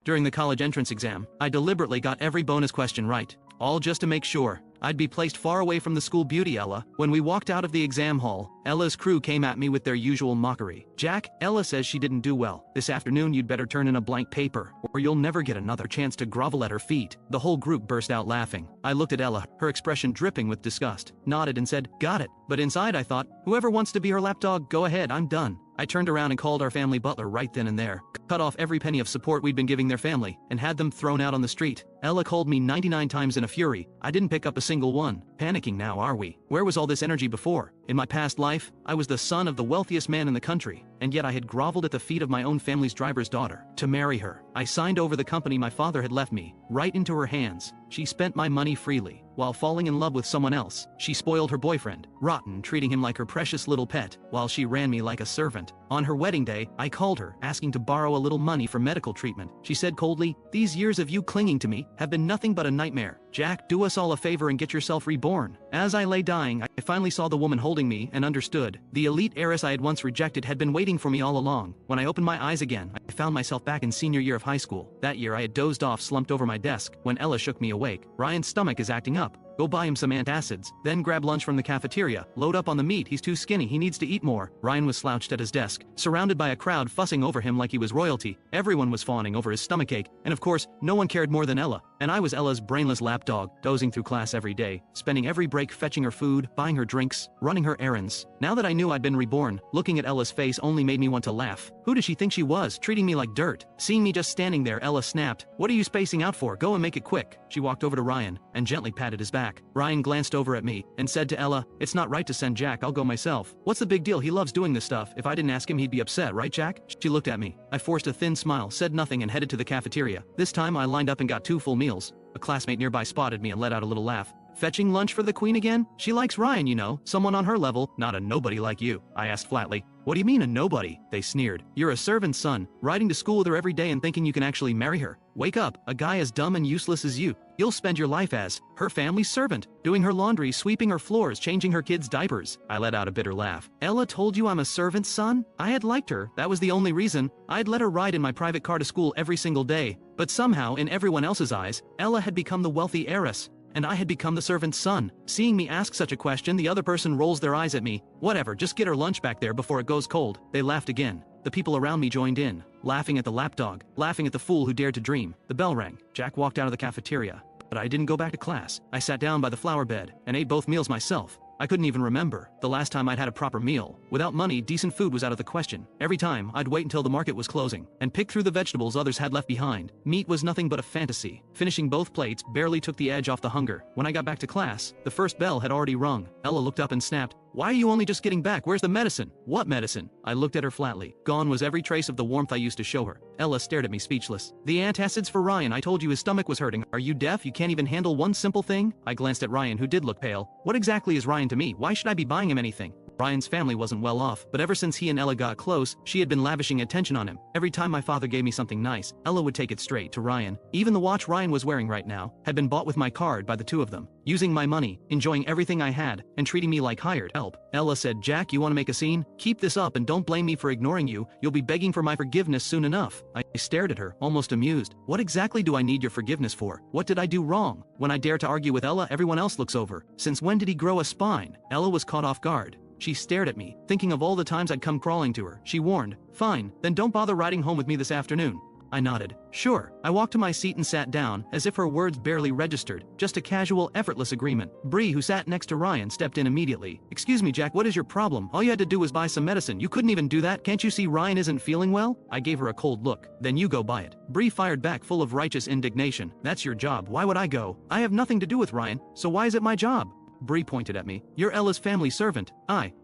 During the college entrance exam, I deliberately got every bonus question right, all just to make sure I'd be placed far away from the school beauty Ella. When we walked out of the exam hall, Ella's crew came at me with their usual mockery. Jack, Ella says she didn't do well. This afternoon you'd better turn in a blank paper, or you'll never get another chance to grovel at her feet. The whole group burst out laughing. I looked at Ella, her expression dripping with disgust, nodded and said, got it. But inside I thought, whoever wants to be her lapdog, go ahead, I'm done. I turned around and called our family butler right then and there, cut off every penny of support we'd been giving their family, and had them thrown out on the street. Ella called me 99 times in a fury. I didn't pick up a single one. Panicking now, are we? Where was all this energy before? In my past life, I was the son of the wealthiest man in the country, and yet I had groveled at the feet of my own family's driver's daughter. To marry her, I signed over the company my father had left me, right into her hands. She spent my money freely, while falling in love with someone else. She spoiled her boyfriend, rotten, treating him like her precious little pet, while she ran me like a servant. On her wedding day, I called her, asking to borrow a little money for medical treatment. She said coldly, these years of you clinging to me have been nothing but a nightmare. Jack, do us all a favor and get yourself reborn. As I lay dying, I finally saw the woman holding me and understood. The elite heiress I had once rejected had been waiting for me all along. When I opened my eyes again, I found myself back in senior year of high school. That year I had dozed off slumped over my desk when Ella shook me awake. Ryan's stomach is acting up. Go buy him some antacids, then grab lunch from the cafeteria. Load up on the meat, he's too skinny, he needs to eat more. Ryan was slouched at his desk, surrounded by a crowd fussing over him like he was royalty. Everyone was fawning over his stomachache, and of course, no one cared more than Ella. And I was Ella's brainless lapdog, dozing through class every day, spending every break fetching her food, buying her drinks, running her errands. Now that I knew I'd been reborn, looking at Ella's face only made me want to laugh. Who does she think she was, treating me like dirt? Seeing me just standing there, Ella snapped, what are you spacing out for? Go and make it quick. She walked over to Ryan, and gently patted his back. Ryan glanced over at me, and said to Ella, it's not right to send Jack, I'll go myself. What's the big deal? He loves doing this stuff. If I didn't ask him he'd be upset, right Jack? She looked at me. I forced a thin smile, said nothing and headed to the cafeteria. This time I lined up and got 2 full meals. A classmate nearby spotted me and let out a little laugh. Fetching lunch for the queen again? She likes Ryan, you know, someone on her level, not a nobody like you. I asked flatly. What do you mean a nobody? They sneered. You're a servant's son, riding to school with her every day and thinking you can actually marry her. Wake up, a guy as dumb and useless as you. You'll spend your life as her family's servant, doing her laundry, sweeping her floors, changing her kids' diapers. I let out a bitter laugh. Ella told you I'm a servant's son? I had liked her, that was the only reason. I'd let her ride in my private car to school every single day. But somehow, in everyone else's eyes, Ella had become the wealthy heiress, and I had become the servant's son. Seeing me ask such a question, the other person rolls their eyes at me. Whatever, just get her lunch back there before it goes cold. They laughed again. The people around me joined in, laughing at the lapdog, laughing at the fool who dared to dream. The bell rang. Jack walked out of the cafeteria. But I didn't go back to class. I sat down by the flower bed and ate both meals myself. I couldn't even remember the last time I'd had a proper meal. Without money, decent food was out of the question. Every time, I'd wait until the market was closing and pick through the vegetables others had left behind. Meat was nothing but a fantasy. Finishing both plates barely took the edge off the hunger. When I got back to class, the first bell had already rung. Ella looked up and snapped, why are you only just getting back? Where's the medicine? What medicine? I looked at her flatly. Gone was every trace of the warmth I used to show her. Ella stared at me speechless. The antacids for Ryan, I told you his stomach was hurting. Are you deaf? You can't even handle one simple thing? I glanced at Ryan, who did look pale. What exactly is Ryan to me? Why should I be buying him anything? Ryan's family wasn't well off, but ever since he and Ella got close, she had been lavishing attention on him. Every time my father gave me something nice, Ella would take it straight to Ryan. Even the watch Ryan was wearing right now had been bought with my card by the two of them. Using my money, enjoying everything I had, and treating me like hired help. Ella said, Jack, you want to make a scene? Keep this up and don't blame me for ignoring you. You'll be begging for my forgiveness soon enough. I stared at her, almost amused. What exactly do I need your forgiveness for? What did I do wrong? When I dare to argue with Ella, everyone else looks over. Since when did he grow a spine? Ella was caught off guard. She stared at me, thinking of all the times I'd come crawling to her. She warned, fine, then don't bother riding home with me this afternoon. I nodded. Sure. I walked to my seat and sat down, as if her words barely registered. Just a casual, effortless agreement. Bree, who sat next to Ryan, stepped in immediately. Excuse me, Jack, what is your problem? All you had to do was buy some medicine. You couldn't even do that? Can't you see Ryan isn't feeling well? I gave her a cold look. Then you go buy it. Bree fired back, full of righteous indignation. That's your job. Why would I go? I have nothing to do with Ryan, so why is it my job? Bree pointed at me. You're Ella's family servant.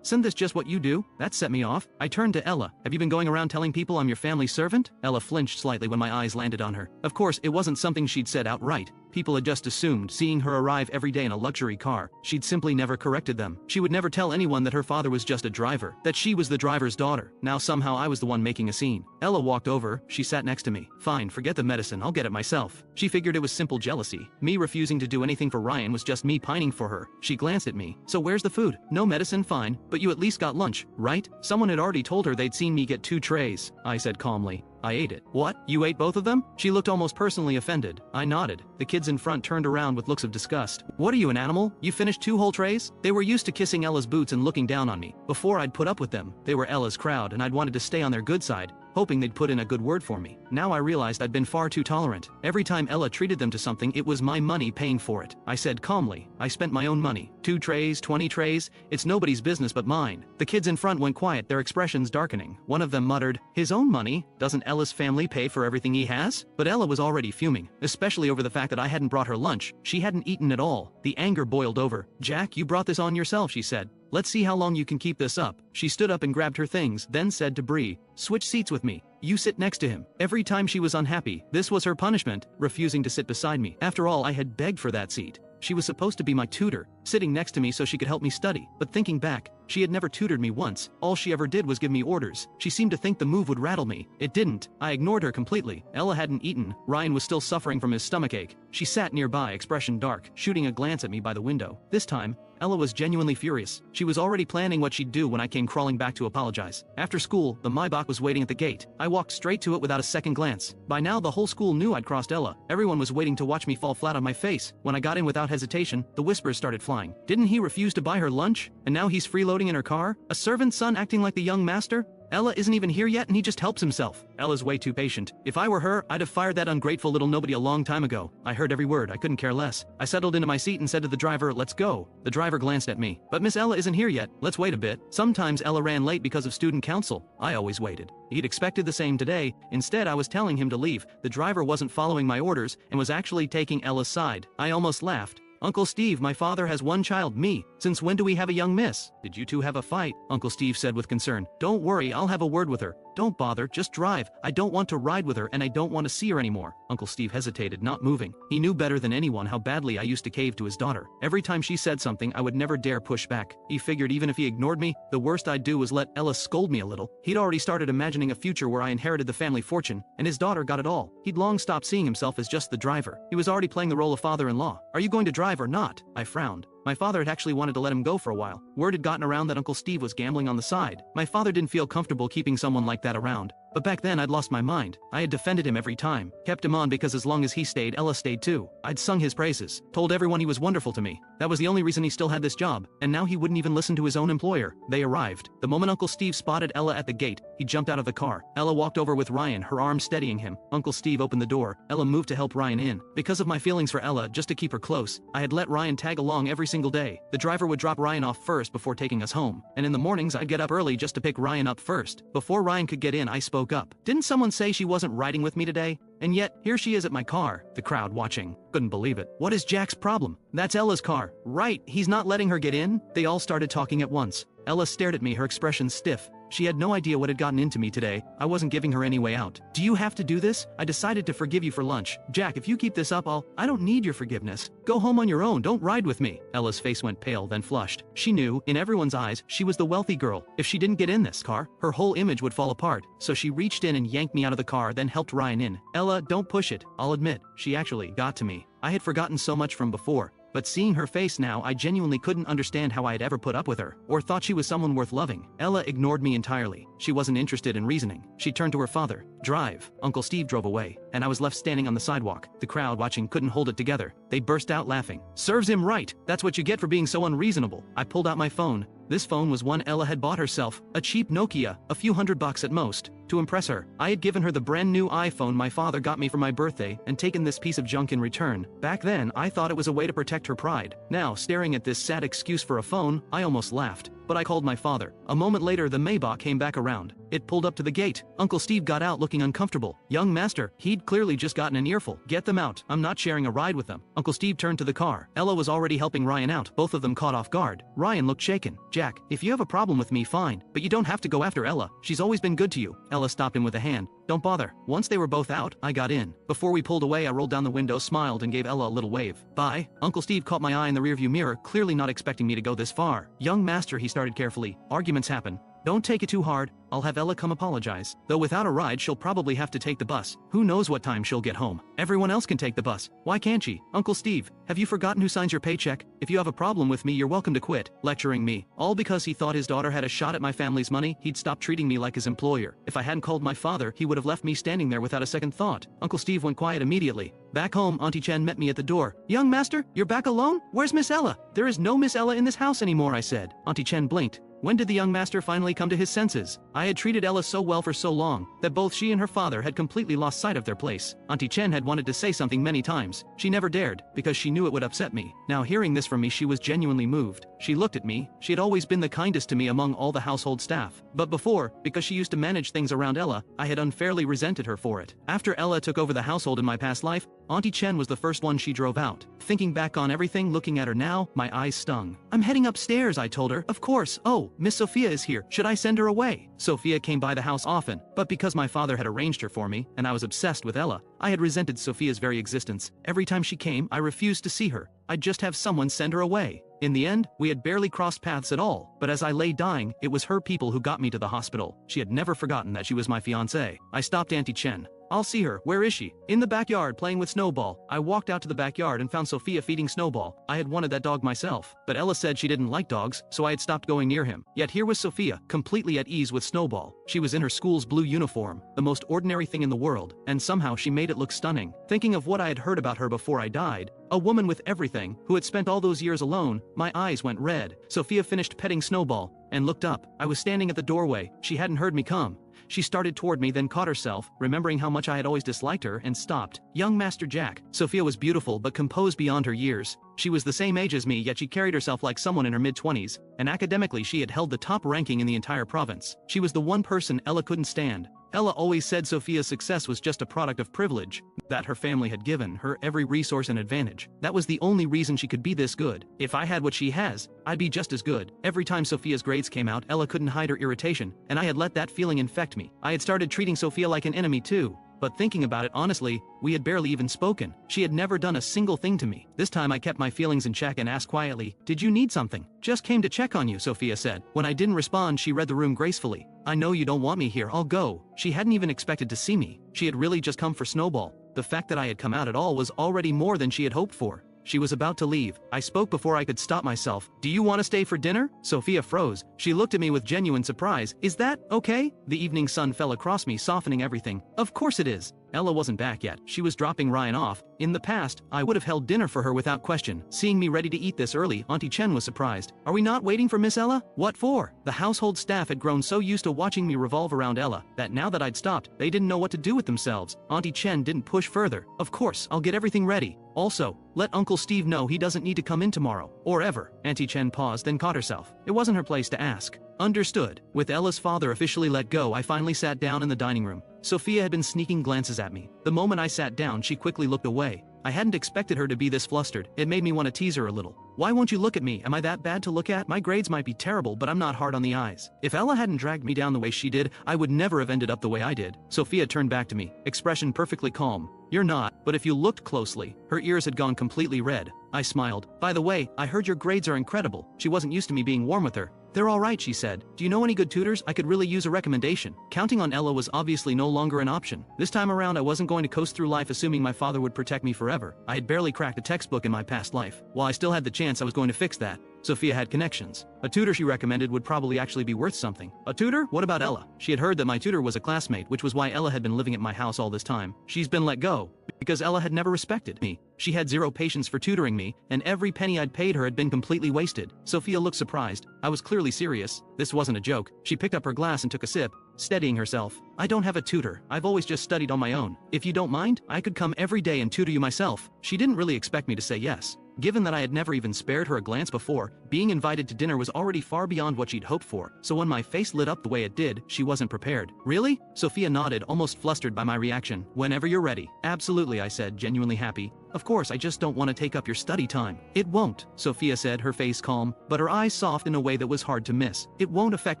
Isn't this just what you do? That set me off. I turned to Ella. Have you been going around telling people I'm your family servant? Ella flinched slightly when my eyes landed on her. Of course, it wasn't something she'd said outright. People had just assumed, seeing her arrive every day in a luxury car. She'd simply never corrected them. She would never tell anyone that her father was just a driver, that she was the driver's daughter. Now somehow I was the one making a scene. Ella walked over. She sat next to me. Fine, forget the medicine. I'll get it myself. She figured it was simple jealousy. Me refusing to do anything for Ryan was just me pining for her. She glanced at me. So where's the food? No medicine, fine, but you at least got lunch, right? Someone had already told her they'd seen me get 2 trays. I said calmly. I ate it. What? You ate both of them? She looked almost personally offended. I nodded. The kids in front turned around with looks of disgust. What are you, an animal? You finished 2 whole trays? They were used to kissing Ella's boots and looking down on me. Before I'd put up with them, they were Ella's crowd and I'd wanted to stay on their good side, hoping they'd put in a good word for me. Now I realized I'd been far too tolerant. Every time Ella treated them to something, it was my money paying for it. I said calmly, I spent my own money. 2 trays, 20 trays, it's nobody's business but mine. The kids in front went quiet, their expressions darkening. One of them muttered, his own money? Doesn't Ella's family pay for everything he has? But Ella was already fuming, especially over the fact that I hadn't brought her lunch. She hadn't eaten at all. The anger boiled over. Jack, you brought this on yourself, she said. Let's see how long you can keep this up. She stood up and grabbed her things, then said to Bree, switch seats with me. You sit next to him. Every time she was unhappy, this was her punishment, refusing to sit beside me. After all, I had begged for that seat. She was supposed to be my tutor, sitting next to me so she could help me study. But thinking back, she had never tutored me once. All she ever did was give me orders. She seemed to think the move would rattle me. It didn't. I ignored her completely. Ella hadn't eaten. Ryan was still suffering from his stomachache. She sat nearby, expression dark, shooting a glance at me by the window. This time, Ella was genuinely furious. She was already planning what she'd do when I came crawling back to apologize. After school, the Maybach was waiting at the gate. I walked straight to it without a second glance. By now, the whole school knew I'd crossed Ella. Everyone was waiting to watch me fall flat on my face. When I got in without hesitation, the whispers started flying. Didn't he refuse to buy her lunch? And now he's freeloading in her car? A servant's son acting like the young master? Ella isn't even here yet and he just helps himself. Ella's way too patient. If I were her, I'd have fired that ungrateful little nobody a long time ago. I heard every word, I couldn't care less. I settled into my seat and said to the driver, let's go. The driver glanced at me. But Miss Ella isn't here yet, let's wait a bit. Sometimes Ella ran late because of student council. I always waited. He'd expected the same today. Instead, I was telling him to leave. The driver wasn't following my orders and was actually taking Ella's side. I almost laughed. Uncle Steve, my father has one child, me. Since when do we have a young miss? Did you two have a fight? Uncle Steve said with concern. Don't worry, I'll have a word with her. Don't bother, just drive. I don't want to ride with her and I don't want to see her anymore. Uncle Steve hesitated, not moving. He knew better than anyone how badly I used to cave to his daughter. Every time she said something, I would never dare push back. He figured even if he ignored me, the worst I'd do was let Ella scold me a little. He'd already started imagining a future where I inherited the family fortune, and his daughter got it all. He'd long stopped seeing himself as just the driver. He was already playing the role of father-in-law. Are you going to drive or not? I frowned. My father had actually wanted to let him go for a while. Word had gotten around that Uncle Steve was gambling on the side. My father didn't feel comfortable keeping someone like that around. But back then I'd lost my mind. I had defended him every time. Kept him on because as long as he stayed, Ella stayed too. I'd sung his praises. Told everyone he was wonderful to me. That was the only reason he still had this job. And now he wouldn't even listen to his own employer. They arrived. The moment Uncle Steve spotted Ella at the gate, he jumped out of the car. Ella walked over with Ryan, her arm steadying him. Uncle Steve opened the door. Ella moved to help Ryan in. Because of my feelings for Ella, just to keep her close, I had let Ryan tag along every single day. The driver would drop Ryan off first before taking us home. And in the mornings I'd get up early just to pick Ryan up first. Before Ryan could get in, I spoke up. Didn't someone say she wasn't riding with me today? And yet, here she is at my car. The crowd watching. Couldn't believe it. What is Jack's problem? That's Ella's car. Right, he's not letting her get in? They all started talking at once. Ella stared at me, her expression stiff. She had no idea what had gotten into me today. I wasn't giving her any way out. Do you have to do this? I decided to forgive you for lunch. Jack, if you keep this up, I don't need your forgiveness. Go home on your own, don't ride with me. Ella's face went pale, then flushed. She knew, in everyone's eyes, she was the wealthy girl. If she didn't get in this car, her whole image would fall apart. So she reached in and yanked me out of the car, then helped Ryan in. Ella, don't push it. I'll admit, she actually got to me. I had forgotten so much from before. But seeing her face now, I genuinely couldn't understand how I had ever put up with her, or thought she was someone worth loving. Ella ignored me entirely. She wasn't interested in reasoning. She turned to her father. Drive. Uncle Steve drove away, and I was left standing on the sidewalk. The crowd watching couldn't hold it together. They burst out laughing. Serves him right. That's what you get for being so unreasonable. I pulled out my phone. This phone was one Ella had bought herself, a cheap Nokia, a few $100 at most. To impress her, I had given her the brand new iPhone my father got me for my birthday and taken this piece of junk in return. Back then, I thought it was a way to protect her pride. Now, staring at this sad excuse for a phone, I almost laughed. But I called my father. A moment later, the Maybach came back around. It pulled up to the gate. Uncle Steve got out looking uncomfortable. Young master, he'd clearly just gotten an earful. Get them out. I'm not sharing a ride with them. Uncle Steve turned to the car. Ella was already helping Ryan out, both of them caught off guard. Ryan looked shaken. Jack, if you have a problem with me, fine. But you don't have to go after Ella. She's always been good to you. Ella stopped him with a hand. Don't bother. Once they were both out, I got in. Before we pulled away, I rolled down the window, smiled, and gave Ella a little wave. Bye. Uncle Steve caught my eye in the rearview mirror, clearly not expecting me to go this far. Young master, he started carefully. Arguments happen. Don't take it too hard, I'll have Ella come apologize. Though without a ride she'll probably have to take the bus. Who knows what time she'll get home. Everyone else can take the bus. Why can't she? Uncle Steve, have you forgotten who signs your paycheck? If you have a problem with me you're welcome to quit. Lecturing me. All because he thought his daughter had a shot at my family's money, he'd stop treating me like his employer. If I hadn't called my father, he would have left me standing there without a second thought. Uncle Steve went quiet immediately. Back home, Auntie Chen met me at the door. Young master, you're back alone? Where's Miss Ella? There is no Miss Ella in this house anymore, I said. Auntie Chen blinked. When did the young master finally come to his senses? I had treated Ella so well for so long that both she and her father had completely lost sight of their place. Auntie Chen had wanted to say something many times. She never dared, because she knew it would upset me. Now hearing this from me she was genuinely moved. She looked at me. She had always been the kindest to me among all the household staff. But before, because she used to manage things around Ella, I had unfairly resented her for it. After Ella took over the household in my past life, Auntie Chen was the first one she drove out. Thinking back on everything, looking at her now, my eyes stung. I'm heading upstairs, I told her. Of course. Oh, Miss Sophia is here. Should I send her away? Sophia came by the house often, but because my father had arranged her for me, and I was obsessed with Ella, I had resented Sophia's very existence. Every time she came, I refused to see her. I'd just have someone send her away. In the end, we had barely crossed paths at all, but as I lay dying, it was her people who got me to the hospital. She had never forgotten that she was my fiancée. I stopped Auntie Chen. I'll see her. Where is she? In the backyard playing with Snowball. I walked out to the backyard and found Sophia feeding Snowball. I had wanted that dog myself, but Ella said she didn't like dogs, so I had stopped going near him. Yet here was Sophia, completely at ease with Snowball. She was in her school's blue uniform, the most ordinary thing in the world, and somehow she made it look stunning. Thinking of what I had heard about her before I died, a woman with everything, who had spent all those years alone, my eyes went red. Sophia finished petting Snowball and looked up. I was standing at the doorway. She hadn't heard me come. She started toward me, then caught herself, remembering how much I had always disliked her, and stopped. Young Master Jack. Sophia was beautiful but composed beyond her years. She was the same age as me, yet she carried herself like someone in her mid-20s, and academically she had held the top ranking in the entire province. She was the one person Ella couldn't stand. Ella always said Sophia's success was just a product of privilege, that her family had given her every resource and advantage. That was the only reason she could be this good. If I had what she has, I'd be just as good. Every time Sophia's grades came out, Ella couldn't hide her irritation, and I had let that feeling infect me. I had started treating Sophia like an enemy too. But thinking about it honestly, we had barely even spoken. She had never done a single thing to me. This time I kept my feelings in check and asked quietly, "Did you need something?" "Just came to check on you," Sophia said. When I didn't respond, she read the room gracefully. "I know you don't want me here, I'll go." She hadn't even expected to see me. She had really just come for Snowball. The fact that I had come out at all was already more than she had hoped for. She was about to leave. I spoke before I could stop myself. "Do you want to stay for dinner?" Sophia froze. She looked at me with genuine surprise. "Is that okay?" The evening sun fell across me, softening everything. "Of course it is." Ella wasn't back yet. She was dropping Ryan off. In the past, I would have held dinner for her without question. Seeing me ready to eat this early, Auntie Chen was surprised. "Are we not waiting for Miss Ella?" "What for?" The household staff had grown so used to watching me revolve around Ella that now that I'd stopped, they didn't know what to do with themselves. Auntie Chen didn't push further. "Of course, I'll get everything ready. Also, let Uncle Steve know he doesn't need to come in tomorrow. Or ever." Auntie Chen paused, then caught herself. It wasn't her place to ask. Understood. With Ella's father officially let go, I finally sat down in the dining room. Sophia had been sneaking glances at me. The moment I sat down, she quickly looked away. I hadn't expected her to be this flustered. It made me want to tease her a little. "Why won't you look at me? Am I that bad to look at? My grades might be terrible, but I'm not hard on the eyes." If Ella hadn't dragged me down the way she did, I would never have ended up the way I did. Sophia turned back to me, expression perfectly calm. "You're not, but if you looked closely." Her ears had gone completely red. I smiled. "By the way, I heard your grades are incredible." She wasn't used to me being warm with her. "They're all right," she said. "Do you know any good tutors? I could really use a recommendation." Counting on Ella was obviously no longer an option. This time around I wasn't going to coast through life assuming my father would protect me forever. I had barely cracked a textbook in my past life. While I still had the chance, I was going to fix that. Sophia had connections. A tutor she recommended would probably actually be worth something. A tutor? What about Ella? She had heard that my tutor was a classmate, which was why Ella had been living at my house all this time. She's been let go because Ella had never respected me. She had zero patience for tutoring me, and every penny I'd paid her had been completely wasted. Sophia looked surprised. I was clearly serious. This wasn't a joke. She picked up her glass and took a sip, steadying herself. "I don't have a tutor. I've always just studied on my own. If you don't mind, I could come every day and tutor you myself." She didn't really expect me to say yes. Given that I had never even spared her a glance before, being invited to dinner was already far beyond what she'd hoped for, so when my face lit up the way it did, she wasn't prepared. "Really?" Sophia nodded, almost flustered by my reaction. "Whenever you're ready." "Absolutely," I said, genuinely happy. "Of course, I just don't want to take up your study time." "It won't," Sophia said, her face calm, but her eyes soft in a way that was hard to miss. "It won't affect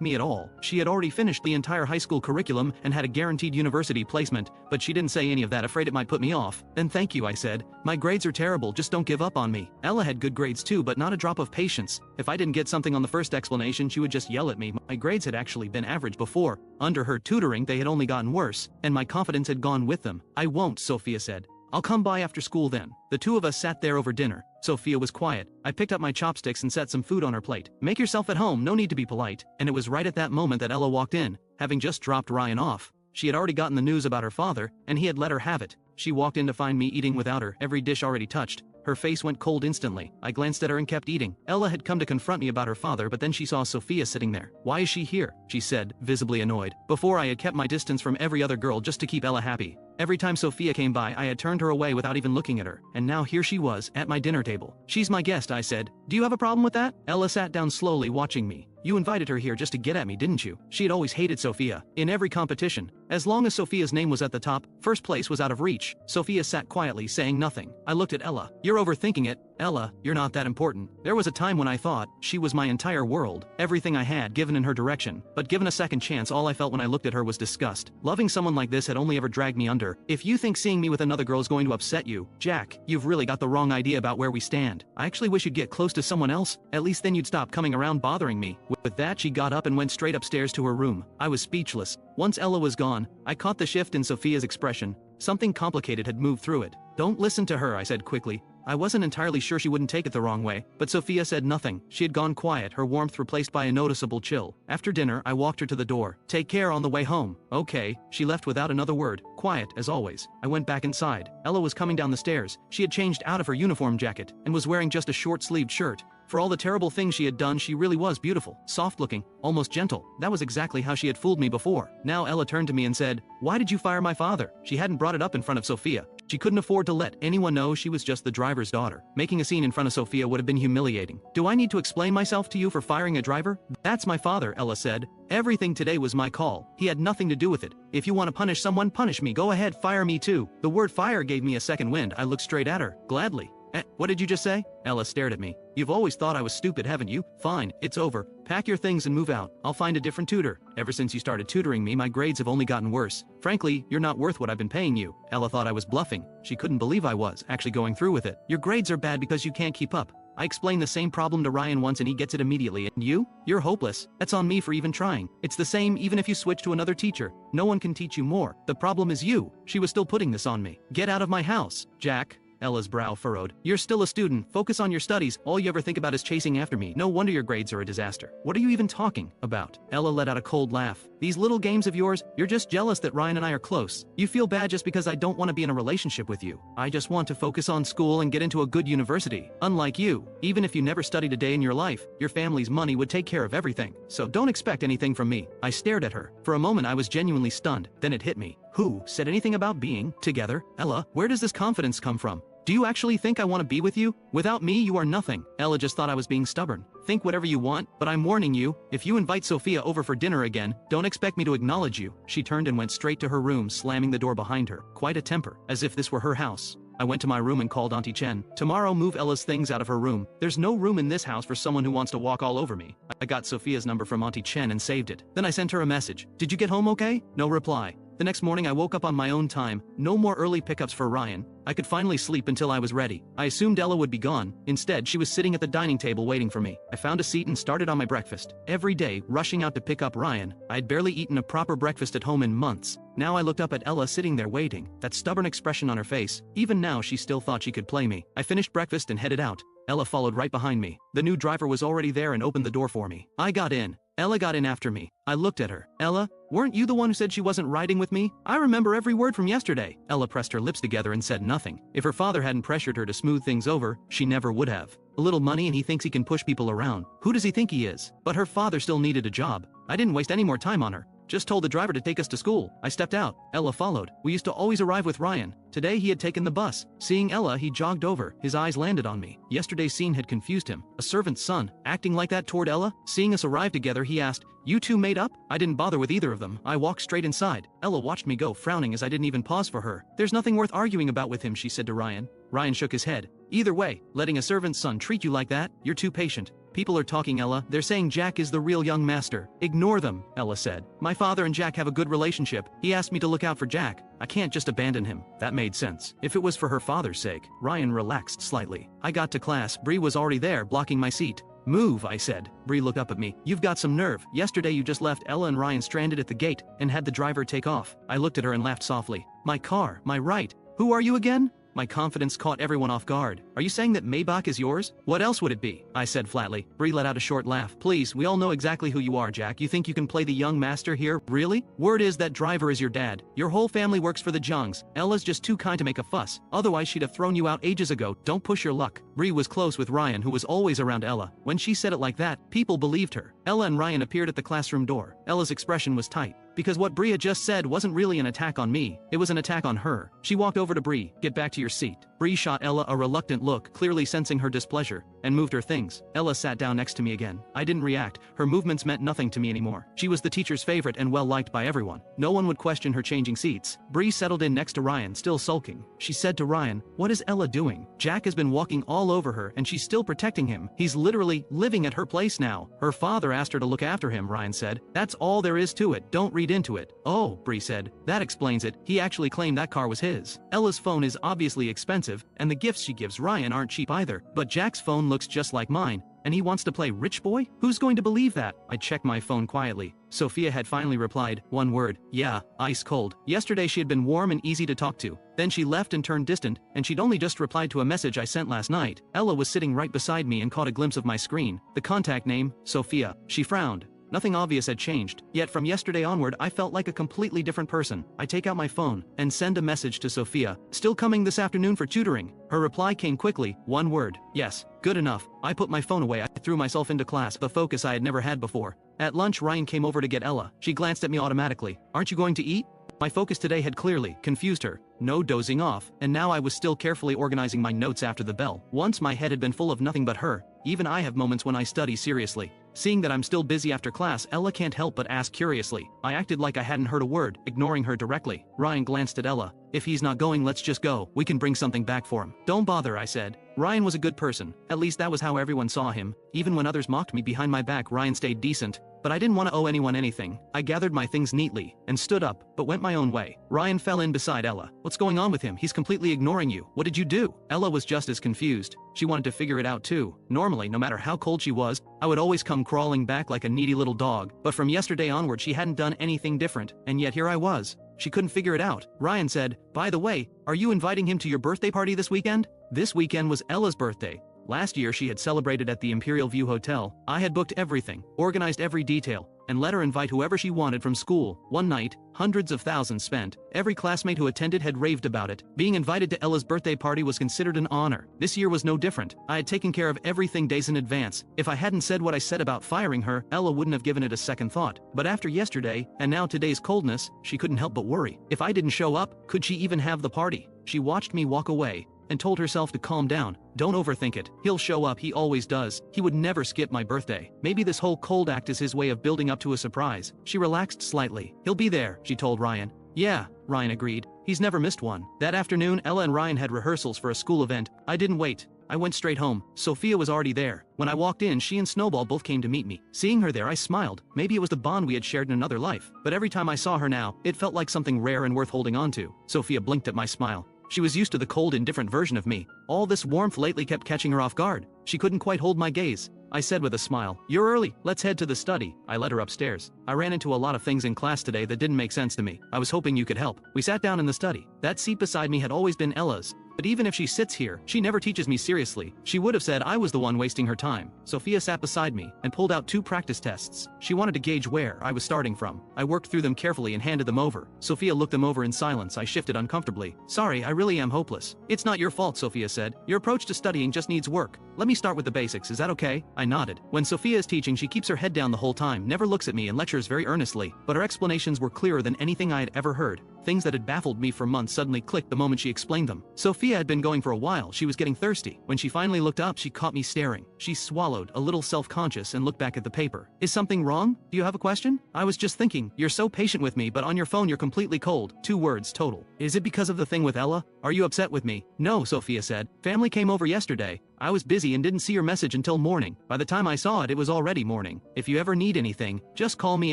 me at all." She had already finished the entire high school curriculum and had a guaranteed university placement, but she didn't say any of that, afraid it might put me off. "Then thank you," I said. "My grades are terrible, just don't give up on me." Ella had good grades too, but not a drop of patience. class. If I didn't get something on the first explanation, she would just yell at me. My grades had actually been average before. Under her tutoring, they had only gotten worse, and my confidence had gone with them. I won't, Sophia said. I'll come by after school then. The two of us sat there over dinner. Sophia was quiet. I picked up my chopsticks and set some food on her plate. Make yourself at home, no need to be polite. And it was right at that moment that Ella walked in, having just dropped Ryan off. She had already gotten the news about her father, and he had let her have it. She walked in to find me eating without her, every dish already touched. Her face went cold instantly. I glanced at her and kept eating. Ella had come to confront me about her father, but then she saw Sophia sitting there. Why is she here? She said, visibly annoyed. Before, I had kept my distance from every other girl just to keep Ella happy. Every time Sophia came by, I had turned her away without even looking at her, and now here she was, at my dinner table. She's my guest, I said. Do you have a problem with that? Ella sat down slowly, watching me. You invited her here just to get at me, didn't you? She had always hated Sophia. In every competition, as long as Sophia's name was at the top, first place was out of reach. Sophia sat quietly, saying nothing. I looked at Ella. You're overthinking it. Ella, you're not that important. There was a time when I thought she was my entire world, everything I had given in her direction. But given a second chance, all I felt when I looked at her was disgust. Loving someone like this had only ever dragged me under. If you think seeing me with another girl is going to upset you, Jack, you've really got the wrong idea about where we stand. I actually wish you'd get close to someone else. At least then you'd stop coming around bothering me. With that, she got up and went straight upstairs to her room. I was speechless. Once Ella was gone, I caught the shift in Sophia's expression. Something complicated had moved through it. Don't listen to her, I said quickly. I wasn't entirely sure she wouldn't take it the wrong way, but Sophia said nothing. She had gone quiet, her warmth replaced by a noticeable chill. After dinner, I walked her to the door. Take care on the way home. Okay. She left without another word, quiet as always. I went back inside. Ella was coming down the stairs. She had changed out of her uniform jacket and was wearing just a short-sleeved shirt. For all the terrible things she had done, she really was beautiful, soft-looking, almost gentle. That was exactly how she had fooled me before. Now Ella turned to me and said, "Why did you fire my father?" She hadn't brought it up in front of Sophia. She couldn't afford to let anyone know she was just the driver's daughter. Making a scene in front of Sophia would have been humiliating. Do I need to explain myself to you for firing a driver? That's my father, Ella said. Everything today was my call. He had nothing to do with it. If you want to punish someone, punish me. Go ahead, fire me too. The word fire gave me a second wind. I looked straight at her. Gladly. What did you just say? Ella stared at me. You've always thought I was stupid, haven't you? Fine, it's over. Pack your things and move out. I'll find a different tutor. Ever since you started tutoring me, my grades have only gotten worse. Frankly, you're not worth what I've been paying you. Ella thought I was bluffing. She couldn't believe I was actually going through with it. Your grades are bad because you can't keep up. I explained the same problem to Ryan once and he gets it immediately. And you? You're hopeless. That's on me for even trying. It's the same even if you switch to another teacher. No one can teach you more. The problem is you. She was still putting this on me. Get out of my house, Jack. Ella's brow furrowed. You're still a student. Focus on your studies. All you ever think about is chasing after me. No wonder your grades are a disaster. What are you even talking about? Ella let out a cold laugh. These little games of yours, you're just jealous that Ryan and I are close. You feel bad just because I don't want to be in a relationship with you. I just want to focus on school and get into a good university. Unlike you, even if you never studied a day in your life, your family's money would take care of everything. So don't expect anything from me. I stared at her. For a moment I was genuinely stunned. Then it hit me. Who said anything about being together? Ella, where does this confidence come from? Do you actually think I want to be with you? Without me, you are nothing. Ella just thought I was being stubborn. Think whatever you want, but I'm warning you, if you invite Sophia over for dinner again, don't expect me to acknowledge you. She turned and went straight to her room, slamming the door behind her. Quite a temper, as if this were her house. I went to my room and called Auntie Chen. Tomorrow, move Ella's things out of her room. There's no room in this house for someone who wants to walk all over me. I got Sophia's number from Auntie Chen and saved it. Then I sent her a message. Did you get home okay? No reply. The next morning I woke up on my own time. No more early pickups for Ryan. I could finally sleep until I was ready. I assumed Ella would be gone. Instead, she was sitting at the dining table waiting for me. I found a seat and started on my breakfast. Every day, rushing out to pick up Ryan. I had barely eaten a proper breakfast at home in months. Now I looked up at Ella sitting there waiting, that stubborn expression on her face. Even now she still thought she could play me. I finished breakfast and headed out. Ella followed right behind me. The new driver was already there and opened the door for me. I got in. Ella got in after me. I looked at her. Ella, weren't you the one who said she wasn't riding with me? I remember every word from yesterday. Ella pressed her lips together and said nothing. If her father hadn't pressured her to smooth things over, she never would have. A little money and he thinks he can push people around. Who does he think he is? But her father still needed a job. I didn't waste any more time on her. Just told the driver to take us to school. I stepped out. Ella followed. We used to always arrive with Ryan. Today he had taken the bus. Seeing Ella, he jogged over. His eyes landed on me. Yesterday's scene had confused him. A servant's son, acting like that toward Ella? Seeing us arrive together, he asked, "You two made up?" I didn't bother with either of them. I walked straight inside. Ella watched me go, frowning as I didn't even pause for her. "There's nothing worth arguing about with him," she said to Ryan. Ryan shook his head. "Either way, letting a servant's son treat you like that, you're too patient. People are talking, Ella. They're saying Jack is the real young master." "Ignore them," Ella said. "My father and Jack have a good relationship. He asked me to look out for Jack. I can't just abandon him." That made sense. If it was for her father's sake. Ryan relaxed slightly. I got to class. Bree was already there, blocking my seat. Move, I said. Bree looked up at me. You've got some nerve. Yesterday you just left Ella and Ryan stranded at the gate and had the driver take off. I looked at her and laughed softly. My car, my right. Who are you again? My confidence caught everyone off guard. Are you saying that Maybach is yours? What else would it be? I said flatly. Bree let out a short laugh. Please, we all know exactly who you are, Jack. You think you can play the young master here? Really? Word is that driver is your dad. Your whole family works for the Jiangs. Ella's just too kind to make a fuss. Otherwise she'd have thrown you out ages ago. Don't push your luck. Bree was close with Ryan, who was always around Ella. When she said it like that, people believed her. Ella and Ryan appeared at the classroom door. Ella's expression was tight. Because what Bree had just said wasn't really an attack on me, it was an attack on her. She walked over to Bree. Get back to your seat. Bree shot Ella a reluctant look, clearly sensing her displeasure, and moved her things. Ella sat down next to me again. I didn't react. Her movements meant nothing to me anymore. She was the teacher's favorite and well-liked by everyone. No one would question her changing seats. Bree settled in next to Ryan, still sulking. She said to Ryan, "What is Ella doing? Jack has been walking all over her and she's still protecting him. He's literally living at her place now. Her father asked her to look after him," Ryan said. "That's all there is to it. Don't read into it." "Oh," Bree said. "That explains it. He actually claimed that car was his." Ella's phone is obviously expensive, and the gifts she gives Ryan aren't cheap either. But Jack's phone looks just like mine, and he wants to play rich boy? Who's going to believe that? I checked my phone quietly. Sophia had finally replied, one word, "Yeah, ice cold." Yesterday she had been warm and easy to talk to. Then she left and turned distant, and she'd only just replied to a message I sent last night. Ella was sitting right beside me and caught a glimpse of my screen. The contact name, Sophia. She frowned. Nothing obvious had changed, yet from yesterday onward I felt like a completely different person. I take out my phone and send a message to Sophia. "Still coming this afternoon for tutoring?" Her reply came quickly, one word, "Yes." Good enough. I put my phone away. I threw myself into class, the focus I had never had before. At lunch Ryan came over to get Ella. She glanced at me automatically. "Aren't you going to eat?" My focus today had clearly confused her. No dozing off, and now I was still carefully organizing my notes after the bell. Once my head had been full of nothing but her. Even I have moments when I study seriously. Seeing that I'm still busy after class, Ella can't help but ask curiously. I acted like I hadn't heard a word, ignoring her directly. Ryan glanced at Ella. "If he's not going, let's just go. We can bring something back for him." "Don't bother," I said. Ryan was a good person. At least that was how everyone saw him. Even when others mocked me behind my back, Ryan stayed decent. But I didn't want to owe anyone anything. I gathered my things neatly and stood up, but went my own way. Ryan fell in beside Ella. "What's going on with him? He's completely ignoring you. What did you do?" Ella was just as confused. She wanted to figure it out too. Normally, no matter how cold she was, I would always come crawling back like a needy little dog. But from yesterday onward she hadn't done anything different, and yet here I was. She couldn't figure it out. Ryan said, "By the way, are you inviting him to your birthday party this weekend?" This weekend was Ella's birthday. Last year she had celebrated at the Imperial View Hotel. I had booked everything, organized every detail, and let her invite whoever she wanted from school. One night, hundreds of thousands spent. Every classmate who attended had raved about it. Being invited to Ella's birthday party was considered an honor. This year was no different. I had taken care of everything days in advance. If I hadn't said what I said about firing her, Ella wouldn't have given it a second thought. But after yesterday, and now today's coldness, she couldn't help but worry. If I didn't show up, could she even have the party? She watched me walk away and told herself to calm down. Don't overthink it. He'll show up, he always does. He would never skip my birthday. Maybe this whole cold act is his way of building up to a surprise. She relaxed slightly. "He'll be there," she told Ryan. "Yeah," Ryan agreed. He's never missed one. That afternoon, Ella and Ryan had rehearsals for a school event. I didn't wait. I went straight home. Sophia was already there. When I walked in, she and Snowball both came to meet me. Seeing her there, I smiled. Maybe it was the bond we had shared in another life. But every time I saw her now, it felt like something rare and worth holding on to. Sophia blinked at my smile. She was used to the cold, indifferent version of me. All this warmth lately kept catching her off guard. She couldn't quite hold my gaze. I said with a smile, "You're early. Let's head to the study." I led her upstairs. I ran into a lot of things in class today that didn't make sense to me. I was hoping you could help. We sat down in the study. That seat beside me had always been Ella's. But even if she sits here, she never teaches me seriously. She would have said I was the one wasting her time. Sophia sat beside me and pulled out 2 practice tests. She wanted to gauge where I was starting from. I worked through them carefully and handed them over. Sophia looked them over in silence. I shifted uncomfortably. "Sorry, I really am hopeless." "It's not your fault," Sophia said. "Your approach to studying just needs work. Let me start with the basics, is that okay?" I nodded. When Sophia is teaching, she keeps her head down the whole time, never looks at me, and lectures very earnestly. But her explanations were clearer than anything I had ever heard. Things that had baffled me for months suddenly clicked the moment she explained them. Sophia had been going for a while. She was getting thirsty. When she finally looked up, she caught me staring. She swallowed, a little self-conscious, and looked back at the paper. "Is something wrong? Do you have a question?" "I was just thinking, you're so patient with me, but on your phone you're completely cold." 2 words total. "Is it because of the thing with Ella? Are you upset with me?" "No," Sophia said. "Family came over yesterday. I was busy and didn't see your message until morning. By the time I saw it, it was already morning. If you ever need anything, just call me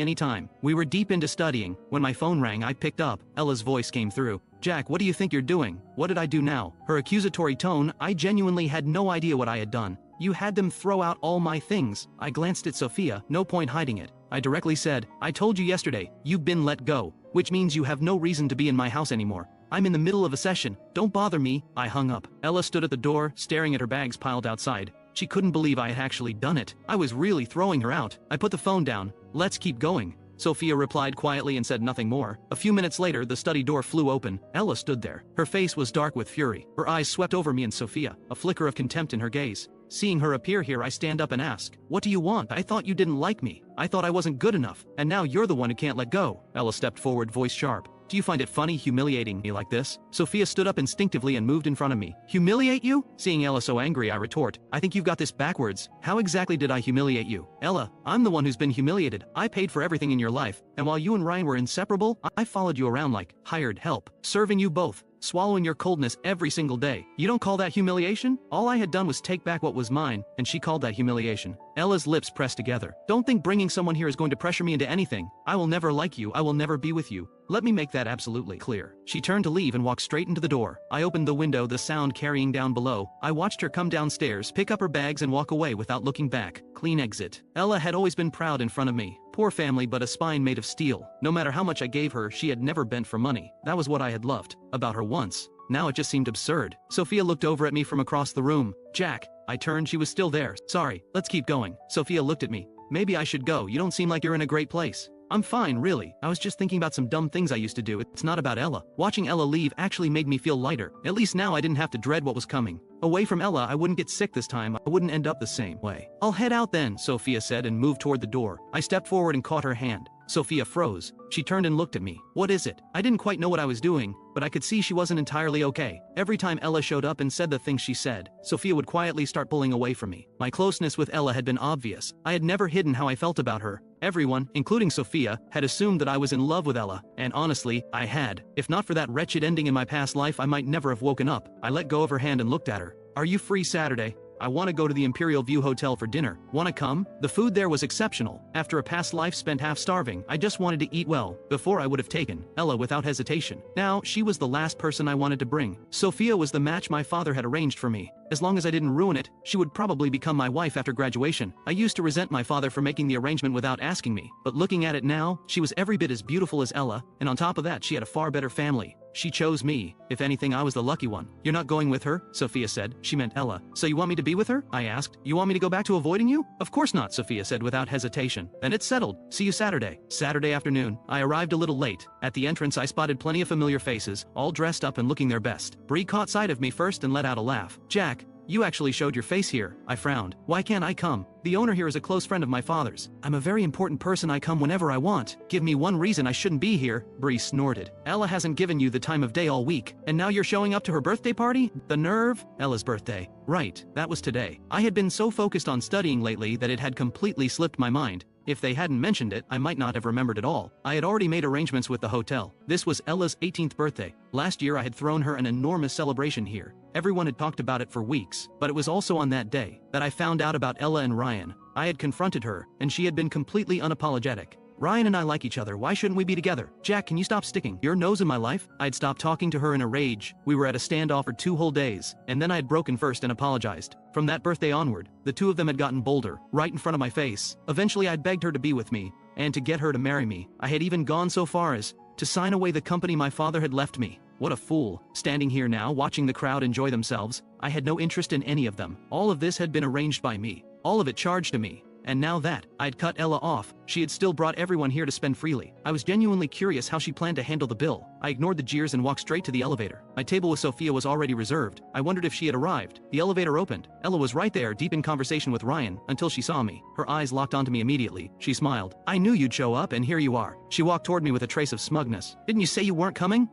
anytime." We were deep into studying. When my phone rang, I picked up. Ella's voice came through. "Jack, what do you think you're doing?" What did I do now? Her accusatory tone, I genuinely had no idea what I had done. You had them throw out all my things. I glanced at Sophia, no point hiding it. I directly said, I told you yesterday, you've been let go, which means you have no reason to be in my house anymore. I'm in the middle of a session, don't bother me. I hung up. Ella stood at the door, staring at her bags piled outside. She couldn't believe I had actually done it. I was really throwing her out. I put the phone down. Let's keep going. Sophia replied quietly and said nothing more. A few minutes later, the study door flew open. Ella stood there. Her face was dark with fury. Her eyes swept over me and Sophia, a flicker of contempt in her gaze. Seeing her appear here, I stand up and ask, what do you want? I thought you didn't like me. I thought I wasn't good enough. And now you're the one who can't let go. Ella stepped forward, voice sharp. Do you find it funny humiliating me like this? Sophia stood up instinctively and moved in front of me. Humiliate you? Seeing Ella so angry, I retort, I think you've got this backwards. How exactly did I humiliate you? Ella, I'm the one who's been humiliated. I paid for everything in your life, and while you and Ryan were inseparable, I followed you around like hired help, serving you both, swallowing your coldness every single day. You don't call that humiliation? All I had done was take back what was mine, and she called that humiliation. Ella's lips pressed together. Don't think bringing someone here is going to pressure me into anything. I will never like you. I will never be with you. Let me make that absolutely clear. She turned to leave and walked straight into the door. I opened the window, the sound carrying down below. I watched her come downstairs, pick up her bags and walk away without looking back. Clean exit. Ella had always been proud in front of me. Poor family, but a spine made of steel. No matter how much I gave her, she had never bent for money. That was what I had loved about her once. Now it just seemed absurd. Sophia looked over at me from across the room. Jack. I turned, she was still there. Sorry, let's keep going. Sophia looked at me. Maybe I should go, you don't seem like you're in a great place. I'm fine, really. I was just thinking about some dumb things I used to do. It's not about Ella. Watching Ella leave actually made me feel lighter. At least now I didn't have to dread what was coming. Away from Ella, I wouldn't get sick this time. I wouldn't end up the same way. I'll head out then, Sophia said and moved toward the door. I stepped forward and caught her hand. Sophia froze. She turned and looked at me. What is it? I didn't quite know what I was doing, but I could see she wasn't entirely okay. Every time Ella showed up and said the things she said, Sophia would quietly start pulling away from me. My closeness with Ella had been obvious. I had never hidden how I felt about her. Everyone, including Sophia, had assumed that I was in love with Ella, and honestly, I had. If not for that wretched ending in my past life, I might never have woken up. I let go of her hand and looked at her. Are you free Saturday? I want to go to the Imperial View Hotel for dinner. Want to come? The food there was exceptional. After a past life spent half starving, I just wanted to eat well. Before I would have taken Ella without hesitation. Now, she was the last person I wanted to bring. Sophia was the match my father had arranged for me. As long as I didn't ruin it, she would probably become my wife after graduation. I used to resent my father for making the arrangement without asking me, but looking at it now, she was every bit as beautiful as Ella, and on top of that she had a far better family. She chose me. If anything, I was the lucky one. You're not going with her? Sophia said. She meant Ella. So you want me to be with her? I asked. You want me to go back to avoiding you? Of course not, Sophia said without hesitation. Then it's settled. See you Saturday. Saturday afternoon. I arrived a little late. At the entrance I spotted plenty of familiar faces, all dressed up and looking their best. Bree caught sight of me first and let out a laugh. Jack, you actually showed your face here. I frowned. Why can't I come? The owner here is a close friend of my father's. I'm a very important person. I come whenever I want. Give me one reason I shouldn't be here. Bree snorted. Ella hasn't given you the time of day all week, and now you're showing up to her birthday party? The nerve? Ella's birthday. Right, that was today. I had been so focused on studying lately that it had completely slipped my mind. If they hadn't mentioned it, I might not have remembered it all. I had already made arrangements with the hotel. This was Ella's 18th birthday. Last year I had thrown her an enormous celebration here. Everyone had talked about it for weeks, but it was also on that day that I found out about Ella and Ryan. I had confronted her, and she had been completely unapologetic. Ryan and I like each other, why shouldn't we be together? Jack, can you stop sticking your nose in my life? I'd stopped talking to her in a rage. We were at a standoff for 2 whole days, and then I had broken first and apologized. From that birthday onward, the two of them had gotten bolder, right in front of my face. Eventually I'd begged her to be with me, and to get her to marry me. I had even gone so far as to sign away the company my father had left me. What a fool. Standing here now, watching the crowd enjoy themselves, I had no interest in any of them. All of this had been arranged by me. All of it charged to me. And now that I'd cut Ella off, she had still brought everyone here to spend freely. I was genuinely curious how she planned to handle the bill. I ignored the jeers and walked straight to the elevator. My table with Sophia was already reserved. I wondered if she had arrived. The elevator opened. Ella was right there, deep in conversation with Ryan, until she saw me. Her eyes locked onto me immediately. She smiled. I knew you'd show up, and here you are. She walked toward me with a trace of smugness. Didn't you say you weren't coming?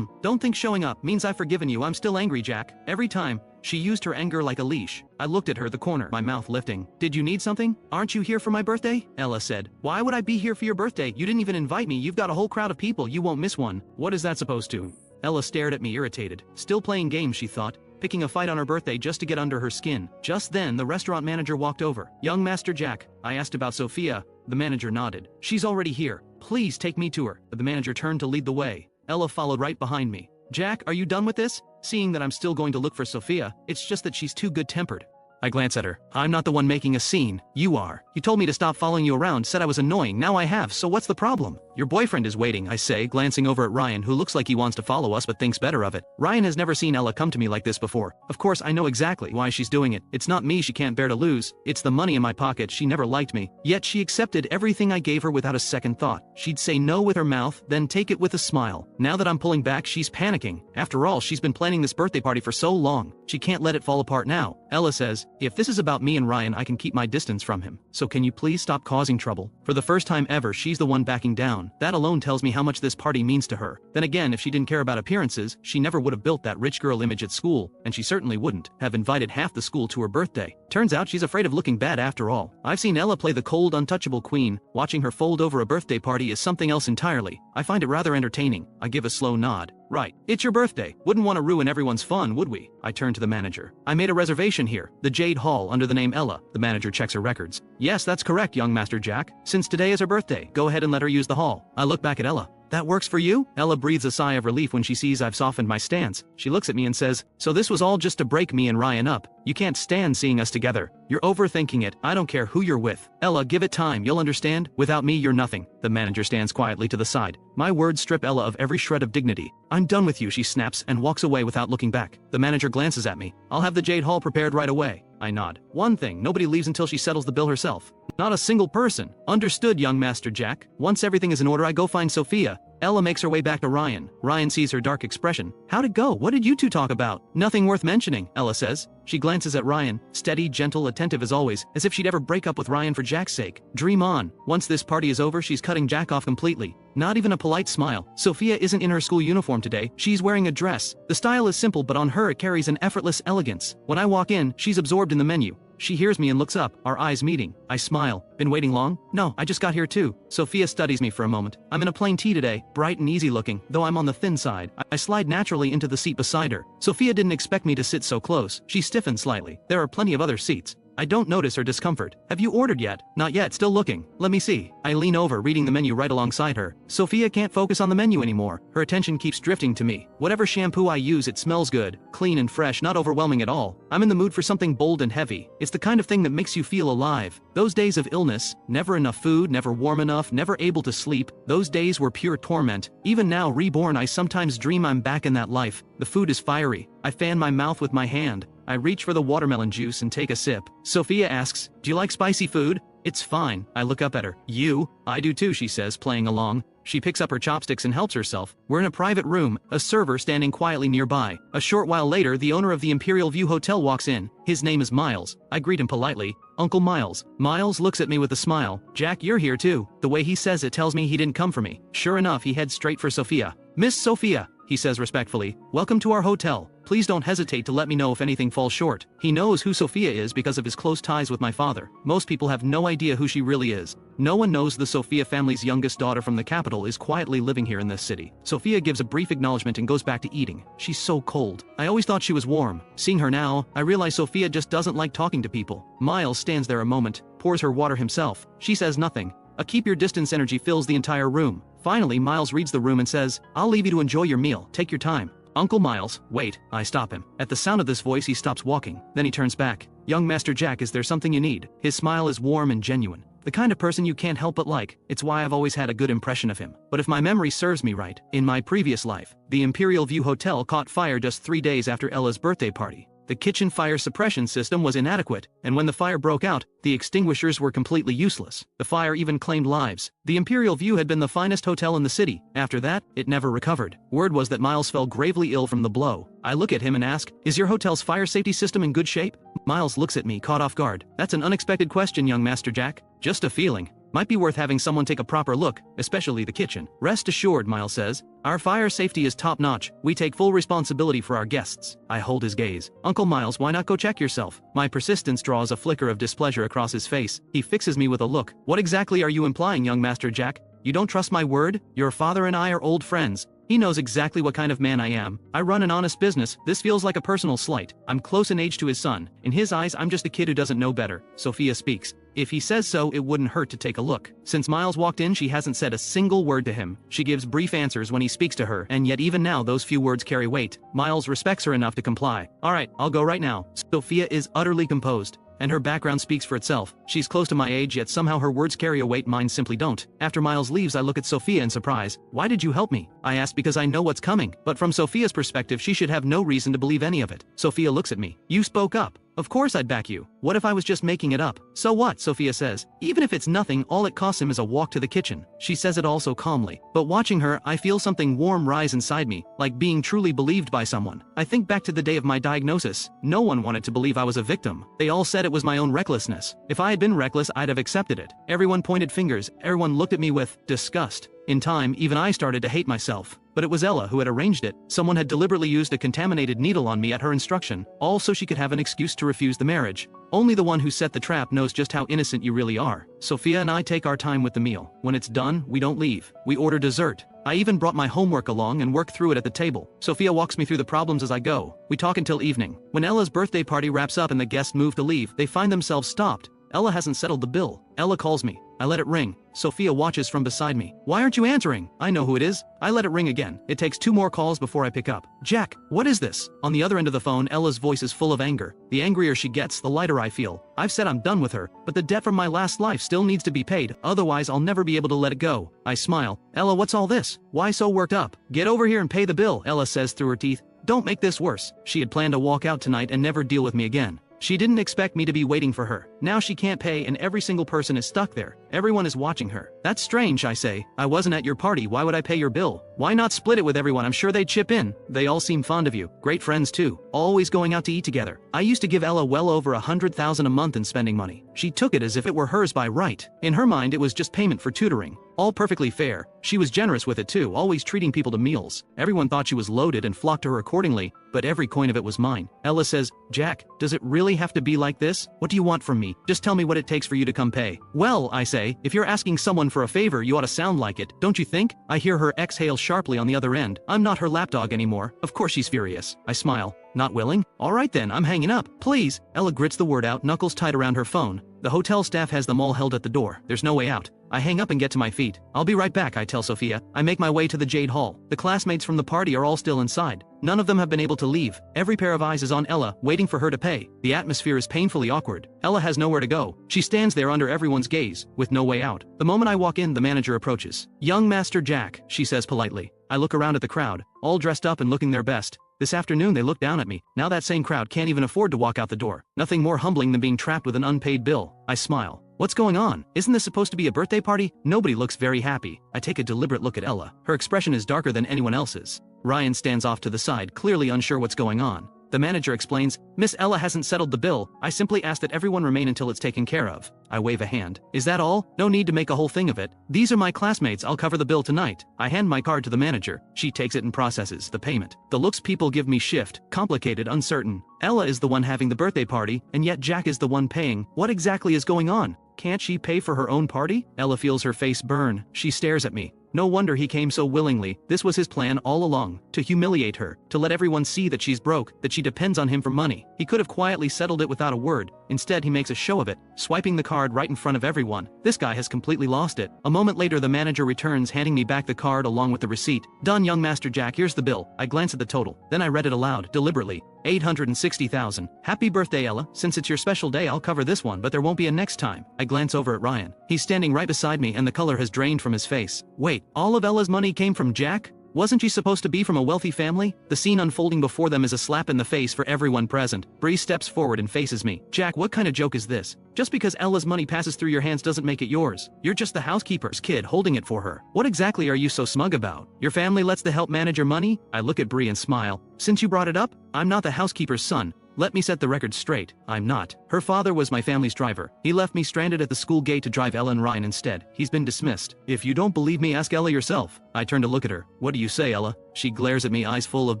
Don't think showing up means I've forgiven you. I'm still angry, Jack. Every time. She used her anger like a leash. I looked at her, the corner, my mouth lifting. Did you need something? Aren't you here for my birthday? Ella said. Why would I be here for your birthday? You didn't even invite me. You've got a whole crowd of people. You won't miss one. What is that supposed to? Ella stared at me, irritated. Still playing games, she thought. Picking a fight on her birthday just to get under her skin. Just then, the restaurant manager walked over. Young Master Jack. I asked about Sophia. The manager nodded. She's already here. Please take me to her. The manager turned to lead the way. Ella followed right behind me. Jack, are you done with this? Seeing that I'm still going to look for Sophia, it's just that she's too good-tempered. I glance at her. I'm not the one making a scene. You are. You told me to stop following you around, said I was annoying, now I have, so what's the problem? Your boyfriend is waiting, I say, glancing over at Ryan, who looks like he wants to follow us but thinks better of it. Ryan has never seen Ella come to me like this before. Of course I know exactly why she's doing it. It's not me she can't bear to lose. It's the money in my pocket. She never liked me. Yet she accepted everything I gave her without a second thought. She'd say no with her mouth, then take it with a smile. Now that I'm pulling back, she's panicking. After all, she's been planning this birthday party for so long. She can't let it fall apart now. Ella says, if this is about me and Ryan, I can keep my distance from him. So can you please stop causing trouble? For the first time ever, she's the one backing down. That alone tells me how much this party means to her. Then again, if she didn't care about appearances, she never would have built that rich girl image at school, and she certainly wouldn't have invited half the school to her birthday. Turns out she's afraid of looking bad after all. I've seen Ella play the cold, untouchable queen. Watching her fold over a birthday party is something else entirely. I find it rather entertaining. I give a slow nod. Right. It's your birthday. Wouldn't want to ruin everyone's fun, would we? I turn to the manager. I made a reservation here, the Jade Hall, under the name Ella. The manager checks her records. Yes, that's correct, young Master Jack. Since today is her birthday, go ahead and let her use the hall. I look back at Ella. That works for you? Ella breathes a sigh of relief when she sees I've softened my stance. She looks at me and says, so this was all just to break me and Ryan up. You can't stand seeing us together. You're overthinking it. I don't care who you're with. Ella, give it time, you'll understand. Without me, you're nothing. The manager stands quietly to the side. My words strip Ella of every shred of dignity. I'm done with you, she snaps and walks away without looking back. The manager glances at me. I'll have the Jade Hall prepared right away. I nod. One thing, nobody leaves until she settles the bill herself. Not a single person. Understood, young Master Jack. Once everything is in order, I go find Sophia. Ella makes her way back to Ryan. Ryan sees her dark expression. How'd it go? What did you two talk about? Nothing worth mentioning, Ella says. She glances at Ryan, steady, gentle, attentive as always, as if she'd ever break up with Ryan for Jack's sake. Dream on. Once this party is over, she's cutting Jack off completely. Not even a polite smile. Sophia isn't in her school uniform today. She's wearing a dress. The style is simple, but on her it carries an effortless elegance. When I walk in, she's absorbed in the menu. She hears me and looks up, our eyes meeting. I smile. Been waiting long? No, I just got here too. Sophia studies me for a moment. I'm in a plain tee today, bright and easy looking, though I'm on the thin side. I slide naturally into the seat beside her. Sophia didn't expect me to sit so close. She stiffens slightly. There are plenty of other seats. I don't notice her discomfort. Have you ordered yet? Not yet, still looking. Let me see. I lean over, reading the menu right alongside her. Sophia can't focus on the menu anymore. Her attention keeps drifting to me. Whatever shampoo I use, it smells good, clean and fresh, not overwhelming at all. I'm in the mood for something bold and heavy. It's the kind of thing that makes you feel alive. Those days of illness, never enough food, never warm enough, never able to sleep, those days were pure torment. Even now, reborn, I sometimes dream I'm back in that life. The food is fiery. I fan my mouth with my hand. I reach for the watermelon juice and take a sip. Sophia asks, do you like spicy food? It's fine. I look up at her. You? I do too, she says, playing along. She picks up her chopsticks and helps herself. We're in a private room, a server standing quietly nearby. A short while later, the owner of the Imperial View Hotel walks in. His name is Miles. I greet him politely. Uncle Miles. Miles looks at me with a smile. Jack, you're here too. The way he says it tells me he didn't come for me. Sure enough, he heads straight for Sophia. Miss Sophia, he says respectfully. Welcome to our hotel. Please don't hesitate to let me know if anything falls short. He knows who Sophia is because of his close ties with my father. Most people have no idea who she really is. No one knows the Sophia family's youngest daughter from the capital is quietly living here in this city. Sophia gives a brief acknowledgement and goes back to eating. She's so cold. I always thought she was warm. Seeing her now, I realize Sophia just doesn't like talking to people. Miles stands there a moment, pours her water himself. She says nothing. A keep your distance energy fills the entire room. Finally, Miles reads the room and says, I'll leave you to enjoy your meal. Take your time. Uncle Miles, wait, I stop him. At the sound of this voice, he stops walking. Then he turns back. Young Master Jack, is there something you need? His smile is warm and genuine. The kind of person you can't help but like. It's why I've always had a good impression of him. But if my memory serves me right, in my previous life, the Imperial View Hotel caught fire just 3 days after Ella's birthday party. The kitchen fire suppression system was inadequate, and when the fire broke out, the extinguishers were completely useless. The fire even claimed lives. The Imperial View had been the finest hotel in the city. After that, it never recovered. Word was that Miles fell gravely ill from the blow. I look at him and ask, is your hotel's fire safety system in good shape? Miles looks at me, caught off guard. That's an unexpected question, young Master Jack. Just a feeling. Might be worth having someone take a proper look, especially the kitchen. Rest assured, Miles says. Our fire safety is top-notch. We take full responsibility for our guests. I hold his gaze. Uncle Miles, why not go check yourself? My persistence draws a flicker of displeasure across his face. He fixes me with a look. What exactly are you implying, young Master Jack? You don't trust my word? Your father and I are old friends. He knows exactly what kind of man I am. I run an honest business. This feels like a personal slight. I'm close in age to his son. In his eyes, I'm just a kid who doesn't know better. Sophia speaks. If he says so, it wouldn't hurt to take a look. Since Miles walked in, she hasn't said a single word to him. She gives brief answers when he speaks to her, and yet even now those few words carry weight. Miles respects her enough to comply. Alright, I'll go right now. Sophia is utterly composed, and her background speaks for itself. She's close to my age, yet somehow her words carry a weight mine simply don't. After Miles leaves, I look at Sophia in surprise. Why did you help me? I ask because I know what's coming, but from Sophia's perspective, she should have no reason to believe any of it. Sophia looks at me. You spoke up. Of course I'd back you. What if I was just making it up? So what? Sophia says. Even if it's nothing, all it costs him is a walk to the kitchen. She says it all so calmly. But watching her, I feel something warm rise inside me, like being truly believed by someone. I think back to the day of my diagnosis. No one wanted to believe I was a victim. They all said it was my own recklessness. If I had been reckless, I'd have accepted it. Everyone pointed fingers. Everyone looked at me with disgust. In time, even I started to hate myself. But it was Ella who had arranged it. Someone had deliberately used a contaminated needle on me at her instruction, all so she could have an excuse to refuse the marriage. Only the one who set the trap knows just how innocent you really are. Sophia and I take our time with the meal. When it's done, we don't leave. We order dessert. I even brought my homework along and work through it at the table. Sophia walks me through the problems as I go. We talk until evening. When Ella's birthday party wraps up and the guests move to leave, they find themselves stopped. Ella hasn't settled the bill. Ella calls me. I let it ring. Sophia watches from beside me. Why aren't you answering? I know who it is. I let it ring again. It takes 2 more calls before I pick up. Jack, what is this? On the other end of the phone, Ella's voice is full of anger. The angrier she gets, the lighter I feel. I've said I'm done with her, but the debt from my last life still needs to be paid, otherwise I'll never be able to let it go. I smile. Ella, what's all this? Why so worked up? Get over here and pay the bill, Ella says through her teeth. Don't make this worse. She had planned to walk out tonight and never deal with me again. She didn't expect me to be waiting for her. Now she can't pay and every single person is stuck there. Everyone is watching her. That's strange, I say. I wasn't at your party, why would I pay your bill? Why not split it with everyone? I'm sure they'd chip in. They all seem fond of you. Great friends too. Always going out to eat together. I used to give Ella well over $100,000 a month in spending money. She took it as if it were hers by right. In her mind it was just payment for tutoring. All perfectly fair. She was generous with it too, always treating people to meals. Everyone thought she was loaded and flocked to her accordingly, but every coin of it was mine. Ella says, Jack, does it really have to be like this? What do you want from me? Just tell me what it takes for you to come pay. Well, I say, if you're asking someone for a favor, you ought to sound like it, don't you think? I hear her exhale sharply on the other end. I'm not her lapdog anymore. Of course she's furious. I smile. Not willing? All right then, I'm hanging up. Please. Ella grits the word out, knuckles tight around her phone. The hotel staff has them all held at the door. There's no way out. I hang up and get to my feet. I'll be right back, I tell Sophia. I make my way to the Jade Hall. The classmates from the party are all still inside. None of them have been able to leave. Every pair of eyes is on Ella, waiting for her to pay. The atmosphere is painfully awkward. Ella has nowhere to go. She stands there under everyone's gaze, with no way out. The moment I walk in, the manager approaches. Young Master Jack, she says politely. I look around at the crowd, all dressed up and looking their best. This afternoon they look down at me. Now that same crowd can't even afford to walk out the door. Nothing more humbling than being trapped with an unpaid bill. I smile. What's going on? Isn't this supposed to be a birthday party? Nobody looks very happy. I take a deliberate look at Ella. Her expression is darker than anyone else's. Ryan stands off to the side, clearly unsure what's going on. The manager explains, Miss Ella hasn't settled the bill. I simply ask that everyone remain until it's taken care of. I wave a hand. Is that all? No need to make a whole thing of it. These are my classmates, I'll cover the bill tonight. I hand my card to the manager. She takes it and processes the payment. The looks people give me shift, complicated, uncertain. Ella is the one having the birthday party, and yet Jack is the one paying. What exactly is going on? Can't she pay for her own party? Ella feels her face burn. She stares at me. No wonder he came so willingly. This was his plan all along, to humiliate her, to let everyone see that she's broke, that she depends on him for money. He could have quietly settled it without a word. Instead, he makes a show of it, swiping the card right in front of everyone. This guy has completely lost it. A moment later, the manager returns, handing me back the card along with the receipt. Done, young Master Jack, here's the bill. I glance at the total. Then I read it aloud, deliberately. $860,000. Happy birthday, Ella. Since it's your special day, I'll cover this one, but there won't be a next time. I glance over at Ryan. He's standing right beside me and the color has drained from his face. Wait, all of Ella's money came from Jack? Wasn't she supposed to be from a wealthy family? The scene unfolding before them is a slap in the face for everyone present. Bree steps forward and faces me. Jack, what kind of joke is this? Just because Ella's money passes through your hands doesn't make it yours. You're just the housekeeper's kid holding it for her. What exactly are you so smug about? Your family lets the help manage your money? I look at Bree and smile. Since you brought it up, I'm not the housekeeper's son. Let me set the record straight. I'm not. Her father was my family's driver. He left me stranded at the school gate to drive Ella and Ryan instead. He's been dismissed. If you don't believe me, ask Ella yourself. I turn to look at her. What do you say, Ella? She glares at me, eyes full of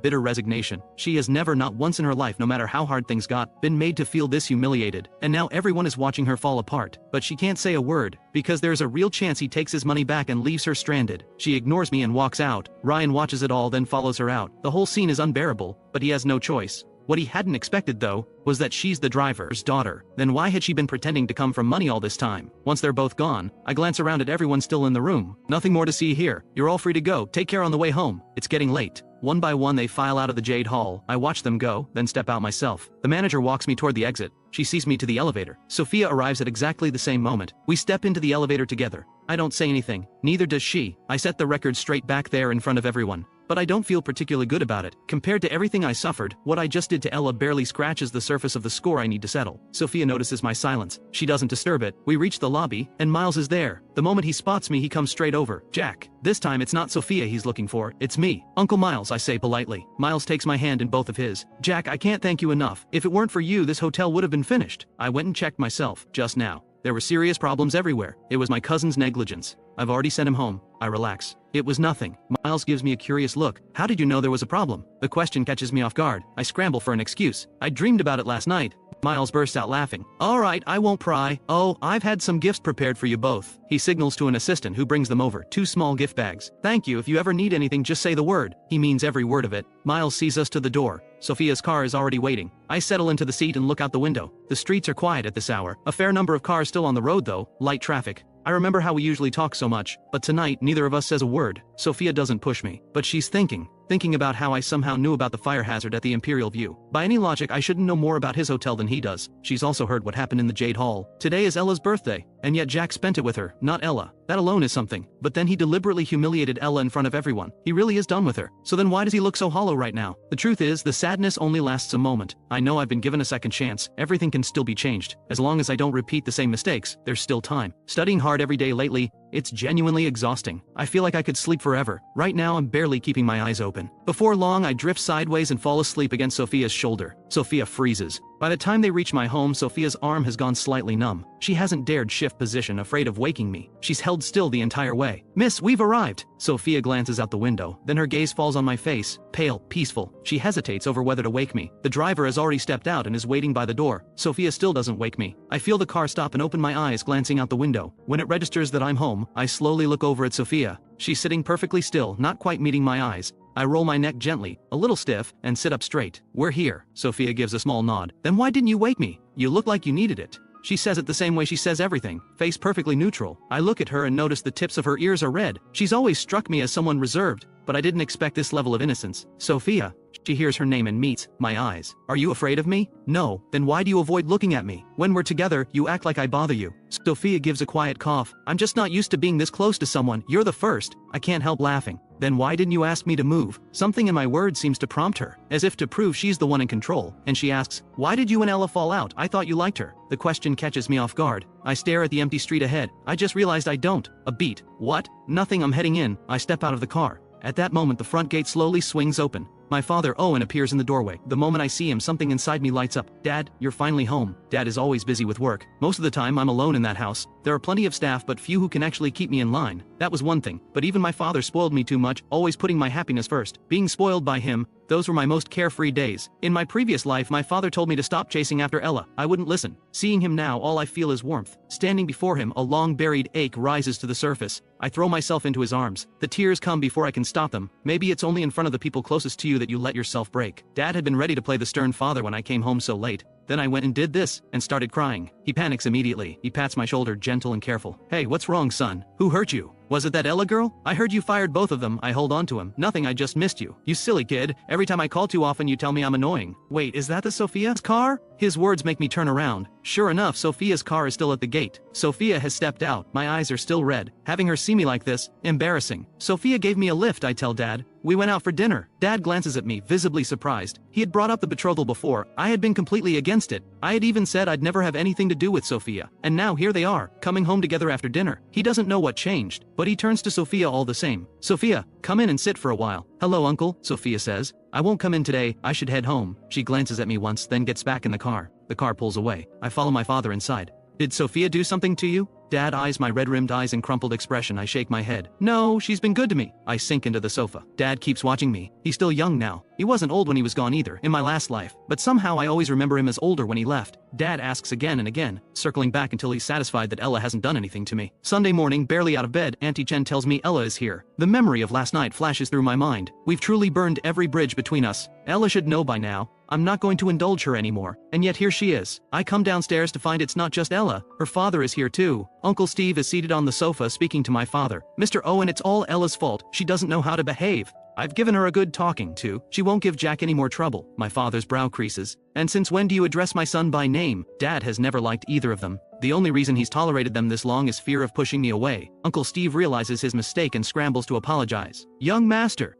bitter resignation. She has never, not once in her life, no matter how hard things got, been made to feel this humiliated. And now everyone is watching her fall apart. But she can't say a word, because there's a real chance he takes his money back and leaves her stranded. She ignores me and walks out. Ryan watches it all, then follows her out. The whole scene is unbearable, but he has no choice. What he hadn't expected though, was that she's the driver's daughter. Then why had she been pretending to come from money all this time? Once they're both gone, I glance around at everyone still in the room. Nothing more to see here. You're all free to go. Take care on the way home. It's getting late. One by one they file out of the Jade Hall. I watch them go, then step out myself. The manager walks me toward the exit. She sees me to the elevator. Sophia arrives at exactly the same moment. We step into the elevator together. I don't say anything. Neither does she. I set the record straight back there in front of everyone. But I don't feel particularly good about it. Compared to everything I suffered, what I just did to Ella barely scratches the surface of the score I need to settle. Sophia notices my silence. She doesn't disturb it. We reach the lobby, and Miles is there. The moment he spots me, he comes straight over. Jack. This time it's not Sophia he's looking for, it's me. Uncle Miles, I say politely. Miles takes my hand in both of his. Jack, I can't thank you enough. If it weren't for you, this hotel would have been finished. I went and checked myself, just now. There were serious problems everywhere. It was my cousin's negligence. I've already sent him home. I relax. It was nothing. Miles gives me a curious look. How did you know there was a problem? The question catches me off guard. I scramble for an excuse. I dreamed about it last night. Miles bursts out laughing. Alright, I won't pry. Oh, I've had some gifts prepared for you both. He signals to an assistant who brings them over. 2 small gift bags. Thank you, if you ever need anything just say the word. He means every word of it. Miles sees us to the door. Sophia's car is already waiting. I settle into the seat and look out the window. The streets are quiet at this hour. A fair number of cars still on the road though, light traffic. I remember how we usually talk so much, but tonight neither of us says a word. Sophia doesn't push me, but she's thinking about how I somehow knew about the fire hazard at the Imperial View. By any logic, I shouldn't know more about his hotel than he does. She's also heard what happened in the Jade Hall. Today is Ella's birthday, and yet Jack spent it with her, not Ella. That alone is something. But then he deliberately humiliated Ella in front of everyone. He really is done with her. So then why does he look so hollow right now? The truth is, the sadness only lasts a moment. I know I've been given a second chance. Everything can still be changed. As long as I don't repeat the same mistakes, there's still time. Studying hard every day lately, it's genuinely exhausting. I feel like I could sleep forever. Right now I'm barely keeping my eyes open. Before long I drift sideways and fall asleep against Sophia's shoulder. Sophia freezes. By the time they reach my home, Sophia's arm has gone slightly numb. She hasn't dared shift position, afraid of waking me. She's held still the entire way. Miss, we've arrived. Sophia glances out the window. Then her gaze falls on my face. Pale, peaceful. She hesitates over whether to wake me. The driver has already stepped out and is waiting by the door. Sophia still doesn't wake me. I feel the car stop and open my eyes, glancing out the window. When it registers that I'm home, I slowly look over at Sophia. She's sitting perfectly still, not quite meeting my eyes. I roll my neck gently, a little stiff, and sit up straight. We're here. Sophia gives a small nod. Then why didn't you wake me? You look like you needed it. She says it the same way she says everything, face perfectly neutral. I look at her and notice the tips of her ears are red. She's always struck me as someone reserved, but I didn't expect this level of innocence. Sophia. She hears her name and meets my eyes. Are you afraid of me? No. Then why do you avoid looking at me? When we're together, you act like I bother you. Sophia gives a quiet cough. I'm just not used to being this close to someone. You're the first. I can't help laughing. Then why didn't you ask me to move? Something in my words seems to prompt her, as if to prove she's the one in control, and she asks, why did you and Ella fall out? I thought you liked her. The question catches me off guard. I stare at the empty street ahead. I just realized I don't. A beat. What? Nothing, I'm heading in. I step out of the car. At that moment the front gate slowly swings open. My father Owen appears in the doorway. The moment I see him, something inside me lights up. Dad, you're finally home. Dad is always busy with work. Most of the time I'm alone in that house. There are plenty of staff but few who can actually keep me in line. That was one thing. But even my father spoiled me too much, always putting my happiness first. Being spoiled by him, those were my most carefree days. In my previous life my father told me to stop chasing after Ella. I wouldn't listen. Seeing him now, all I feel is warmth. Standing before him, a long buried ache rises to the surface. I throw myself into his arms. The tears come before I can stop them. Maybe it's only in front of the people closest to you that you let yourself break. Dad had been ready to play the stern father when I came home so late. Then I went and did this, and started crying. He panics immediately. He pats my shoulder, gentle and careful. Hey, what's wrong, son? Who hurt you? Was it that Ella girl? I heard you fired both of them. I hold on to him. Nothing, I just missed you. You silly kid. Every time I call too often you tell me I'm annoying. Wait, is that the Sophia's car? His words make me turn around. Sure enough, Sophia's car is still at the gate. Sophia has stepped out. My eyes are still red. Having her see me like this, embarrassing. Sophia gave me a lift, I tell Dad. We went out for dinner. Dad glances at me, visibly surprised. He had brought up the betrothal before. I had been completely against it. I had even said I'd never have anything to do with Sophia. And now here they are, coming home together after dinner. He doesn't know what changed, but he turns to Sophia all the same. Sophia, come in and sit for a while. Hello, Uncle, Sophia says. I won't come in today, I should head home. She glances at me once, then gets back in the car. The car pulls away. I follow my father inside. Did Sophia do something to you? Dad eyes my red-rimmed eyes and crumpled expression. I shake my head. No, she's been good to me. I sink into the sofa. Dad keeps watching me. He's still young now. He wasn't old when he was gone either, in my last life. But somehow I always remember him as older when he left. Dad asks again and again, circling back until he's satisfied that Ella hasn't done anything to me. Sunday morning, barely out of bed, Auntie Chen tells me Ella is here. The memory of last night flashes through my mind. We've truly burned every bridge between us. Ella should know by now. I'm not going to indulge her anymore. And yet here she is. I come downstairs to find it's not just Ella. Her father is here too. Uncle Steve is seated on the sofa speaking to my father. Mr. Owen, it's all Ella's fault. She doesn't know how to behave. I've given her a good talking to. She won't give Jack any more trouble. My father's brow creases. And since when do you address my son by name? Dad has never liked either of them. The only reason he's tolerated them this long is fear of pushing me away. Uncle Steve realizes his mistake and scrambles to apologize. Young Master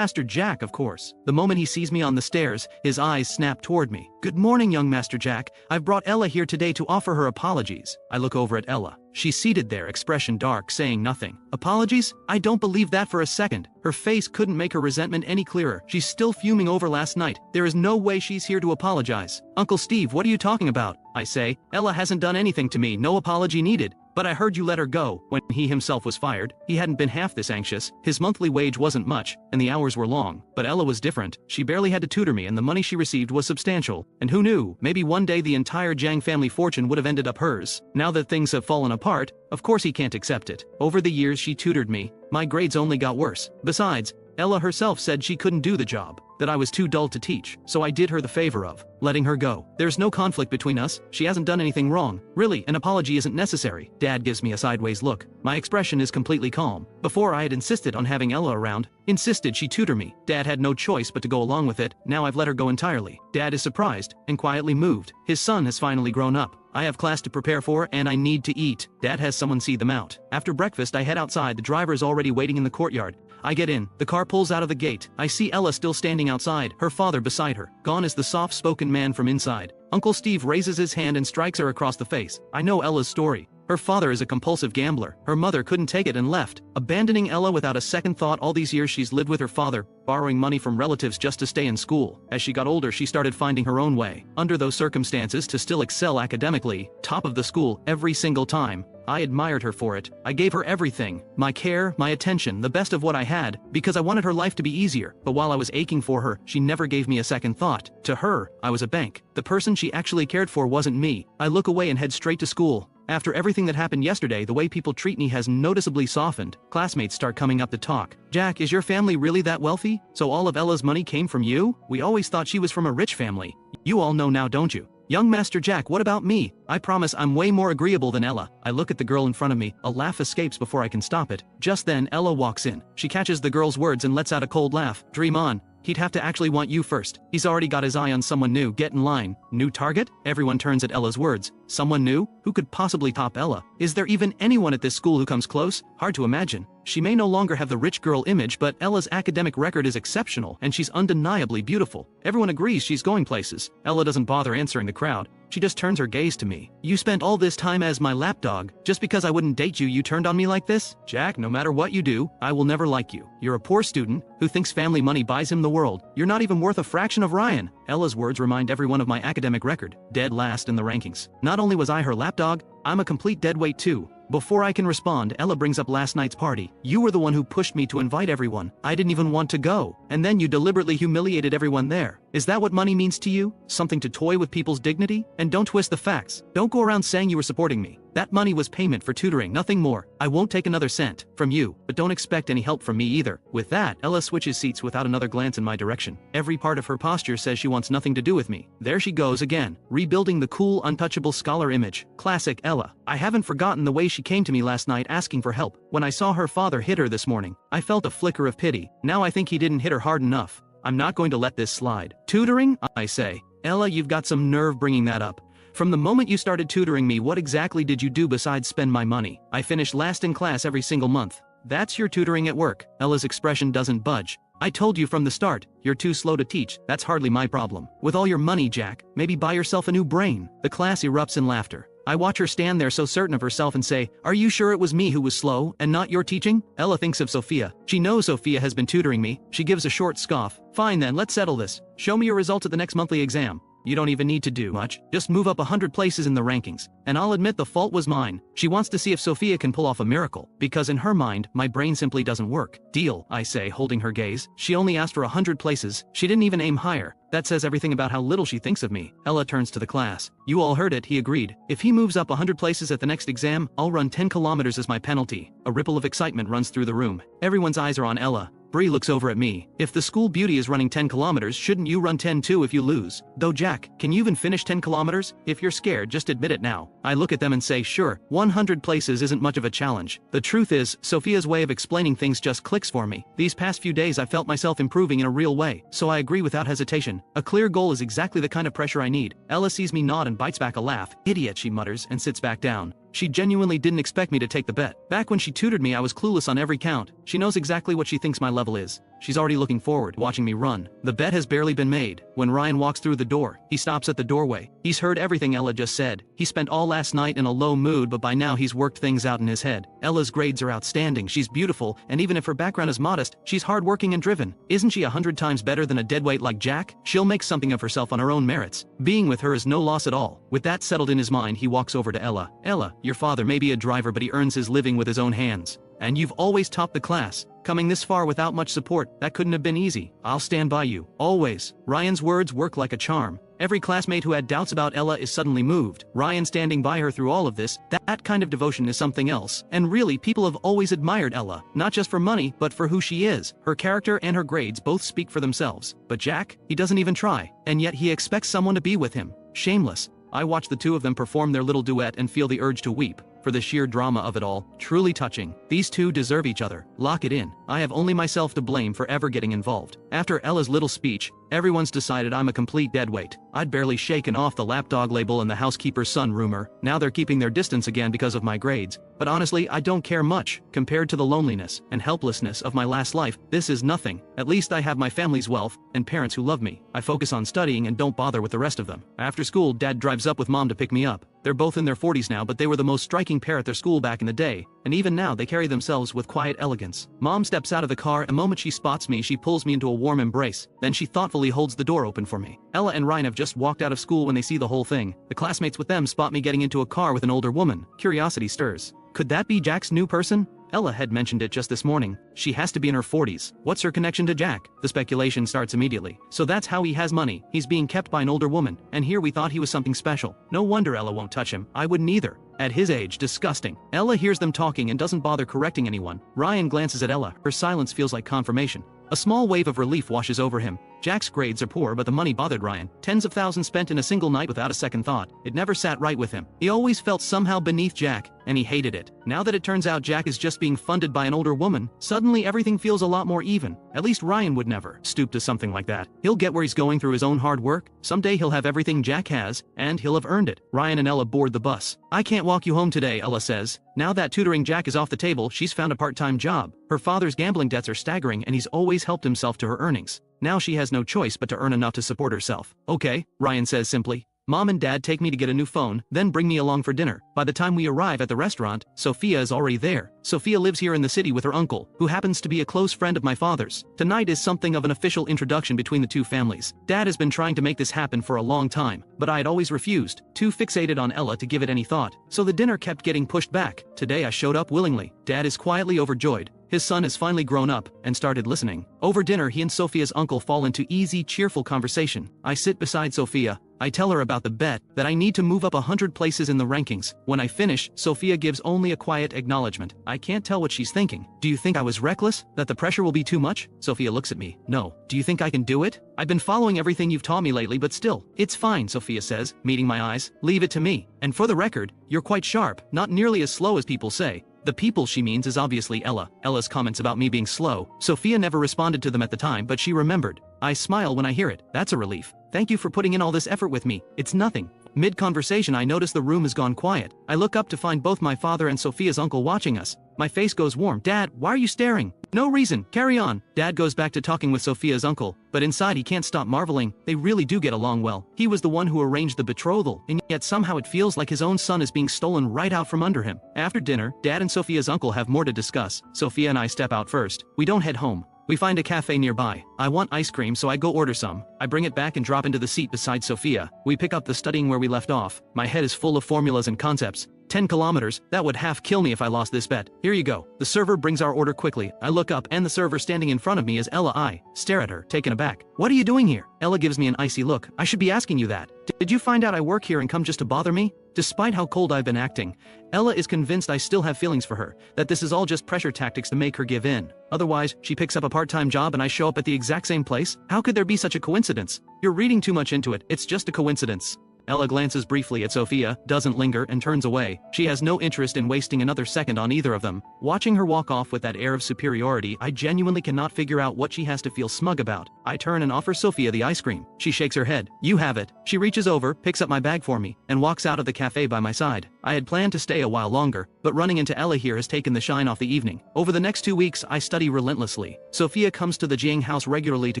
Jack, of course. The moment he sees me on the stairs, his eyes snap toward me. Good morning, young Master Jack. I've brought Ella here today to offer her apologies. I look over at Ella. She's seated there, expression dark, saying nothing. Apologies? I don't believe that for a second. Her face couldn't make her resentment any clearer. She's still fuming over last night. There is no way she's here to apologize. Uncle Steve, what are you talking about? I say. Ella hasn't done anything to me, no apology needed. But I heard you let her go. When he himself was fired, he hadn't been half this anxious. His monthly wage wasn't much, and the hours were long. But Ella was different. She barely had to tutor me, and the money she received was substantial. And who knew, maybe one day the entire Jiang family fortune would have ended up hers. Now that things have fallen apart, of course he can't accept it. Over the years she tutored me. My grades only got worse. Besides, Ella herself said she couldn't do the job, that I was too dull to teach, so I did her the favor of letting her go. There's no conflict between us. She hasn't done anything wrong. Really, an apology isn't necessary. Dad gives me a sideways look. My expression is completely calm. Before I had insisted on having Ella around, insisted she tutor me. Dad had no choice but to go along with it. Now I've let her go entirely. Dad is surprised and quietly moved. His son has finally grown up. I have class to prepare for and I need to eat. Dad has someone see them out. After breakfast I head outside. The driver is already waiting in the courtyard. I get in. The car pulls out of the gate. I see Ella still standing outside, her father beside her. Gone is the soft-spoken man from inside. Uncle Steve raises his hand and strikes her across the face. I know Ella's story. Her father is a compulsive gambler. Her mother couldn't take it and left, abandoning Ella without a second thought. All these years she's lived with her father, borrowing money from relatives just to stay in school. As she got older, she started finding her own way. Under those circumstances, to still excel academically, top of the school every single time. I admired her for it. I gave her everything, my care, my attention, the best of what I had, because I wanted her life to be easier. But while I was aching for her, she never gave me a second thought. To her, I was a bank. The person she actually cared for wasn't me. I look away and head straight to school. After everything that happened yesterday, the way people treat me has noticeably softened. Classmates start coming up to talk. Jack, is your family really that wealthy? So all of Ella's money came from you? We always thought she was from a rich family. You all know now, don't you? Young Master Jack, what about me? I promise I'm way more agreeable than Ella. I look at the girl in front of me. A laugh escapes before I can stop it. Just then, Ella walks in. She catches the girl's words and lets out a cold laugh. Dream on. He'd have to actually want you first. He's already got his eye on someone new. Get in line. New target? Everyone turns at Ella's words. Someone new? Who could possibly top Ella? Is there even anyone at this school who comes close? Hard to imagine. She may no longer have the rich girl image, but Ella's academic record is exceptional, and she's undeniably beautiful. Everyone agrees she's going places. Ella doesn't bother answering the crowd. She just turns her gaze to me. You spent all this time as my lapdog. Just because I wouldn't date you turned on me like this? Jack, no matter what you do, I will never like you. You're a poor student who thinks family money buys him the world. You're not even worth a fraction of Ryan. Ella's words remind everyone of my academic record. Dead last in the rankings. Not only was I her lapdog, I'm a complete deadweight too. Before I can respond, Ella brings up last night's party. You were the one who pushed me to invite everyone. I didn't even want to go. And then you deliberately humiliated everyone there. Is that what money means to you? Something to toy with people's dignity? And don't twist the facts. Don't go around saying you were supporting me. That money was payment for tutoring, nothing more. I won't take another cent from you, but don't expect any help from me either. With that, Ella switches seats without another glance in my direction. Every part of her posture says she wants nothing to do with me. There she goes again, rebuilding the cool, untouchable scholar image. Classic Ella. I haven't forgotten the way she came to me last night asking for help. When I saw her father hit her this morning, I felt a flicker of pity. Now I think he didn't hit her hard enough. I'm not going to let this slide. Tutoring? I say. Ella, you've got some nerve bringing that up. From the moment you started tutoring me, what exactly did you do besides spend my money? I finished last in class every single month. That's your tutoring at work. Ella's expression doesn't budge. I told you from the start, you're too slow to teach. That's hardly my problem. With all your money, Jack, maybe buy yourself a new brain. The class erupts in laughter. I watch her stand there so certain of herself and say, are you sure it was me who was slow and not your teaching? Ella thinks of Sophia. She knows Sophia has been tutoring me. She gives a short scoff. Fine then, let's settle this. Show me your results at the next monthly exam. You don't even need to do much. Just move up 100 places in the rankings. And I'll admit the fault was mine. She wants to see if Sophia can pull off a miracle. Because in her mind, my brain simply doesn't work. Deal, I say, holding her gaze. She only asked for 100 places. She didn't even aim higher. That says everything about how little she thinks of me. Ella turns to the class. You all heard it, he agreed. If he moves up 100 places at the next exam, I'll run 10 kilometers as my penalty. A ripple of excitement runs through the room. Everyone's eyes are on Ella. Bree looks over at me. If the school beauty is running 10 kilometers, shouldn't you run 10 too if you lose? Though Jack, can you even finish 10 kilometers? If you're scared, just admit it now. I look at them and say, sure, 100 places isn't much of a challenge. The truth is, Sophia's way of explaining things just clicks for me. These past few days I felt myself improving in a real way, so I agree without hesitation. A clear goal is exactly the kind of pressure I need. Ella sees me nod and bites back a laugh. Idiot, she mutters and sits back down. She genuinely didn't expect me to take the bet. Back when she tutored me, I was clueless on every count. She knows exactly what she thinks my level is. She's already looking forward, watching me run. The bet has barely been made. When Ryan walks through the door, he stops at the doorway. He's heard everything Ella just said. He spent all last night in a low mood, but by now he's worked things out in his head. Ella's grades are outstanding, she's beautiful, and even if her background is modest, she's hardworking and driven. Isn't she 100 times better than a deadweight like Jack? She'll make something of herself on her own merits. Being with her is no loss at all. With that settled in his mind, he walks over to Ella. Ella, your father may be a driver, but he earns his living with his own hands. And you've always topped the class. Coming this far without much support, that couldn't have been easy. I'll stand by you. Always. Ryan's words work like a charm. Every classmate who had doubts about Ella is suddenly moved. Ryan standing by her through all of this, that kind of devotion is something else. And really, people have always admired Ella, not just for money, but for who she is. Her character and her grades both speak for themselves. But Jack, he doesn't even try. And yet he expects someone to be with him. Shameless. I watch the two of them perform their little duet and feel the urge to weep. For the sheer drama of it all, truly touching. These two deserve each other. Lock it in. I have only myself to blame for ever getting involved. After Ella's little speech, everyone's decided I'm a complete deadweight. I'd barely shaken off the lapdog label and the housekeeper's son rumor. Now they're keeping their distance again because of my grades. But honestly, I don't care much. Compared to the loneliness and helplessness of my last life, this is nothing. At least I have my family's wealth and parents who love me. I focus on studying and don't bother with the rest of them. After school, Dad drives up with Mom to pick me up. They're both in their 40s now, but they were the most striking pair at their school back in the day, and even now they carry themselves with quiet elegance. Mom steps out of the car, and the moment she spots me, she pulls me into a warm embrace. Then she thoughtfully holds the door open for me. Ella and Ryan have just walked out of school when they see the whole thing. The classmates with them spot me getting into a car with an older woman. Curiosity stirs. Could that be Jack's new person? Ella had mentioned it just this morning. She has to be in her 40s. What's her connection to Jack? The speculation starts immediately. So that's how he has money. He's being kept by an older woman. And here we thought he was something special. No wonder Ella won't touch him. I wouldn't either. At his age, disgusting. Ella hears them talking and doesn't bother correcting anyone. Ryan glances at Ella. Her silence feels like confirmation. A small wave of relief washes over him. Jack's grades are poor, but the money bothered Ryan. Tens of thousands spent in a single night without a second thought. It never sat right with him. He always felt somehow beneath Jack, and he hated it. Now that it turns out Jack is just being funded by an older woman, suddenly everything feels a lot more even. At least Ryan would never stoop to something like that. He'll get where he's going through his own hard work. Someday he'll have everything Jack has, and he'll have earned it. Ryan and Ella board the bus. I can't walk you home today, Ella says. Now that tutoring Jack is off the table, she's found a part-time job. Her father's gambling debts are staggering, and he's always helped himself to her earnings. Now she has no choice but to earn enough to support herself. Okay, Ryan says simply. Mom and Dad take me to get a new phone, then bring me along for dinner. By the time we arrive at the restaurant, Sophia is already there. Sophia lives here in the city with her uncle, who happens to be a close friend of my father's. Tonight is something of an official introduction between the two families. Dad has been trying to make this happen for a long time, but I had always refused, too fixated on Ella to give it any thought. So the dinner kept getting pushed back. Today I showed up willingly. Dad is quietly overjoyed. His son has finally grown up and started listening. Over dinner, he and Sophia's uncle fall into easy, cheerful conversation. I sit beside Sophia. I tell her about the bet, that I need to move up 100 places in the rankings. When I finish, Sophia gives only a quiet acknowledgement. I can't tell what she's thinking. Do you think I was reckless? That the pressure will be too much? Sophia looks at me. No. Do you think I can do it? I've been following everything you've taught me lately, but still. It's fine, Sophia says, meeting my eyes. Leave it to me. And for the record, you're quite sharp, not nearly as slow as people say. The people she means is obviously Ella. Ella's comments about me being slow. Sophia never responded to them at the time, but she remembered. I smile when I hear it. That's a relief. Thank you for putting in all this effort with me. It's nothing. Mid-conversation, I notice the room has gone quiet. I look up to find both my father and Sophia's uncle watching us. My face goes warm. Dad, why are you staring? No reason. Carry on. Dad goes back to talking with Sophia's uncle, but inside he can't stop marveling. They really do get along well. He was the one who arranged the betrothal, and yet somehow it feels like his own son is being stolen right out from under him. After dinner, Dad and Sophia's uncle have more to discuss. Sophia and I step out first. We don't head home. We find a cafe nearby. I want ice cream, so I go order some. I bring it back and drop into the seat beside Sophia. We pick up the studying where we left off. My head is full of formulas and concepts. 10 kilometers, that would half kill me if I lost this bet. Here you go. The server brings our order quickly. I look up and the server standing in front of me is Ella. I stare at her, taken aback. What are you doing here? Ella gives me an icy look. I should be asking you that. Did you find out I work here and come just to bother me? Despite how cold I've been acting, Ella is convinced I still have feelings for her, that this is all just pressure tactics to make her give in. Otherwise, she picks up a part-time job and I show up at the exact same place? How could there be such a coincidence? You're reading too much into it, it's just a coincidence. Ella glances briefly at Sophia, doesn't linger, and turns away. She has no interest in wasting another second on either of them. Watching her walk off with that air of superiority, I genuinely cannot figure out what she has to feel smug about. I turn and offer Sophia the ice cream. She shakes her head. You have it. She reaches over, picks up my bag for me, and walks out of the cafe by my side. I had planned to stay a while longer, but running into Ella here has taken the shine off the evening. Over the next 2 weeks, I study relentlessly. Sophia comes to the Jiang house regularly to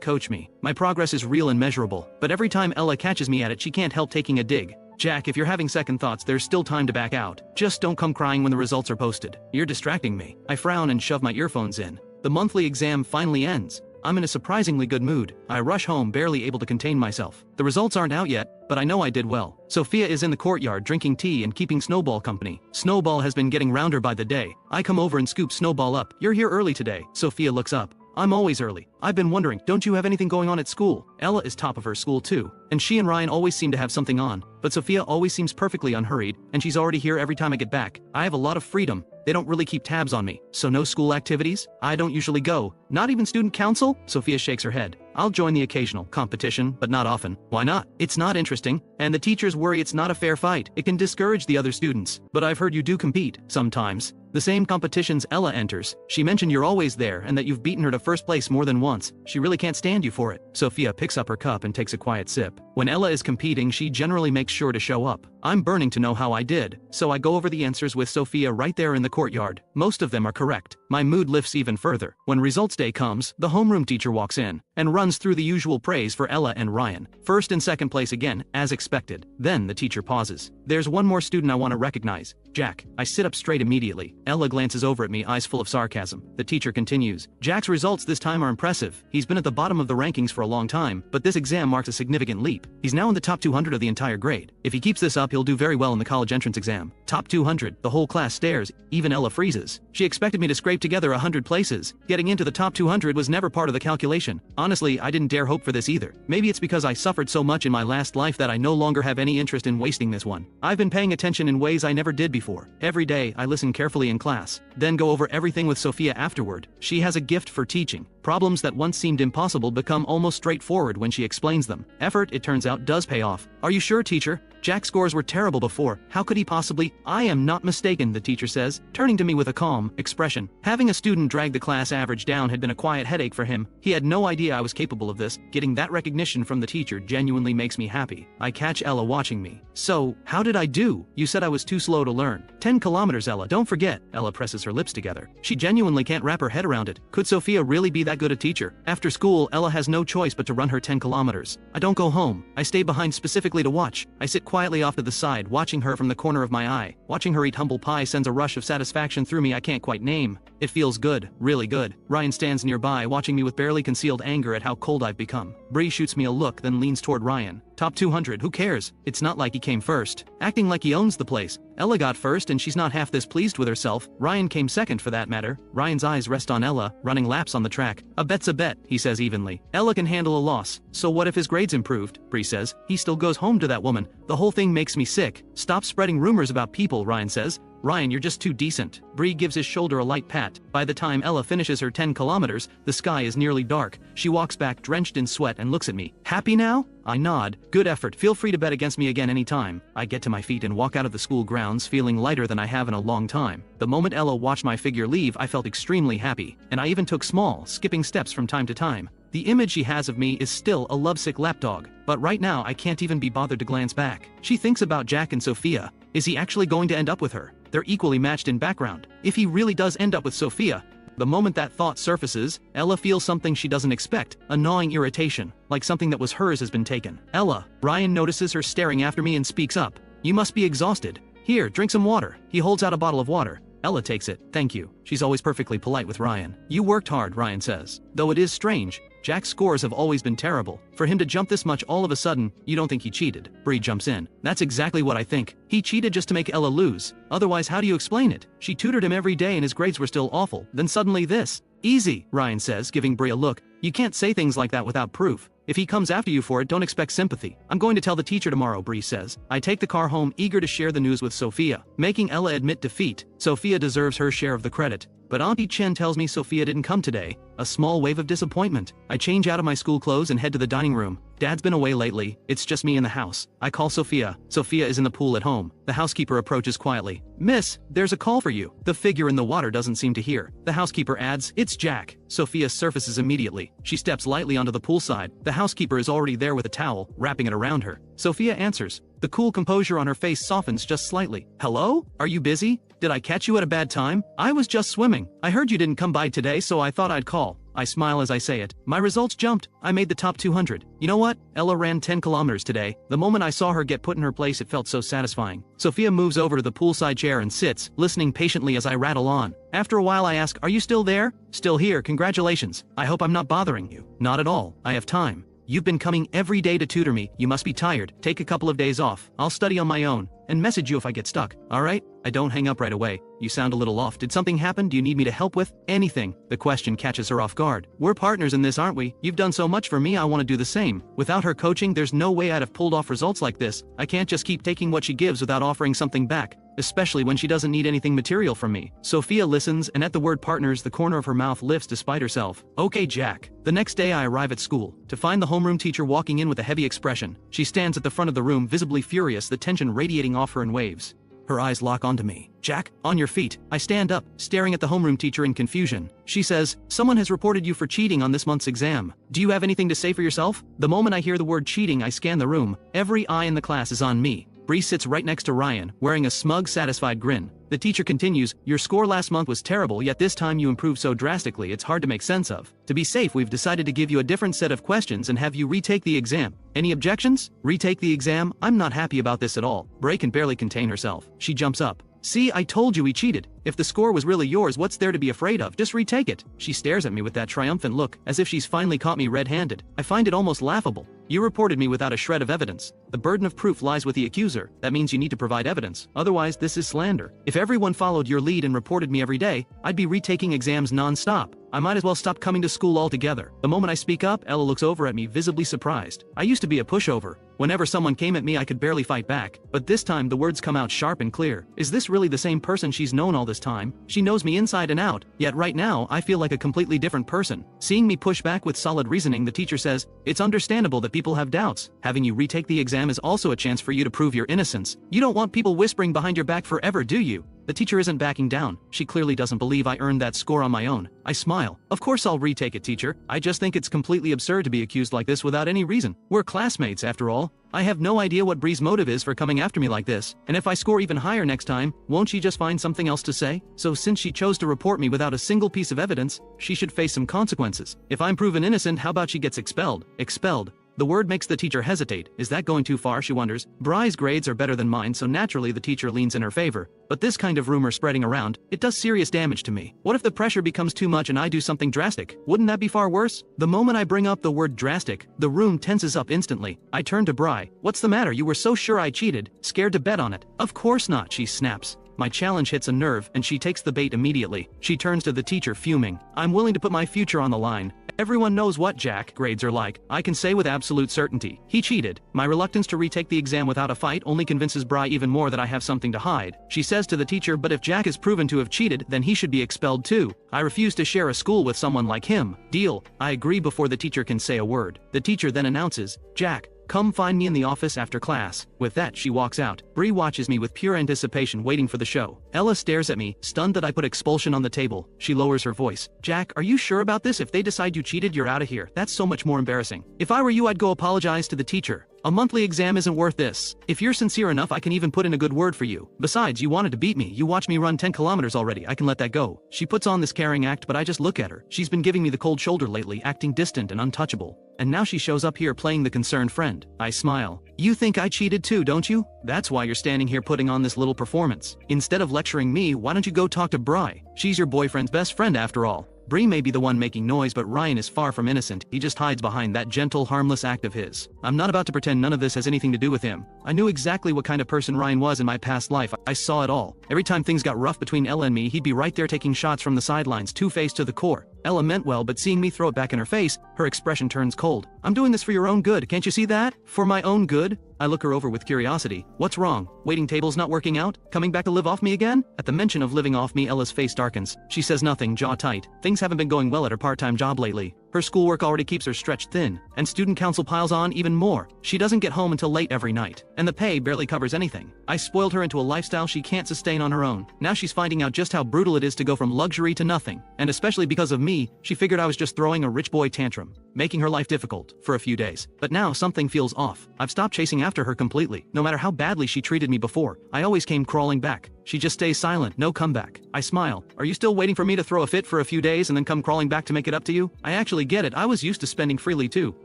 coach me. My progress is real and measurable, but every time Ella catches me at it, she can't help taking a dig. Jack, if you're having second thoughts, there's still time to back out. Just don't come crying when the results are posted. You're distracting me. I frown and shove my earphones in. The monthly exam finally ends. I'm in a surprisingly good mood. I rush home, barely able to contain myself. The results aren't out yet, but I know I did well. Sophia is in the courtyard drinking tea and keeping Snowball company. Snowball has been getting rounder by the day. I come over and scoop Snowball up. You're here early today. Sophia looks up. I'm always early. I've been wondering, don't you have anything going on at school? Ella is top of her school too, and she and Ryan always seem to have something on, but Sophia always seems perfectly unhurried, and she's already here every time I get back. I have a lot of freedom. They don't really keep tabs on me, so no school activities? I don't usually go. Not even student council? Sophia shakes her head. I'll join the occasional competition, but not often. Why not? It's not interesting, and the teachers worry it's not a fair fight. It can discourage the other students. But I've heard you do compete, sometimes. The same competitions Ella enters. She mentioned you're always there and that you've beaten her to first place more than once. She really can't stand you for it. Sophia picks up her cup and takes a quiet sip. When Ella is competing, she generally makes sure to show up. I'm burning to know how I did, so I go over the answers with Sophia right there in the courtyard. Most of them are correct. My mood lifts even further. When results day comes, the homeroom teacher walks in and runs through the usual praise for Ella and Ryan. First and second place again, as expected. Then the teacher pauses. There's one more student I want to recognize. Jack. I sit up straight immediately. Ella glances over at me, eyes full of sarcasm. The teacher continues. Jack's results this time are impressive. He's been at the bottom of the rankings for a long time, but this exam marks a significant leap. He's now in the top 200 of the entire grade. If he keeps this up, he'll do very well in the college entrance exam. Top 200. The whole class stares. Even Ella freezes. She expected me to scrape together 100 places. Getting into the top 200 was never part of the calculation. Honestly, I didn't dare hope for this either. Maybe it's because I suffered so much in my last life that I no longer have any interest in wasting this one. I've been paying attention in ways I never did before. Every day, I listen carefully in class, then go over everything with Sophia afterward. She has a gift for teaching. Problems that once seemed impossible become almost straightforward when she explains them. Effort, it turns out, does pay off. Are you sure, teacher? Jack's scores were terrible before. How could he possibly? I am not mistaken, the teacher says, turning to me with a calm expression. Having a student drag the class average down had been a quiet headache for him. He had no idea I was capable of this. Getting that recognition from the teacher genuinely makes me happy. I catch Ella watching me. So, how did I do? You said I was too slow to learn. 10 kilometers, Ella. Don't forget. Ella presses her lips together. She genuinely can't wrap her head around it. Could Sophia really be that good a teacher? After school, Ella has no choice but to run her 10 kilometers. I don't go home. I stay behind specifically to watch. I sit quietly off to the side, watching her from the corner of my eye. Watching her eat humble pie sends a rush of satisfaction through me I can't quite name. It feels good, really good. Ryan stands nearby, watching me with barely concealed anger at how cold I've become. Bree shoots me a look, then leans toward Ryan. Top 200, who cares? It's not like he came first. Acting like he owns the place. Ella got first and she's not half this pleased with herself. Ryan came second for that matter. Ryan's eyes rest on Ella, running laps on the track. A bet's a bet, he says evenly. Ella can handle a loss. So what if his grades improved? Bree says. He still goes home to that woman. The whole thing makes me sick. Stop spreading rumors about people, Ryan says. Ryan, you're just too decent. Bree gives his shoulder a light pat. By the time Ella finishes her 10 kilometers, the sky is nearly dark. She walks back drenched in sweat and looks at me. Happy now? I nod. Good effort. Feel free to bet against me again anytime. I get to my feet and walk out of the school grounds feeling lighter than I have in a long time. The moment Ella watched my figure leave, I felt extremely happy. And I even took small, skipping steps from time to time. The image she has of me is still a lovesick lapdog. But right now I can't even be bothered to glance back. She thinks about Jack and Sophia. Is he actually going to end up with her? They're equally matched in background. If he really does end up with Sophia, the moment that thought surfaces, Ella feels something she doesn't expect, a gnawing irritation, like something that was hers has been taken. Ella. Ryan notices her staring after me and speaks up. You must be exhausted. Here, drink some water. He holds out a bottle of water. Ella takes it. Thank you. She's always perfectly polite with Ryan. You worked hard, Ryan says. Though it is strange, Jack's scores have always been terrible. For him to jump this much all of a sudden, you don't think he cheated? Bree jumps in. That's exactly what I think. He cheated just to make Ella lose. Otherwise, how do you explain it? She tutored him every day and his grades were still awful. Then suddenly this. Easy, Ryan says, giving Bree a look. You can't say things like that without proof. If he comes after you for it, don't expect sympathy. I'm going to tell the teacher tomorrow, Bree says. I take the car home, eager to share the news with Sophia. Making Ella admit defeat, Sophia deserves her share of the credit. But Auntie Chen tells me Sophia didn't come today. A small wave of disappointment. I change out of my school clothes and head to the dining room. Dad's been away lately. It's just me in the house. I call Sophia. Sophia is in the pool at home. The housekeeper approaches quietly. Miss, there's a call for you. The figure in the water doesn't seem to hear. The housekeeper adds, it's Jack. Sophia surfaces immediately. She steps lightly onto the poolside. The housekeeper is already there with a towel, wrapping it around her. Sophia answers. The cool composure on her face softens just slightly. Hello? Are you busy? Did I catch you at a bad time? I was just swimming. I heard you didn't come by today, so I thought I'd call. I smile as I say it. My results jumped. I made the top 200. You know what? Ella ran 10 kilometers today. The moment I saw her get put in her place, it felt so satisfying. Sophia moves over to the poolside chair and sits, listening patiently as I rattle on. After a while I ask, are you still there? Still here, congratulations. I hope I'm not bothering you. Not at all. I have time. You've been coming every day to tutor me. You must be tired. Take a couple of days off. I'll study on my own and message you if I get stuck. All right? I don't hang up right away. You sound a little off. Did something happen? Do you need me to help with anything? The question catches her off guard. We're partners in this, aren't we? You've done so much for me, I want to do the same. Without her coaching, there's no way I'd have pulled off results like this. I can't just keep taking what she gives without offering something back, especially when she doesn't need anything material from me. Sophia listens, and at the word partners, the corner of her mouth lifts despite herself. Okay, Jack. The next day I arrive at school, to find the homeroom teacher walking in with a heavy expression. She stands at the front of the room, visibly furious, the tension radiating off her in waves. Her eyes lock onto me. Jack, on your feet. I stand up, staring at the homeroom teacher in confusion. She says, someone has reported you for cheating on this month's exam. Do you have anything to say for yourself? The moment I hear the word cheating, I scan the room. Every eye in the class is on me. Bree sits right next to Ryan, wearing a smug, satisfied grin. The teacher continues, your score last month was terrible, yet this time you improved so drastically it's hard to make sense of. To be safe, we've decided to give you a different set of questions and have you retake the exam. Any objections? Retake the exam? I'm not happy about this at all. Bree can barely contain herself. She jumps up. See, I told you he cheated. If the score was really yours, what's there to be afraid of? Just retake it. She stares at me with that triumphant look, as if she's finally caught me red-handed. I find it almost laughable. You reported me without a shred of evidence. The burden of proof lies with the accuser. That means you need to provide evidence. Otherwise, this is slander. If everyone followed your lead and reported me every day, I'd be retaking exams non-stop. I might as well stop coming to school altogether. The moment I speak up, Ella looks over at me, visibly surprised. I used to be a pushover. Whenever someone came at me, I could barely fight back. But this time, the words come out sharp and clear. Is this really the same person she's known all this time? She knows me inside and out. Yet right now, I feel like a completely different person. Seeing me push back with solid reasoning, the teacher says, it's understandable that people have doubts. Having you retake the exam is also a chance for you to prove your innocence. You don't want people whispering behind your back forever, do you? The teacher isn't backing down. She clearly doesn't believe I earned that score on my own. I smile. Of course I'll retake it, teacher. I just think it's completely absurd to be accused like this without any reason. We're classmates, after all. I have no idea what Bree's motive is for coming after me like this, and if I score even higher next time, won't she just find something else to say? So since she chose to report me without a single piece of evidence, she should face some consequences. If I'm proven innocent, how about she gets expelled? Expelled. The word makes the teacher hesitate. Is that going too far, she wonders. Bree's grades are better than mine, so naturally the teacher leans in her favor. But this kind of rumor spreading around, it does serious damage to me. What if the pressure becomes too much and I do something drastic? Wouldn't that be far worse? The moment I bring up the word drastic, the room tenses up instantly. I turn to Bree. What's the matter? You were so sure I cheated, scared to bet on it. Of course not, she snaps. My challenge hits a nerve, and she takes the bait immediately. She turns to the teacher, fuming. I'm willing to put my future on the line. Everyone knows what Jack grades are like. I can say with absolute certainty, he cheated. My reluctance to retake the exam without a fight only convinces Bree even more that I have something to hide. She says to the teacher, but if Jack is proven to have cheated, then he should be expelled too. I refuse to share a school with someone like him. Deal. I agree before the teacher can say a word. The teacher then announces, Jack, come find me in the office after class. With that, she walks out. Bree watches me with pure anticipation, waiting for the show. Ella stares at me, stunned that I put expulsion on the table. She lowers her voice. Jack, are you sure about this? If they decide you cheated, you're out of here. That's so much more embarrassing. If I were you, I'd go apologize to the teacher. A monthly exam isn't worth this. If you're sincere enough, I can even put in a good word for you. Besides, you wanted to beat me. You watched me run 10 kilometers already. I can let that go. She puts on this caring act, but I just look at her. She's been giving me the cold shoulder lately, acting distant and untouchable. And now she shows up here playing the concerned friend. I smile. You think I cheated too, don't you? That's why you're standing here putting on this little performance. Instead of lecturing me, why don't you go talk to Bree? She's your boyfriend's best friend after all. Bree may be the one making noise, but Ryan is far from innocent. He just hides behind that gentle, harmless act of his. I'm not about to pretend none of this has anything to do with him. I knew exactly what kind of person Ryan was in my past life. I saw it all. Every time things got rough between Ella and me, he'd be right there taking shots from the sidelines, two-faced to the core. Ella meant well, but seeing me throw it back in her face, her expression turns cold. I'm doing this for your own good, can't you see that? For my own good? I look her over with curiosity. What's wrong? Waiting tables not working out? Coming back to live off me again? At the mention of living off me, Ella's face darkens. She says nothing, jaw tight. Things haven't been going well at her part-time job lately. Her schoolwork already keeps her stretched thin, and student council piles on even more. She doesn't get home until late every night, and the pay barely covers anything. I spoiled her into a lifestyle she can't sustain on her own. Now she's finding out just how brutal it is to go from luxury to nothing, and especially because of me, she figured I was just throwing a rich boy tantrum, making her life difficult for a few days. But now something feels off. I've stopped chasing after her completely. No matter how badly she treated me before, I always came crawling back. She just stays silent, no comeback. I smile. Are you still waiting for me to throw a fit for a few days and then come crawling back to make it up to you? I actually get it. I was used to spending freely too.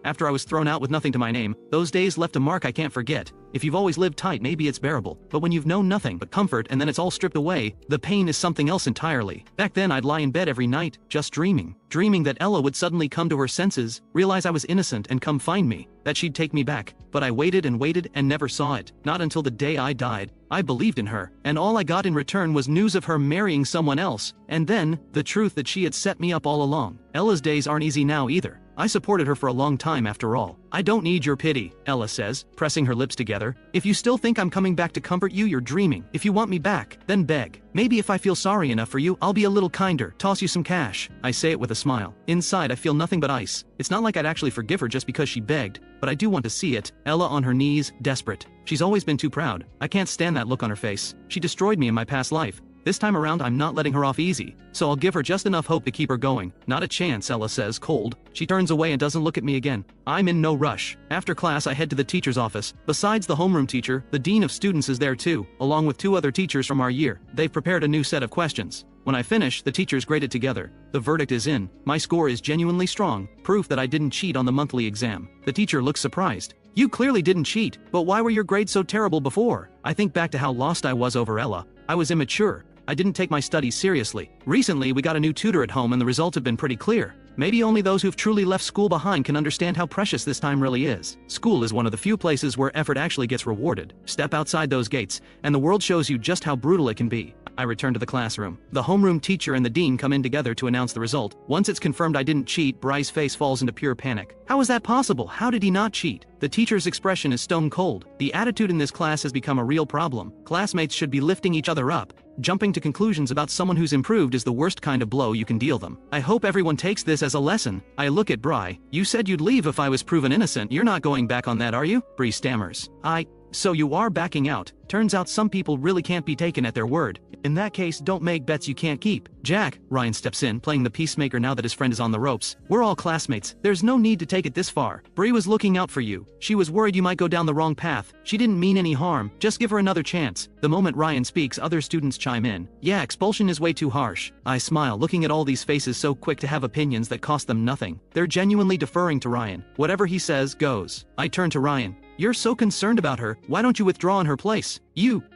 After I was thrown out with nothing to my name, those days left a mark I can't forget. If you've always lived tight, maybe it's bearable. But when you've known nothing but comfort and then it's all stripped away, the pain is something else entirely. Back then I'd lie in bed every night, just dreaming that Ella would suddenly come to her senses, realize I was innocent and come find me, that she'd take me back. But I waited and never saw it. Not until the day I died. I believed in her, and all I got in return was news of her marrying someone else, and then, the truth that she had set me up all along. Ella's days aren't easy now either. I supported her for a long time after all. I don't need your pity, Ella says, pressing her lips together. If you still think I'm coming back to comfort you, you're dreaming. If you want me back, then beg. Maybe if I feel sorry enough for you, I'll be a little kinder, toss you some cash. I say it with a smile. Inside, I feel nothing but ice. It's not like I'd actually forgive her just because she begged, but I do want to see it. Ella on her knees, desperate. She's always been too proud. I can't stand that look on her face. She destroyed me in my past life. This time around, I'm not letting her off easy, so I'll give her just enough hope to keep her going. Not a chance, Ella says, cold. She turns away and doesn't look at me again. I'm in no rush. After class, I head to the teacher's office. Besides the homeroom teacher, the dean of students is there too, along with 2 other teachers from our year. They've prepared a new set of questions. When I finish, the teachers grade it together. The verdict is in. My score is genuinely strong, proof that I didn't cheat on the monthly exam. The teacher looks surprised. You clearly didn't cheat, but why were your grades so terrible before? I think back to how lost I was over Ella. I was immature. I didn't take my studies seriously. Recently, we got a new tutor at home and the results have been pretty clear. Maybe only those who've truly left school behind can understand how precious this time really is. School is one of the few places where effort actually gets rewarded. Step outside those gates, and the world shows you just how brutal it can be. I return to the classroom. The homeroom teacher and the dean come in together to announce the result. Once it's confirmed I didn't cheat, Bry's face falls into pure panic. How is that possible? How did he not cheat? The teacher's expression is stone cold. The attitude in this class has become a real problem. Classmates should be lifting each other up. Jumping to conclusions about someone who's improved is the worst kind of blow you can deal them. I hope everyone takes this as a lesson. I look at Bri. You said you'd leave if I was proven innocent. You're not going back on that, are you? Bri stammers. So you are backing out. Turns out some people really can't be taken at their word. In that case, don't make bets you can't keep. Jack, Ryan steps in, playing the peacemaker now that his friend is on the ropes. We're all classmates. There's no need to take it this far. Bri was looking out for you. She was worried you might go down the wrong path. She didn't mean any harm. Just give her another chance. The moment Ryan speaks, other students chime in. Yeah, expulsion is way too harsh. I smile, looking at all these faces so quick to have opinions that cost them nothing. They're genuinely deferring to Ryan. Whatever he says, goes. I turn to Ryan. You're so concerned about her, why don't you withdraw in her place?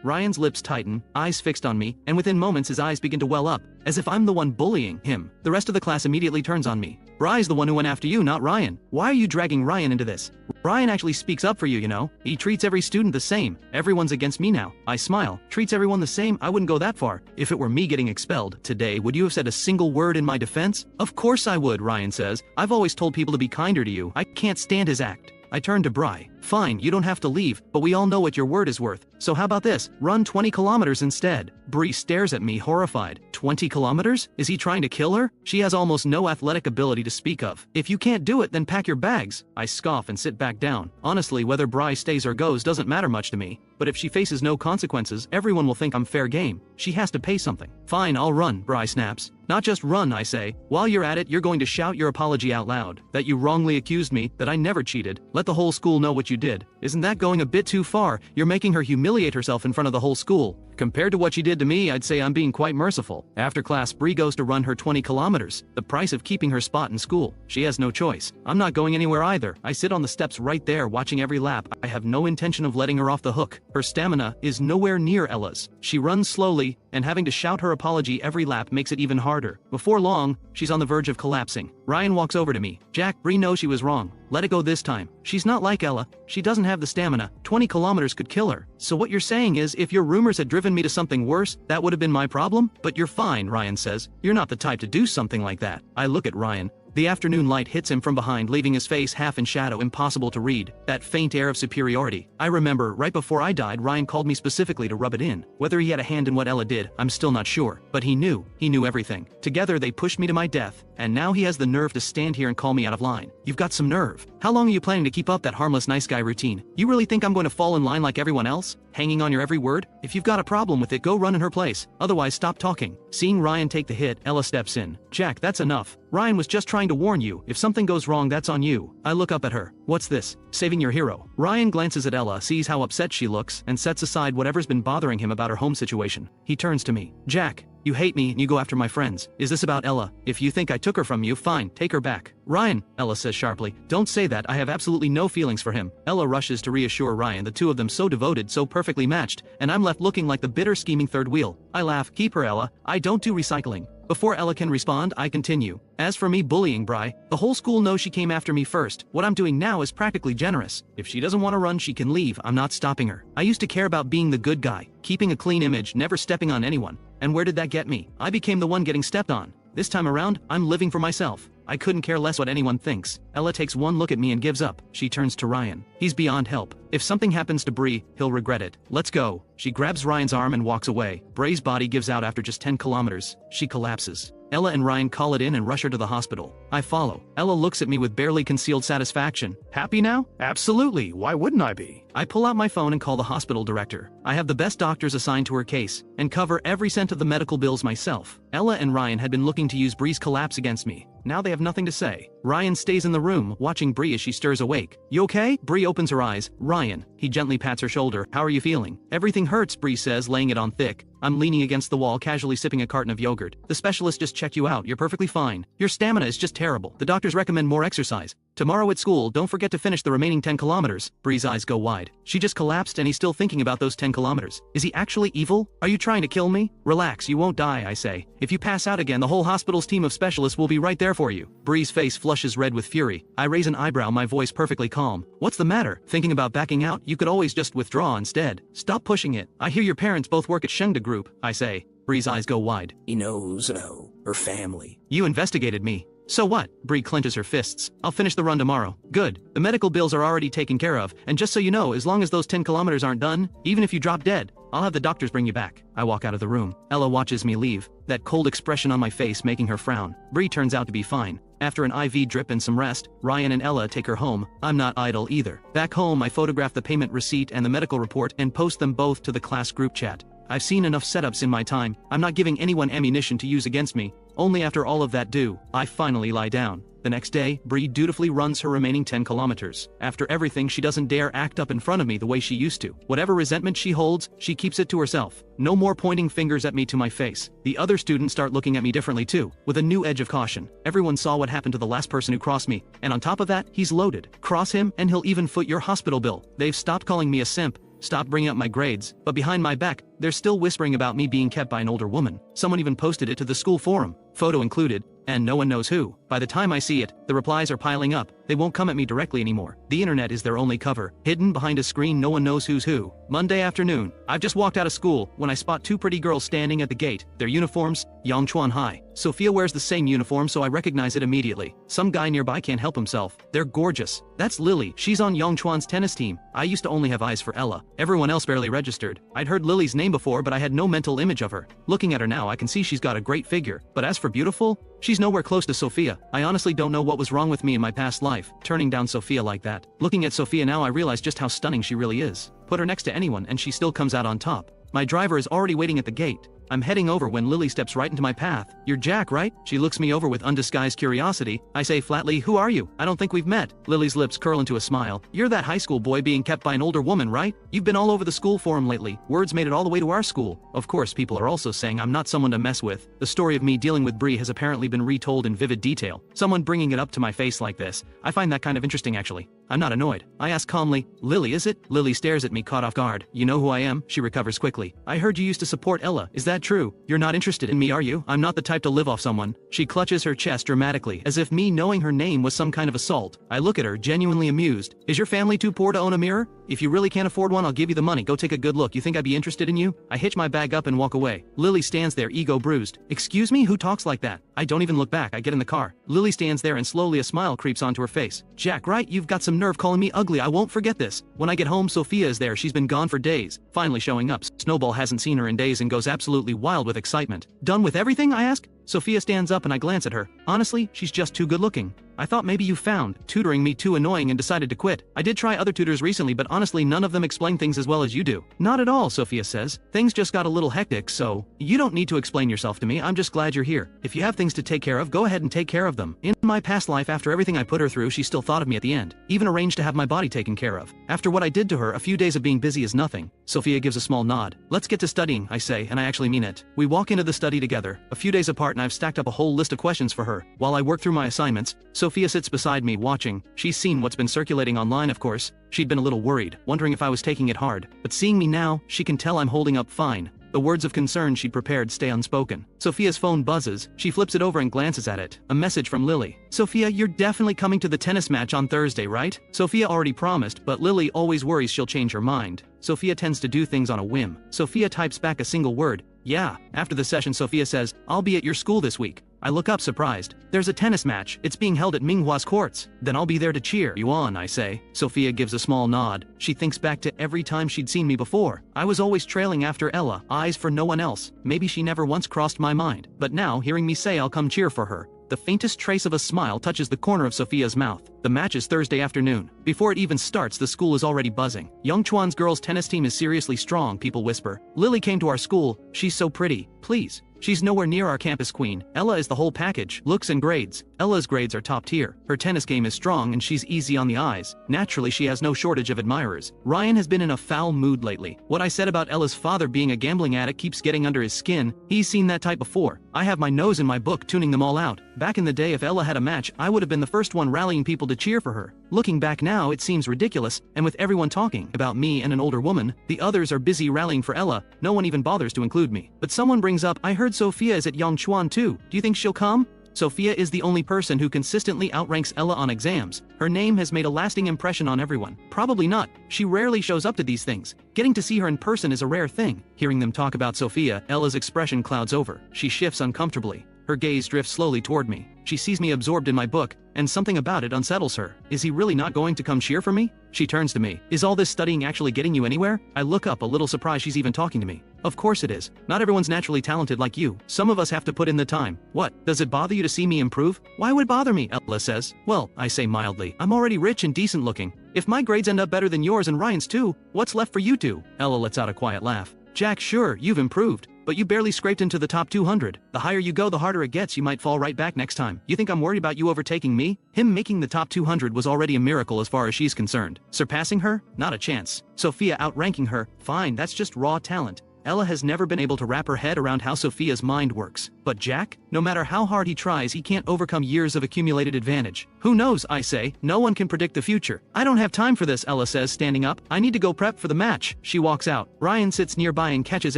Ryan's lips tighten, eyes fixed on me, and within moments his eyes begin to well up, as if I'm the one bullying him. The rest of the class immediately turns on me. Bry's the one who went after you, not Ryan. Why are you dragging Ryan into this? Ryan actually speaks up for you, you know. He treats every student the same. Everyone's against me now. I smile. Treats everyone the same? I wouldn't go that far. If it were me getting expelled today, would you have said a single word in my defense? Of course I would, Ryan says. I've always told people to be kinder to you. I can't stand his act. I turn to Bri. Fine, you don't have to leave, but we all know what your word is worth. So how about this? Run 20 kilometers instead. Bri stares at me, horrified. 20 kilometers? Is he trying to kill her? She has almost no athletic ability to speak of. If you can't do it, then pack your bags. I scoff and sit back down. Honestly, whether Bri stays or goes doesn't matter much to me. But if she faces no consequences, everyone will think I'm fair game. She has to pay something. Fine, I'll run, Bri snaps. Not just run, I say. While you're at it, you're going to shout your apology out loud. That you wrongly accused me, that I never cheated. Let the whole school know what you did. Isn't that going a bit too far? You're making her humiliate herself in front of the whole school. Compared to what she did to me, I'd say I'm being quite merciful. After class, Bree goes to run her 20 kilometers, the price of keeping her spot in school. She has no choice. I'm not going anywhere either. I sit on the steps right there watching every lap. I have no intention of letting her off the hook. Her stamina is nowhere near Ella's. She runs slowly, and having to shout her apology every lap makes it even harder. Before long, she's on the verge of collapsing. Ryan walks over to me. Jack, Bree knows she was wrong. Let it go this time. She's not like Ella. She doesn't have the stamina. 20 kilometers could kill her. So what you're saying is, if your rumors had driven me to something worse, that would have been my problem? But you're fine, Ryan says. You're not the type to do something like that. I look at Ryan. The afternoon light hits him from behind, leaving his face half in shadow, impossible to read. That faint air of superiority. I remember, right before I died, Ryan called me specifically to rub it in. Whether he had a hand in what Ella did, I'm still not sure. But he knew everything. Together they pushed me to my death, and now he has the nerve to stand here and call me out of line. You've got some nerve. How long are you planning to keep up that harmless nice guy routine? You really think I'm going to fall in line like everyone else? Hanging on your every word? If you've got a problem with it, go run in her place. Otherwise, stop talking. Seeing Ryan take the hit, Ella steps in. Jack, that's enough. Ryan was just trying to warn you. If something goes wrong, that's on you. I look up at her. What's this? Saving your hero. Ryan glances at Ella, sees how upset she looks, and sets aside whatever's been bothering him about her home situation. He turns to me. Jack, you hate me and you go after my friends. Is this about Ella? If you think I took her from you, fine, take her back. Ryan, Ella says sharply, don't say that. I have absolutely no feelings for him. Ella rushes to reassure Ryan, the two of them so devoted, so perfectly matched, and I'm left looking like the bitter, scheming third wheel. I laugh. Keep her, Ella. I don't do recycling. Before Ella can respond, I continue. As for me bullying Bri, the whole school knows she came after me first. What I'm doing now is practically generous. If she doesn't want to run, she can leave. I'm not stopping her. I used to care about being the good guy, keeping a clean image, never stepping on anyone. And where did that get me? I became the one getting stepped on. This time around, I'm living for myself. I couldn't care less what anyone thinks. Ella takes one look at me and gives up. She turns to Ryan. He's beyond help. If something happens to Bree, he'll regret it. Let's go. She grabs Ryan's arm and walks away. Bree's body gives out after just 10 kilometers. She collapses. Ella and Ryan call it in and rush her to the hospital. I follow. Ella looks at me with barely concealed satisfaction. Happy now? Absolutely. Why wouldn't I be? I pull out my phone and call the hospital director. I have the best doctors assigned to her case, and cover every cent of the medical bills myself. Ella and Ryan had been looking to use Bree's collapse against me. Now they have nothing to say. Ryan stays in the room, watching Bree as she stirs awake. You okay? Bree opens her eyes. Ryan. He gently pats her shoulder. How are you feeling? Everything hurts, Bree says, laying it on thick. I'm leaning against the wall, casually sipping a carton of yogurt. The specialist just checked you out. You're perfectly fine. Your stamina is just terrible. The doctors recommend more exercise. Tomorrow at school, don't forget to finish the remaining 10 kilometers. Bree's eyes go wide. She just collapsed and he's still thinking about those 10 kilometers. Is he actually evil? Are you trying to kill me? Relax, you won't die, I say. If you pass out again, the whole hospital's team of specialists will be right there for you. Bree's face flushes red with fury. I raise an eyebrow, my voice perfectly calm. What's the matter? Thinking about backing out? You could always just withdraw instead. Stop pushing it. I hear your parents both work at Shengda Group, I say. Bree's eyes go wide. He knows, her family. You investigated me. So what? Bree clenches her fists. I'll finish the run tomorrow. Good. The medical bills are already taken care of, and just so you know, as long as those 10 kilometers aren't done, even if you drop dead, I'll have the doctors bring you back. I walk out of the room. Ella watches me leave, that cold expression on my face making her frown. Bree turns out to be fine. After an IV drip and some rest, Ryan and Ella take her home. I'm not idle either. Back home, I photograph the payment receipt and the medical report and post them both to the class group chat. I've seen enough setups in my time. I'm not giving anyone ammunition to use against me. Only after all of that I finally lie down. The next day, Bree dutifully runs her remaining 10 kilometers. After everything, she doesn't dare act up in front of me the way she used to. Whatever resentment she holds, she keeps it to herself. No more pointing fingers at me to my face. The other students start looking at me differently too, with a new edge of caution. Everyone saw what happened to the last person who crossed me, and on top of that, he's loaded. Cross him, and he'll even foot your hospital bill. They've stopped calling me a simp, stopped bringing up my grades, but behind my back, they're still whispering about me being kept by an older woman. Someone even posted it to the school forum, photo included, and no one knows who. By the time I see it, the replies are piling up. They won't come at me directly anymore. The internet is their only cover. Hidden behind a screen, no one knows who's who. Monday afternoon. I've just walked out of school when I spot two pretty girls standing at the gate. Their uniforms, Yangchuan High. Sophia wears the same uniform, so I recognize it immediately. Some guy nearby can't help himself. They're gorgeous. That's Lily. She's on Yangchuan's tennis team. I used to only have eyes for Ella. Everyone else barely registered. I'd heard Lily's name before, but I had no mental image of her. Looking at her now, I can see she's got a great figure. But as for beautiful, she's nowhere close to Sophia. I honestly don't know what was wrong with me in my past life, turning down Sophia like that. Looking at Sophia now, I realize just how stunning she really is. Put her next to anyone and she still comes out on top. My driver is already waiting at the gate. I'm heading over when Lily steps right into my path. You're Jack, right? She looks me over with undisguised curiosity. I say flatly, who are you? I don't think we've met. Lily's lips curl into a smile. You're that high school boy being kept by an older woman, right? You've been all over the school forum lately. Words made it all the way to our school. Of course, people are also saying I'm not someone to mess with. The story of me dealing with Bree has apparently been retold in vivid detail. Someone bringing it up to my face like this. I find that kind of interesting, actually. I'm not annoyed. I ask calmly, Lily, is it? Lily stares at me, caught off guard. You know who I am? She recovers quickly. I heard you used to support Ella. Is that true? You're not interested in me, are you? I'm not the type to live off someone. She clutches her chest dramatically, as if me knowing her name was some kind of assault. I look at her, genuinely amused. Is your family too poor to own a mirror? If you really can't afford one, I'll give you the money. Go take a good look. You think I'd be interested in you? I hitch my bag up and walk away. Lily stands there, ego bruised. Excuse me? Who talks like that? I don't even look back. I get in the car. Lily stands there and slowly a smile creeps onto her face. Jack, right? You've got some nerve calling me ugly. I won't forget this. When I get home, Sophia is there. She's been gone for days. Finally showing up. Snowball hasn't seen her in days and goes absolutely wild with excitement. Done with everything? I ask. Sophia stands up and I glance at her. Honestly, she's just too good looking. I thought maybe you found tutoring me too annoying and decided to quit. I did try other tutors recently, but honestly none of them explain things as well as you do. Not at all, Sophia says. Things just got a little hectic, so you don't need to explain yourself to me. I'm just glad you're here. If you have things to take care of, go ahead and take care of them. In my past life, after everything I put her through, she still thought of me at the end. Even arranged to have my body taken care of. After what I did to her, a few days of being busy is nothing. Sophia gives a small nod. Let's get to studying, I say, and I actually mean it. We walk into the study together, a few days apart, and I've stacked up a whole list of questions for her. While I work through my assignments, Sophia sits beside me watching. She's seen what's been circulating online, of course. She'd been a little worried, wondering if I was taking it hard. But seeing me now, she can tell I'm holding up fine. The words of concern she'd prepared stay unspoken. Sophia's phone buzzes. She flips it over and glances at it. A message from Lily. Sophia, you're definitely coming to the tennis match on Thursday, right? Sophia already promised, but Lily always worries she'll change her mind. Sophia tends to do things on a whim. Sophia types back a single word. Yeah. After the session, Sophia says, I'll be at your school this week. I look up surprised. There's a tennis match. It's being held at Manhwa's courts. Then I'll be there to cheer you on, I say. Sophia gives a small nod. She thinks back to every time she'd seen me before. I was always trailing after Ella, eyes for no one else. Maybe she never once crossed my mind. But now, hearing me say I'll come cheer for her, the faintest trace of a smile touches the corner of Sophia's mouth. The match is Thursday afternoon. Before it even starts, the school is already buzzing. Yongchuan's girls' tennis team is seriously strong, people whisper. Lily came to our school. She's so pretty. Please. She's nowhere near our campus queen. Ella is the whole package, looks and grades. Ella's grades are top tier. Her tennis game is strong and she's easy on the eyes. Naturally, she has no shortage of admirers. Ryan has been in a foul mood lately. What I said about Ella's father being a gambling addict keeps getting under his skin. He's seen that type before. I have my nose in my book tuning them all out. Back in the day, if Ella had a match, I would have been the first one rallying people to cheer for her. Looking back now, it seems ridiculous, and with everyone talking about me and an older woman, the others are busy rallying for Ella. No one even bothers to include me. But someone brings up, I heard Sophia is at Yongchuan too. Do you think she'll come? Sophia is the only person who consistently outranks Ella on exams. Her name has made a lasting impression on everyone. Probably not. She rarely shows up to these things. Getting to see her in person is a rare thing. Hearing them talk about Sophia, Ella's expression clouds over. She shifts uncomfortably. Her gaze drifts slowly toward me. She sees me absorbed in my book, and something about it unsettles her. Is he really not going to come cheer for me? She turns to me. Is all this studying actually getting you anywhere? I look up, a little surprised she's even talking to me. Of course it is. Not everyone's naturally talented like you. Some of us have to put in the time. What? Does it bother you to see me improve? Why would it bother me? Ella says. Well, I say mildly. I'm already rich and decent looking. If my grades end up better than yours and Ryan's too, what's left for you two? Ella lets out a quiet laugh. Jack, sure, you've improved. But you barely scraped into the top 200. The higher you go, the harder it gets. You might fall right back next time. You think I'm worried about you overtaking me? Him making the top 200 was already a miracle as far as she's concerned. Surpassing her? Not a chance. Sophia outranking her? Fine, that's just raw talent. Ella has never been able to wrap her head around how Sophia's mind works. But Jack? No matter how hard he tries, he can't overcome years of accumulated advantage. Who knows, I say. No one can predict the future. I don't have time for this, Ella says, standing up. I need to go prep for the match. She walks out. Ryan sits nearby and catches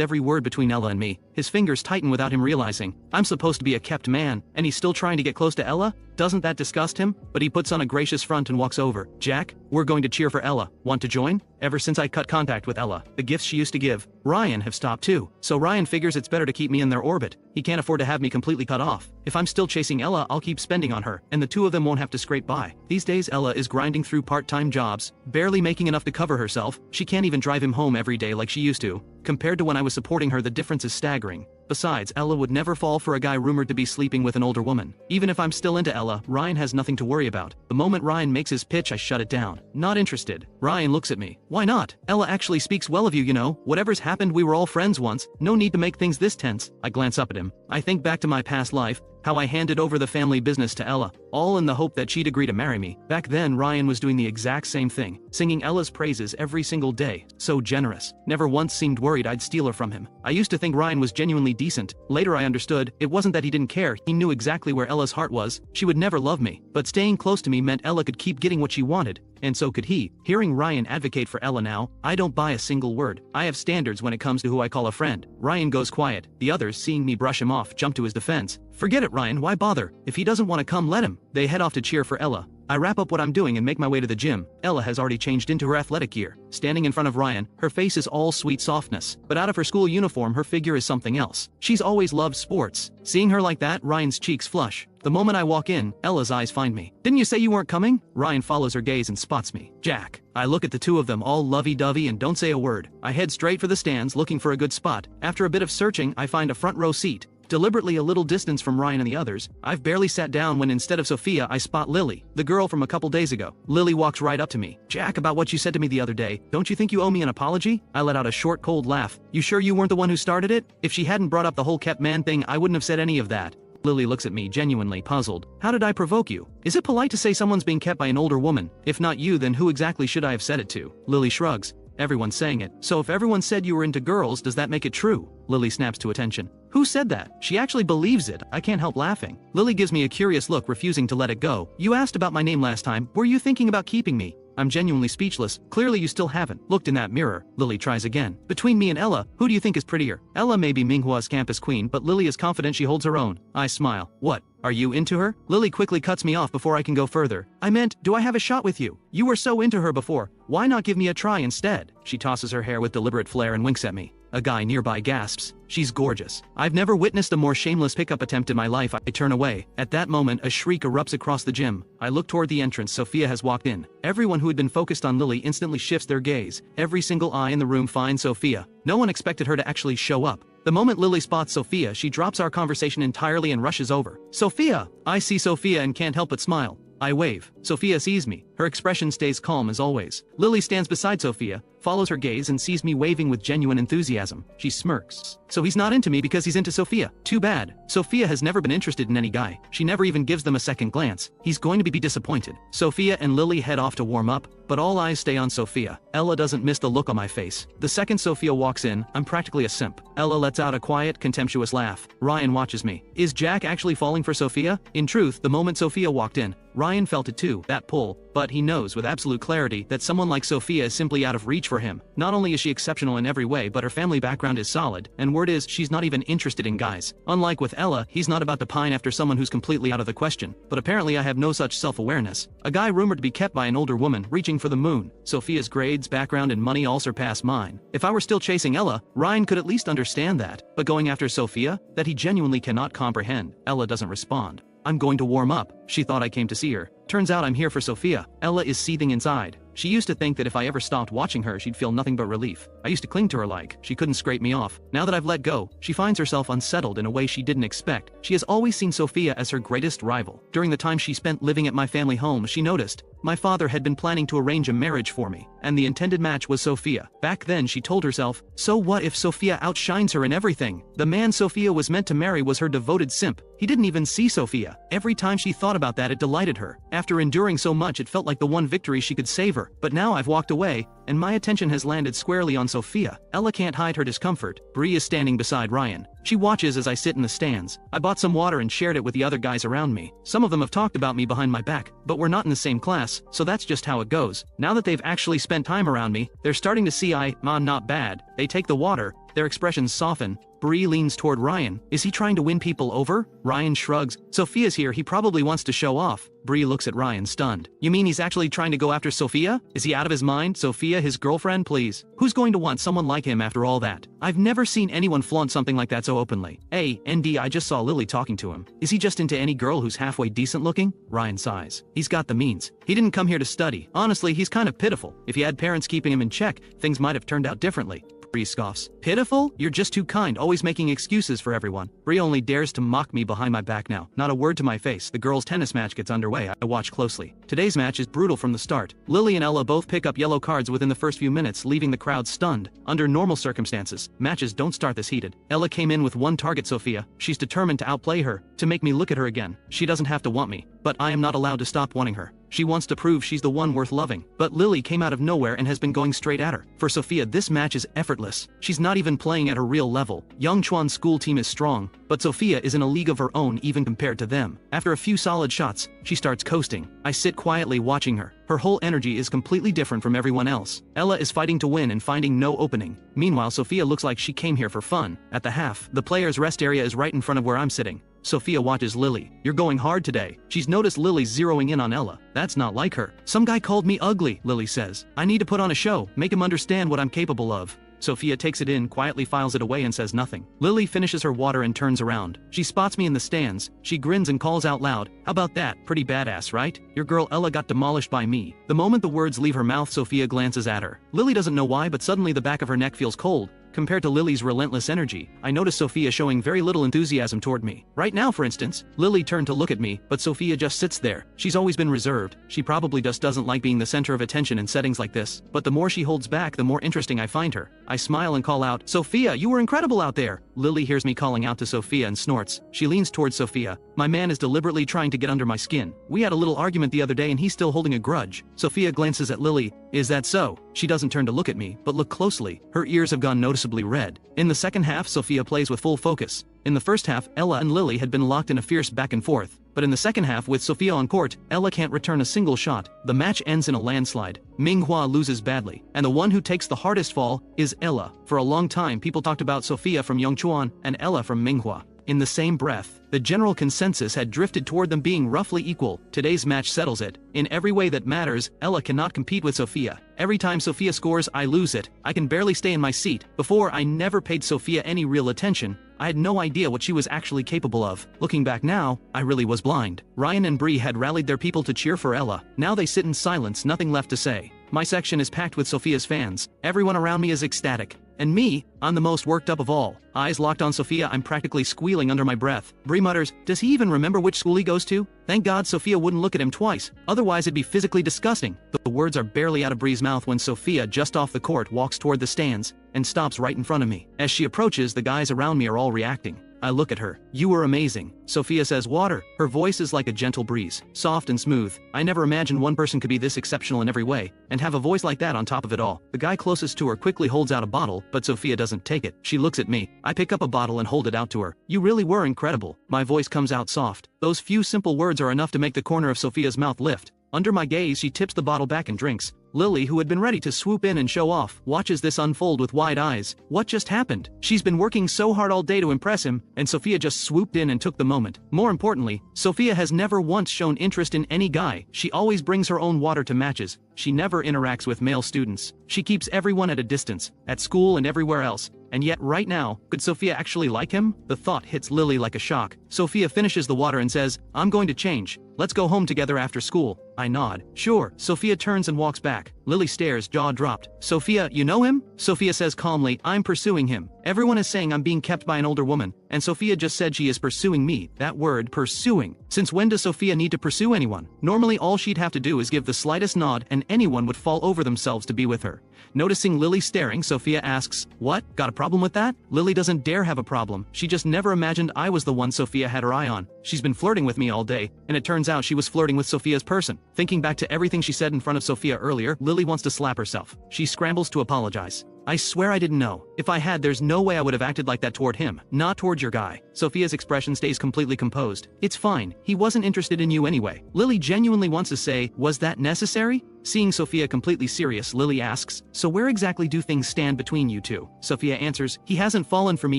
every word between Ella and me. His fingers tighten without him realizing. I'm supposed to be a kept man, and he's still trying to get close to Ella? Doesn't that disgust him? But he puts on a gracious front and walks over. Jack, we're going to cheer for Ella. Want to join? Ever since I cut contact with Ella, the gifts she used to give Ryan have stopped too. So Ryan figures it's better to keep me in their orbit. He can't afford to have me completely cut off. If I'm still chasing Ella, I'll keep spending on her, and the two of them won't have to scrape by. These days Ella is grinding through part-time jobs, barely making enough to cover herself. She can't even drive him home every day like she used to. Compared to when I was supporting her, the difference is staggering. Besides, Ella would never fall for a guy rumored to be sleeping with an older woman. Even if I'm still into Ella, Ryan has nothing to worry about. The moment Ryan makes his pitch, I shut it down. Not interested. Ryan looks at me. Why not? Ella actually speaks well of you, you know. Whatever's happened, we were all friends once. No need to make things this tense. I glance up at him. I think back to my past life, how I handed over the family business to Ella, all in the hope that she'd agree to marry me. Back then, Ryan was doing the exact same thing, singing Ella's praises every single day. So generous. Never once seemed worried I'd steal her from him. I used to think Ryan was genuinely decent. Later I understood, it wasn't that he didn't care, he knew exactly where Ella's heart was. She would never love me, but staying close to me meant Ella could keep getting what she wanted. And so could he. Hearing Ryan advocate for Ella now, I don't buy a single word. I have standards when it comes to who I call a friend. Ryan goes quiet. The others, seeing me brush him off, jump to his defense. Forget it, Ryan, why bother? If he doesn't want to come, let him. They head off to cheer for Ella. I wrap up what I'm doing and make my way to the gym. Ella has already changed into her athletic gear. Standing in front of Ryan, her face is all sweet softness, but out of her school uniform her figure is something else. She's always loved sports. Seeing her like that, Ryan's cheeks flush. The moment I walk in, Ella's eyes find me. Didn't you say you weren't coming? Ryan follows her gaze and spots me. Jack. I look at the two of them all lovey-dovey and don't say a word. I head straight for the stands looking for a good spot. After a bit of searching, I find a front row seat. Deliberately a little distance from Ryan and the others, I've barely sat down when instead of Sophia I spot Lily, the girl from a couple days ago. Lily walks right up to me. Jack, about what you said to me the other day, don't you think you owe me an apology? I let out a short cold laugh. You sure you weren't the one who started it? If she hadn't brought up the whole kept man thing I wouldn't have said any of that. Lily looks at me genuinely puzzled. How did I provoke you? Is it polite to say someone's being kept by an older woman? If not you, then who exactly should I have said it to? Lily shrugs. Everyone's saying it. So if everyone said you were into girls, does that make it true? Lily snaps to attention. Who said that? She actually believes it. I can't help laughing. Lily gives me a curious look, refusing to let it go. You asked about my name last time. Were you thinking about keeping me? I'm genuinely speechless. Clearly you still haven't looked in that mirror. Lily tries again. Between me and Ella, who do you think is prettier? Ella may be Manhwa's campus queen, but Lily is confident she holds her own. I smile. What? Are you into her? Lily quickly cuts me off before I can go further. I meant, do I have a shot with you? You were so into her before. Why not give me a try instead? She tosses her hair with deliberate flair and winks at me. A guy nearby gasps. She's gorgeous. I've never witnessed a more shameless pickup attempt in my life. I turn away. At that moment, a shriek erupts across the gym. I look toward the entrance. Sophia has walked in. Everyone who had been focused on Lily instantly shifts their gaze. Every single eye in the room finds Sophia. No one expected her to actually show up. The moment Lily spots Sophia, she drops our conversation entirely and rushes over. Sophia! I see Sophia and can't help but smile. I wave. Sophia sees me. Her expression stays calm as always. Lily stands beside Sophia, follows her gaze and sees me waving with genuine enthusiasm. She smirks. So he's not into me because he's into Sophia. Too bad. Sophia has never been interested in any guy. She never even gives them a second glance. He's going to be disappointed. Sophia and Lily head off to warm up, but all eyes stay on Sophia. Ella doesn't miss the look on my face. The second Sophia walks in, I'm practically a simp. Ella lets out a quiet, contemptuous laugh. Ryan watches me. Is Jack actually falling for Sophia? In truth, the moment Sophia walked in, Ryan felt it too, that pull, but he knows with absolute clarity that someone like Sophia is simply out of reach for him. Not only is she exceptional in every way, but her family background is solid, and word is she's not even interested in guys. Unlike with Ella, he's not about to pine after someone who's completely out of the question, but apparently I have no such self-awareness. A guy rumored to be kept by an older woman, reaching for the moon. Sophia's grades, background, and money all surpass mine. If I were still chasing Ella, Ryan could at least understand that, but going after Sophia, that he genuinely cannot comprehend. Ella doesn't respond. I'm going to warm up. She thought I came to see her. Turns out I'm here for Sophia. Ella is seething inside. She used to think that if I ever stopped watching her, she'd feel nothing but relief. I used to cling to her like she couldn't scrape me off. Now that I've let go, she finds herself unsettled in a way she didn't expect. She has always seen Sophia as her greatest rival. During the time she spent living at my family home, she noticed my father had been planning to arrange a marriage for me, and the intended match was Sophia. Back then, she told herself, so what if Sophia outshines her in everything? The man Sophia was meant to marry was her devoted simp. He didn't even see Sophia. Every time she thought about that, it delighted her. After enduring so much, it felt like the one victory she could savor. But now I've walked away, and my attention has landed squarely on Sophia. Ella can't hide her discomfort. Bree is standing beside Ryan. She watches as I sit in the stands. I bought some water and shared it with the other guys around me. Some of them have talked about me behind my back, but we're not in the same class, so that's just how it goes. Now that they've actually spent time around me, they're starting to see I'm not bad. They take the water. Their expressions soften. Bree leans toward Ryan. Is he trying to win people over? Ryan shrugs. Sophia's here, he probably wants to show off. Bree looks at Ryan stunned. You mean he's actually trying to go after Sophia? Is he out of his mind? Sophia, his girlfriend, please. Who's going to want someone like him after all that? I've never seen anyone flaunt something like that so openly. ND, I just saw Lily talking to him. Is he just into any girl who's halfway decent looking? Ryan sighs. He's got the means. He didn't come here to study. Honestly, he's kind of pitiful. If he had parents keeping him in check, things might have turned out differently. Bree scoffs. Pitiful? You're just too kind, always making excuses for everyone. Bree only dares to mock me behind my back now. Not a word to my face. The girls' tennis match gets underway. I watch closely. Today's match is brutal from the start. Lily and Ella both pick up yellow cards within the first few minutes, leaving the crowd stunned. Under normal circumstances, matches don't start this heated. Ella came in with one target, Sophia. She's determined to outplay her, to make me look at her again. She doesn't have to want me, but I am not allowed to stop wanting her. She wants to prove she's the one worth loving. But Lily came out of nowhere and has been going straight at her. For Sophia, this match is effortless. She's not even playing at her real level. Yongchuan's school team is strong, but Sophia is in a league of her own even compared to them. After a few solid shots, she starts coasting. I sit quietly watching her. Her whole energy is completely different from everyone else. Ella is fighting to win and finding no opening. Meanwhile, Sophia looks like she came here for fun. At the half, the players' rest area is right in front of where I'm sitting. Sophia watches Lily. You're going hard today. She's noticed Lily zeroing in on Ella. That's not like her. Some guy called me ugly, Lily says. I need to put on a show, make him understand what I'm capable of. Sophia takes it in, quietly files it away and says nothing. Lily finishes her water and turns around. She spots me in the stands. She grins and calls out loud, "How about that? Pretty badass, right? Your girl Ella got demolished by me." The moment the words leave her mouth, Sophia glances at her. Lily doesn't know why, but suddenly the back of her neck feels cold. Compared to Lily's relentless energy, I notice Sophia showing very little enthusiasm toward me. Right now, for instance, Lily turned to look at me, but Sophia just sits there. She's always been reserved. She probably just doesn't like being the center of attention in settings like this. But the more she holds back, the more interesting I find her. I smile and call out, "Sophia, you were incredible out there." Lily hears me calling out to Sophia and snorts. She leans towards Sophia. My man is deliberately trying to get under my skin. We had a little argument the other day and he's still holding a grudge. Sophia glances at Lily. Is that so? She doesn't turn to look at me, but look closely. Her ears have gone noticeably red. In the second half, Sophia plays with full focus. In the first half, Ella and Lily had been locked in a fierce back and forth. But in the second half, with Sophia on court, Ella can't return a single shot. The match ends in a landslide. Manhwa loses badly, and the one who takes the hardest fall is Ella. For a long time, people talked about Sophia from Yongchuan and Ella from Manhwa. In the same breath, the general consensus had drifted toward them being roughly equal. Today's match settles it. In every way that matters, Ella cannot compete with Sophia. Every time Sophia scores, I lose it. I can barely stay in my seat. Before, I never paid Sophia any real attention. I had no idea what she was actually capable of. Looking back now, I really was blind. Ryan and Bree had rallied their people to cheer for Ella. Now they sit in silence, nothing left to say. My section is packed with Sophia's fans. Everyone around me is ecstatic. And me, I'm the most worked up of all. Eyes locked on Sophia, I'm practically squealing under my breath. Bree mutters, "Does he even remember which school he goes to?" Thank God Sophia wouldn't look at him twice, otherwise it'd be physically disgusting. The words are barely out of Bree's mouth when Sophia, just off the court, walks toward the stands and stops right in front of me. As she approaches, the guys around me are all reacting. I look at her. "You were amazing." Sophia says, "Water." Her voice is like a gentle breeze, soft and smooth. I never imagined one person could be this exceptional in every way, and have a voice like that on top of it all. The guy closest to her quickly holds out a bottle, but Sophia doesn't take it. She looks at me. I pick up a bottle and hold it out to her. "You really were incredible." My voice comes out soft. Those few simple words are enough to make the corner of Sophia's mouth lift. Under my gaze, she tips the bottle back and drinks. Lily, who had been ready to swoop in and show off, watches this unfold with wide eyes. What just happened? She's been working so hard all day to impress him, and Sophia just swooped in and took the moment. More importantly, Sophia has never once shown interest in any guy. She always brings her own water to matches. She never interacts with male students. She keeps everyone at a distance, at school and everywhere else. And yet right now, could Sophia actually like him? The thought hits Lily like a shock. Sophia finishes the water and says, "I'm going to change. Let's go home together after school." I nod. "Sure." Sophia turns and walks back. Lily stares, jaw dropped. "Sophia, you know him?" Sophia says calmly, "I'm pursuing him. Everyone is saying I'm being kept by an older woman, and Sophia just said she is pursuing me." That word, pursuing. Since when does Sophia need to pursue anyone? Normally all she'd have to do is give the slightest nod and anyone would fall over themselves to be with her. Noticing Lily staring, Sophia asks, "What? Got a problem with that?" Lily doesn't dare have a problem. She just never imagined I was the one Sophia had her eye on. She's been flirting with me all day, and it turns out she was flirting with Sophia's person. Thinking back to everything she said in front of Sophia earlier, Lily wants to slap herself. She scrambles to apologize. "I swear I didn't know. If I had, there's no way I would have acted like that toward him. Not toward your guy." Sophia's expression stays completely composed. "It's fine. He wasn't interested in you anyway." Lily genuinely wants to say, "Was that necessary?" Seeing Sophia completely serious, Lily asks, "So where exactly do things stand between you two?" Sophia answers, "He hasn't fallen for me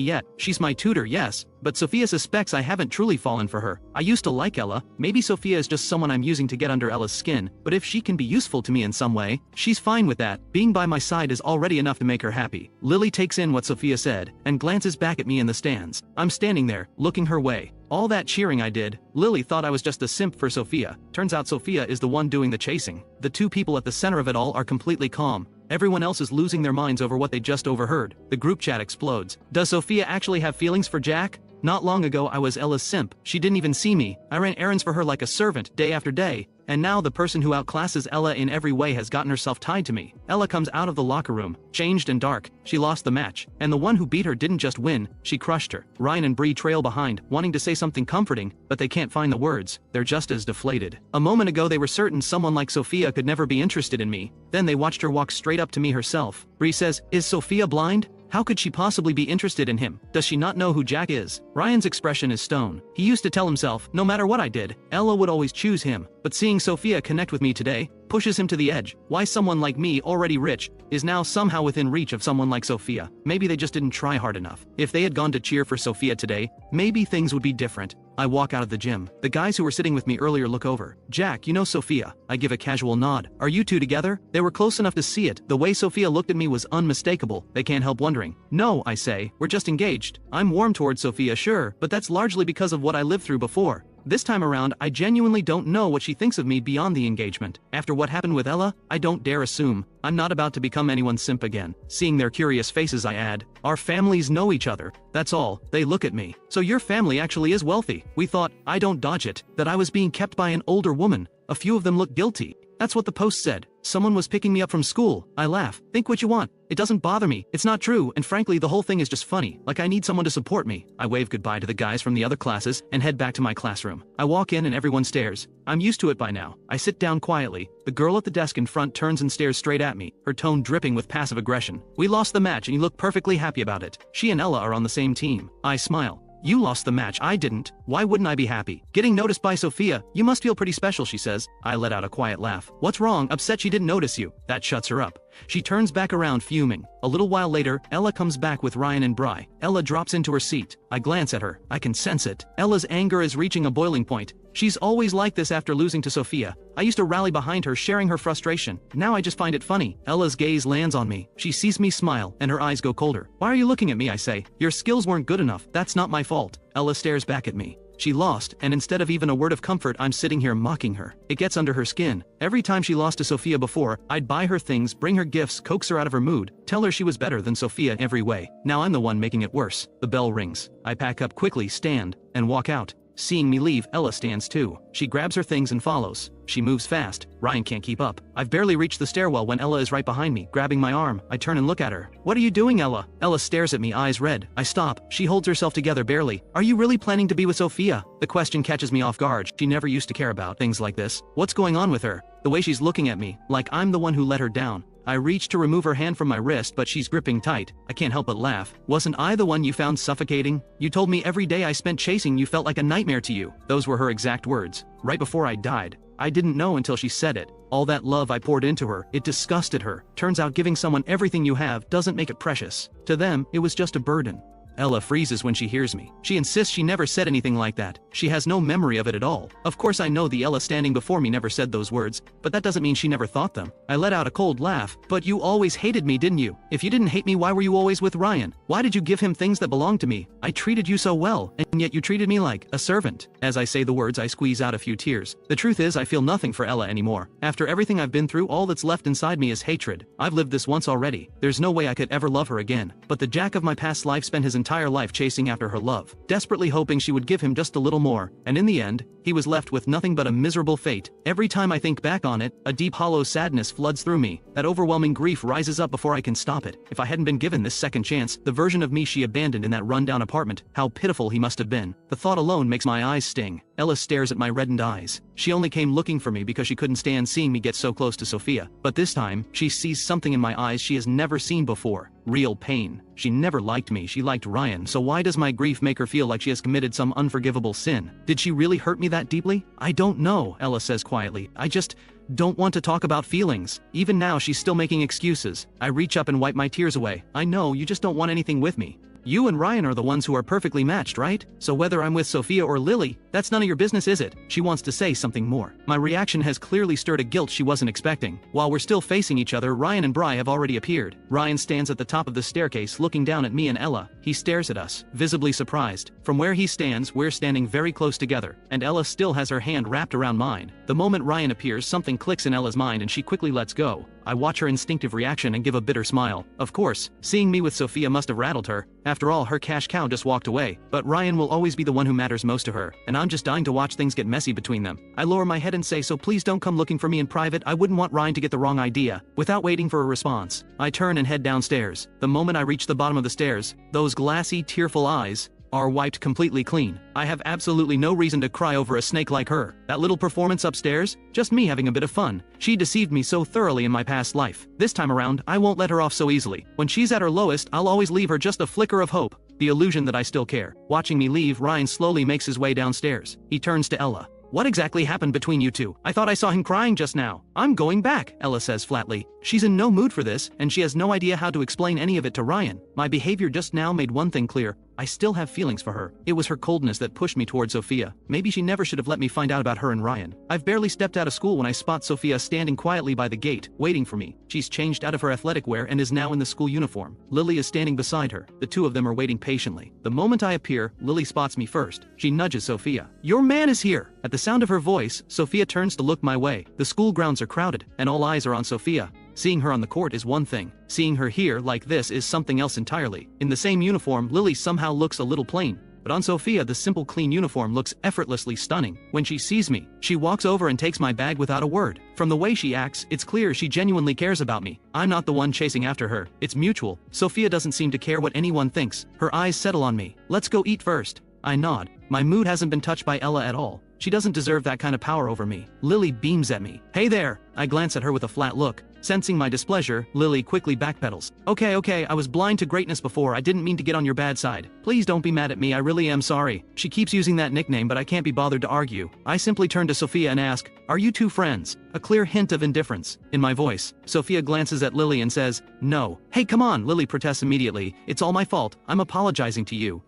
yet. She's my tutor, yes. But Sophia suspects I haven't truly fallen for her. I used to like Ella. Maybe Sophia is just someone I'm using to get under Ella's skin. But if she can be useful to me in some way, she's fine with that. Being by my side is already enough to make her happy." Lily takes in what Sophia said, and glances back at me in the stands. I'm standing there, looking her way. All that cheering I did, Lily thought I was just a simp for Sophia. Turns out Sophia is the one doing the chasing. The two people at the center of it all are completely calm. Everyone else is losing their minds over what they just overheard. The group chat explodes. Does Sophia actually have feelings for Jack? Not long ago I was Ella's simp. She didn't even see me. I ran errands for her like a servant, day after day. And now the person who outclasses Ella in every way has gotten herself tied to me. Ella comes out of the locker room, changed and dark. She lost the match. And the one who beat her didn't just win, she crushed her. Ryan and Bree trail behind, wanting to say something comforting, but they can't find the words. They're just as deflated. A moment ago they were certain someone like Sophia could never be interested in me. Then they watched her walk straight up to me herself. Bree says, "Is Sophia blind? How could she possibly be interested in him? Does she not know who Jack is?" Ryan's expression is stone. He used to tell himself, no matter what I did, Ella would always choose him. But seeing Sophia connect with me today pushes him to the edge. Why someone like me, already rich, is now somehow within reach of someone like Sophia. Maybe they just didn't try hard enough. If they had gone to cheer for Sophia today, maybe things would be different. I walk out of the gym. The guys who were sitting with me earlier look over. "Jack, you know Sophia." I give a casual nod. "Are you two together?" They were close enough to see it. The way Sophia looked at me was unmistakable. They can't help wondering. "No," I say, "we're just engaged." I'm warm towards Sophia, sure, but that's largely because of what I lived through before. This time around, I genuinely don't know what she thinks of me beyond the engagement. After what happened with Ella, I don't dare assume. I'm not about to become anyone's simp again. Seeing their curious faces, I add, "Our families know each other. That's all." They look at me. "So your family actually is wealthy." We thought, I don't dodge it, that I was being kept by an older woman. A few of them look guilty. That's what the post said. Someone was picking me up from school. I laugh. Think what you want. It doesn't bother me. It's not true, and frankly the whole thing is just funny, like I need someone to support me. I wave goodbye to the guys from the other classes and head back to my classroom. I walk in and everyone stares. I'm used to it by now. I sit down quietly. The girl at the desk in front turns and stares straight at me, her tone dripping with passive aggression. "We lost the match and you look perfectly happy about it. She and Ella are on the same team." I smile. "You lost the match, I didn't. Why wouldn't I be happy? Getting noticed by Sophia, you must feel pretty special," she says. I let out a quiet laugh. "What's wrong? Upset she didn't notice you?" That shuts her up. She turns back around fuming. A little while later, Ella comes back with Ryan and Bri. Ella drops into her seat. I glance at her. I can sense it. Ella's anger is reaching a boiling point. She's always like this after losing to Sophia. I used to rally behind her, sharing her frustration. Now I just find it funny. Ella's gaze lands on me. She sees me smile, and her eyes go colder. "Why are you looking at me?" I say. "Your skills weren't good enough. That's not my fault." Ella stares back at me. She lost, and instead of even a word of comfort, I'm sitting here mocking her. It gets under her skin. Every time she lost to Sophia before, I'd buy her things, bring her gifts, coax her out of her mood, tell her she was better than Sophia in every way. Now I'm the one making it worse. The bell rings. I pack up quickly, stand, and walk out. Seeing me leave, Ella stands too. She grabs her things and follows. She moves fast. Ryan can't keep up. I've barely reached the stairwell when Ella is right behind me, grabbing my arm. I turn and look at her. "What are you doing, Ella?" Ella stares at me, eyes red. I stop. She holds herself together barely. "Are you really planning to be with Sophia?" The question catches me off guard. She never used to care about things like this. What's going on with her? The way she's looking at me, like I'm the one who let her down. I reach to remove her hand from my wrist, but she's gripping tight. I can't help but laugh. "Wasn't I the one you found suffocating? You told me every day I spent chasing you felt like a nightmare to you." Those were her exact words. Right before I died. I didn't know until she said it. All that love I poured into her, it disgusted her. Turns out giving someone everything you have doesn't make it precious. To them, it was just a burden. Ella freezes when she hears me. She insists she never said anything like that. She has no memory of it at all. Of course I know the Ella standing before me never said those words, but that doesn't mean she never thought them. I let out a cold laugh. "But you always hated me, didn't you? If you didn't hate me, why were you always with Ryan? Why did you give him things that belonged to me? I treated you so well, and yet you treated me like a servant." As I say the words, I squeeze out a few tears. The truth is, I feel nothing for Ella anymore. After everything I've been through, all that's left inside me is hatred. I've lived this once already. There's no way I could ever love her again. But the Jack of my past life spent his entire life chasing after her love, desperately hoping she would give him just a little more, and in the end, he was left with nothing but a miserable fate. Every time I think back on it, a deep hollow sadness floods through me. That overwhelming grief rises up before I can stop it. If I hadn't been given this second chance, the version of me she abandoned in that rundown apartment, how pitiful he must have been. The thought alone makes my eyes sting. Ella stares at my reddened eyes. She only came looking for me because she couldn't stand seeing me get so close to Sophia. But this time, she sees something in my eyes she has never seen before. Real pain. She never liked me, she liked Ryan, so why does my grief make her feel like she has committed some unforgivable sin? Did she really hurt me that deeply? "I don't know," Ella says quietly. "I just don't want to talk about feelings." Even now she's still making excuses. I reach up and wipe my tears away. "I know, you just don't want anything with me. You and Ryan are the ones who are perfectly matched, right? So whether I'm with Sophia or Lily, that's none of your business, is it?" She wants to say something more. My reaction has clearly stirred a guilt she wasn't expecting. While we're still facing each other, Ryan and Bri have already appeared. Ryan stands at the top of the staircase looking down at me and Ella. He stares at us, visibly surprised. From where he stands, we're standing very close together, and Ella still has her hand wrapped around mine. The moment Ryan appears, something clicks in Ella's mind and she quickly lets go. I watch her instinctive reaction and give a bitter smile. Of course, seeing me with Sophia must have rattled her. After all, her cash cow just walked away. But Ryan will always be the one who matters most to her, and I'm just dying to watch things get messy between them. I lower my head and say, so please don't come looking for me in private. I wouldn't want Ryan to get the wrong idea. Without waiting for a response, I turn and head downstairs. The moment I reach the bottom of the stairs, those glassy, tearful eyes are wiped completely clean. I have absolutely no reason to cry over a snake like her. That little performance upstairs? Just me having a bit of fun. She deceived me so thoroughly in my past life. This time around, I won't let her off so easily. When she's at her lowest, I'll always leave her just a flicker of hope. The illusion that I still care. Watching me leave, Ryan slowly makes his way downstairs. He turns to Ella. What exactly happened between you two? I thought I saw him crying just now. I'm going back, Ella says flatly. She's in no mood for this, and she has no idea how to explain any of it to Ryan. My behavior just now made one thing clear. I still have feelings for her. It was her coldness that pushed me toward Sophia. Maybe she never should have let me find out about her and Ryan. I've barely stepped out of school when I spot Sophia standing quietly by the gate, waiting for me. She's changed out of her athletic wear and is now in the school uniform. Lily is standing beside her. The two of them are waiting patiently. The moment I appear, Lily spots me first. She nudges Sophia. Your man is here! At the sound of her voice, Sophia turns to look my way. The school grounds are crowded, and all eyes are on Sophia. Seeing her on the court is one thing. Seeing her here like this is something else entirely. In the same uniform, Lily somehow looks a little plain. But on Sophia, the simple clean uniform looks effortlessly stunning. When she sees me, she walks over and takes my bag without a word. From the way she acts, it's clear she genuinely cares about me. I'm not the one chasing after her. It's mutual. Sophia doesn't seem to care what anyone thinks. Her eyes settle on me. Let's go eat first. I nod. My mood hasn't been touched by Ella at all. She doesn't deserve that kind of power over me. Lily beams at me. Hey there! I glance at her with a flat look. Sensing my displeasure, Lily quickly backpedals. Okay, I was blind to greatness before. I didn't mean to get on your bad side. Please don't be mad at me, I really am sorry. She keeps using that nickname, but I can't be bothered to argue. I simply turn to Sophia and ask, are you two friends? A clear hint of indifference in my voice. Sophia glances at Lily and says, no. Hey, come on, Lily protests immediately. It's all my fault. I'm apologizing to you.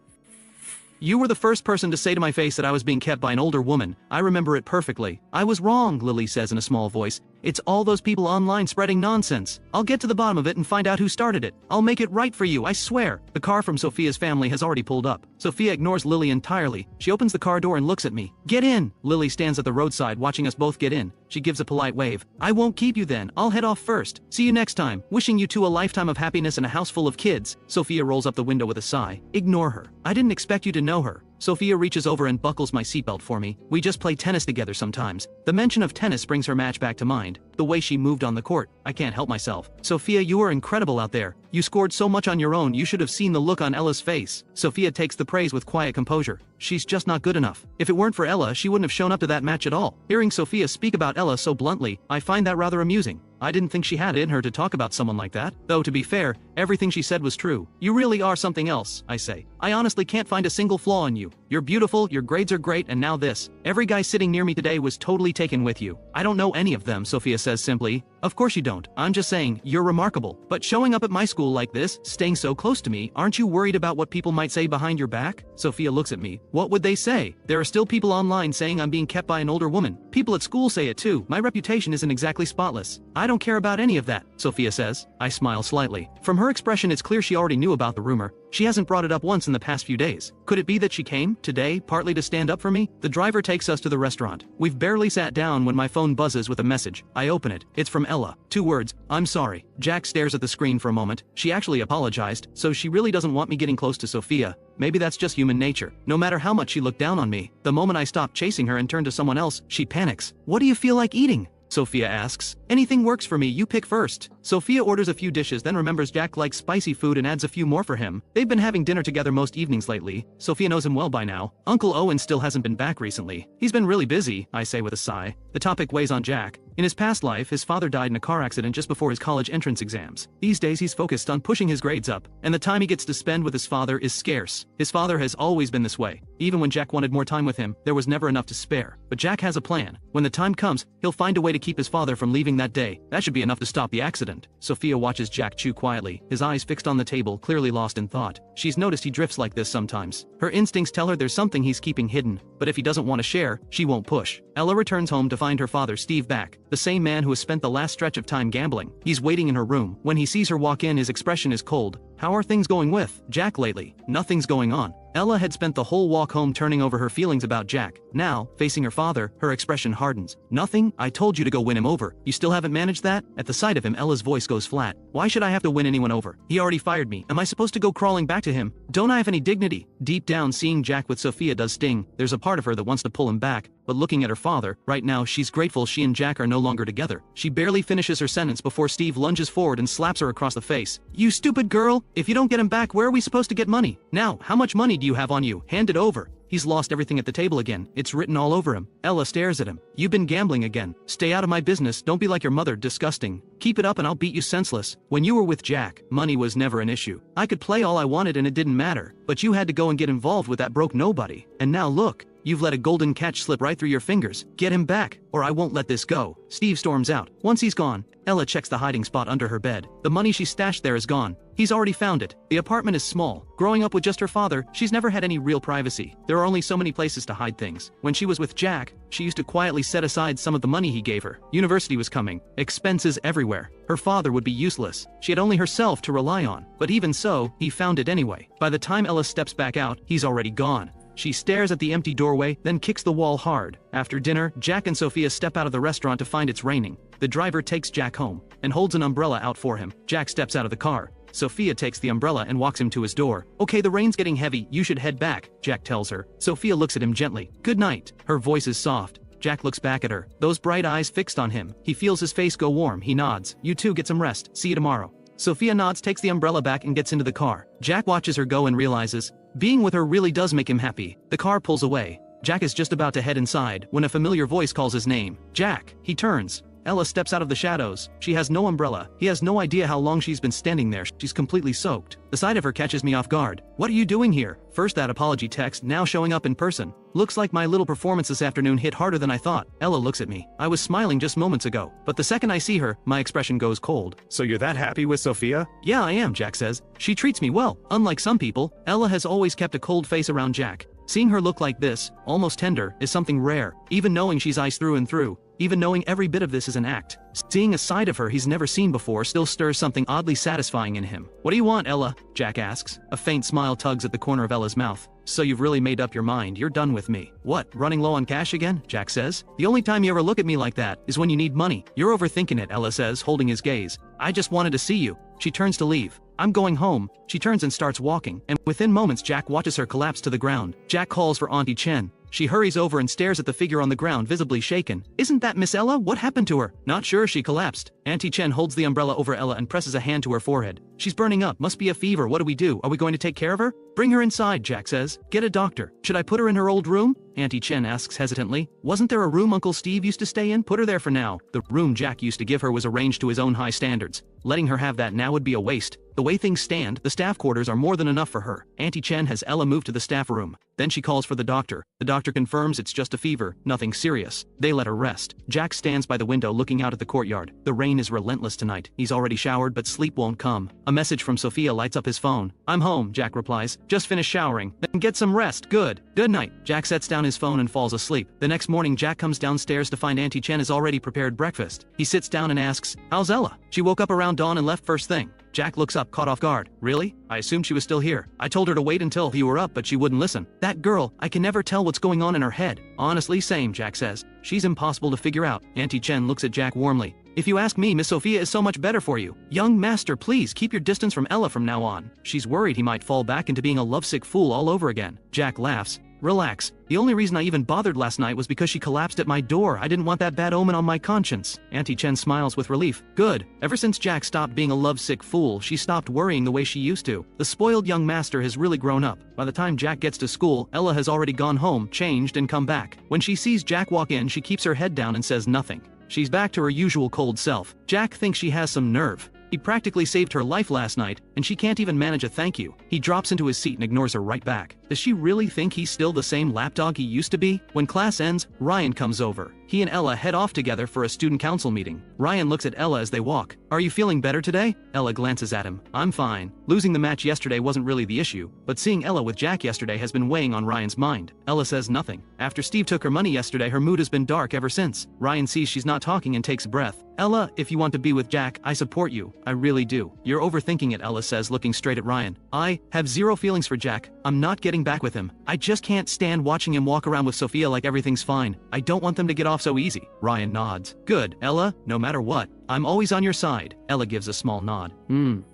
You were the first person to say to my face that I was being kept by an older woman. I remember it perfectly. I was wrong, Lily says in a small voice. It's all those people online spreading nonsense. I'll get to the bottom of it and find out who started it. I'll make it right for you, I swear. The car from Sophia's family has already pulled up. Sophia ignores Lily entirely. She opens the car door and looks at me. Get in! Lily stands at the roadside watching us both get in. She gives a polite wave. I won't keep you then. I'll head off first. See you next time. Wishing you two a lifetime of happiness and a house full of kids. Sophia rolls up the window with a sigh. Ignore her. I didn't expect you to know her. Sophia reaches over and buckles my seatbelt for me. We just play tennis together sometimes. The mention of tennis brings her match back to mind. The way she moved on the court. I can't help myself. Sophia, you are incredible out there. You scored so much on your own, you should have seen the look on Ella's face. Sophia takes the praise with quiet composure. She's just not good enough. If it weren't for Ella, she wouldn't have shown up to that match at all. Hearing Sophia speak about Ella so bluntly, I find that rather amusing. I didn't think she had it in her to talk about someone like that. Though to be fair, everything she said was true. You really are something else, I say. I honestly can't find a single flaw in you. You're beautiful, your grades are great, and now this. Every guy sitting near me today was totally taken with you. I don't know any of them, Sophia says simply. Of course you don't. I'm just saying, you're remarkable. But showing up at my school like this, staying so close to me, aren't you worried about what people might say behind your back? Sophia looks at me. What would they say? There are still people online saying I'm being kept by an older woman. People at school say it too. My reputation isn't exactly spotless. I don't care about any of that, Sophia says. I smile slightly. From her expression, it's clear she already knew about the rumor. She hasn't brought it up once in the past few days. Could it be that she came, today, partly to stand up for me? The driver takes us to the restaurant. We've barely sat down when my phone buzzes with a message. I open it. It's from Ella. 2 words. I'm sorry. Jack stares at the screen for a moment. She actually apologized, so she really doesn't want me getting close to Sophia. Maybe that's just human nature. No matter how much she looked down on me, the moment I stop chasing her and turn to someone else, she panics. What do you feel like eating? Sophia asks. Anything works for me, you pick first. Sophia orders a few dishes, then remembers Jack likes spicy food and adds a few more for him. They've been having dinner together most evenings lately. Sophia knows him well by now. Uncle Owen still hasn't been back recently. He's been really busy, I say with a sigh. The topic weighs on Jack. In his past life, his father died in a car accident just before his college entrance exams. These days he's focused on pushing his grades up, and the time he gets to spend with his father is scarce. His father has always been this way. Even when Jack wanted more time with him, there was never enough to spare. But Jack has a plan. When the time comes, he'll find a way to keep his father from leaving that day. That should be enough to stop the accident. Sophia watches Jack chew quietly, his eyes fixed on the table, clearly lost in thought. She's noticed he drifts like this sometimes. Her instincts tell her there's something he's keeping hidden, but if he doesn't want to share, she won't push. Ella returns home to find her father Steve back, the same man who has spent the last stretch of time gambling. He's waiting in her room. When he sees her walk in, his expression is cold. How are things going with Jack lately? Nothing's going on. Ella had spent the whole walk home turning over her feelings about Jack. Now, facing her father, her expression hardens. Nothing? I told you to go win him over. You still haven't managed that? At the sight of him, Ella's voice goes flat. Why should I have to win anyone over? He already fired me. Am I supposed to go crawling back to him? Don't I have any dignity? Deep down, seeing Jack with Sophia does sting. There's a part of her that wants to pull him back, but looking at her father, right now she's grateful she and Jack are no longer together. She barely finishes her sentence before Steve lunges forward and slaps her across the face. You stupid girl! If you don't get him back, where are we supposed to get money? Now, how much money do you have on you? Hand it over. He's lost everything at the table again. It's written all over him. Ella stares at him. You've been gambling again. Stay out of my business. Don't be like your mother. Disgusting. Keep it up and I'll beat you senseless. When you were with Jack, money was never an issue. I could play all I wanted and it didn't matter. But you had to go and get involved with that broke nobody. And now look. You've let a golden catch slip right through your fingers. Get him back, or I won't let this go. Steve storms out. Once he's gone, Ella checks the hiding spot under her bed. The money she stashed there is gone. He's already found it. The apartment is small. Growing up with just her father, she's never had any real privacy. There are only so many places to hide things. When she was with Jack, she used to quietly set aside some of the money he gave her. University was coming. Expenses everywhere. Her father would be useless. She had only herself to rely on. But even so, he found it anyway. By the time Ella steps back out, he's already gone. She stares at the empty doorway, then kicks the wall hard. After dinner, Jack and Sophia step out of the restaurant to find it's raining. The driver takes Jack home and holds an umbrella out for him. Jack steps out of the car. Sophia takes the umbrella and walks him to his door. Okay, the rain's getting heavy, you should head back, Jack tells her. Sophia looks at him gently. Good night. Her voice is soft. Jack looks back at her, those bright eyes fixed on him. He feels his face go warm. He nods. You too, get some rest. See you tomorrow. Sophia nods, takes the umbrella back and gets into the car. Jack watches her go and realizes, being with her really does make him happy. The car pulls away. Jack is just about to head inside when a familiar voice calls his name. Jack. He turns. Ella steps out of the shadows. She has no umbrella. He has no idea how long she's been standing there. She's completely soaked. The sight of her catches me off guard. What are you doing here? First that apology text, now showing up in person. Looks like my little performance this afternoon hit harder than I thought. Ella looks at me. I was smiling just moments ago, but the second I see her, my expression goes cold. So you're that happy with Sophia? Yeah, I am, Jack says. She treats me well. Unlike some people, Ella has always kept a cold face around Jack. Seeing her look like this, almost tender, is something rare. Even knowing she's ice through and through, even knowing every bit of this is an act, seeing a side of her he's never seen before still stirs something oddly satisfying in him. What do you want, Ella? Jack asks. A faint smile tugs at the corner of Ella's mouth. So you've really made up your mind, you're done with me. What, running low on cash again? Jack says. The only time you ever look at me like that is when you need money. You're overthinking it, Ella says, holding his gaze. I just wanted to see you. She turns to leave. I'm going home. She turns and starts walking, and within moments Jack watches her collapse to the ground. Jack calls for Auntie Chen. She hurries over and stares at the figure on the ground, visibly shaken. Isn't that Miss Ella? What happened to her? Not sure, she collapsed. Auntie Chen holds the umbrella over Ella and presses a hand to her forehead. She's burning up, must be a fever. What do we do? Are we going to take care of her? Bring her inside, Jack says. Get a doctor. Should I put her in her old room? Auntie Chen asks hesitantly. Wasn't there a room Uncle Steve used to stay in? Put her there for now. The room Jack used to give her was arranged to his own high standards. Letting her have that now would be a waste. The way things stand, the staff quarters are more than enough for her. Auntie Chen has Ella moved to the staff room. Then she calls for the doctor. The doctor confirms it's just a fever, nothing serious. They let her rest. Jack stands by the window looking out at the courtyard. The rain is relentless tonight. He's already showered, but sleep won't come. A message from Sophia lights up his phone. I'm home, Jack replies. Just finished showering. Then get some rest. Good. Good night. Jack sets down his phone and falls asleep. The next morning, Jack comes downstairs to find Auntie Chen has already prepared breakfast. He sits down and asks, how's Ella? She woke up around dawn and left first thing. Jack looks up, caught off guard. Really? I assumed she was still here. I told her to wait until you were up, but she wouldn't listen. That girl, I can never tell what's going on in her head. Honestly, same, Jack says. She's impossible to figure out. Auntie Chen looks at Jack warmly. If you ask me, Miss Sophia is so much better for you. Young master, please keep your distance from Ella from now on. She's worried he might fall back into being a lovesick fool all over again. Jack laughs. Relax. The only reason I even bothered last night was because she collapsed at my door. I didn't want that bad omen on my conscience. Auntie Chen smiles with relief. Good. Ever since Jack stopped being a lovesick fool, she stopped worrying the way she used to. The spoiled young master has really grown up. By the time Jack gets to school, Ella has already gone home, changed, and come back. When she sees Jack walk in, she keeps her head down and says nothing. She's back to her usual cold self. Jack thinks she has some nerve. He practically saved her life last night, and she can't even manage a thank you. He drops into his seat and ignores her right back. Does she really think he's still the same lapdog he used to be? When class ends, Ryan comes over. He and Ella head off together for a student council meeting. Ryan looks at Ella as they walk. Are you feeling better today? Ella glances at him. I'm fine. Losing the match yesterday wasn't really the issue, but seeing Ella with Jack yesterday has been weighing on Ryan's mind. Ella says nothing. After Steve took her money yesterday, her mood has been dark ever since. Ryan sees she's not talking and takes a breath. Ella, if you want to be with Jack, I support you. I really do. You're overthinking it, Ella says, looking straight at Ryan. I have zero feelings for Jack. I'm not getting back with him. I just can't stand watching him walk around with Sophia like everything's fine. I don't want them to get off so easy. Ryan nods. Good, Ella, no matter what, I'm always on your side. Ella gives a small nod.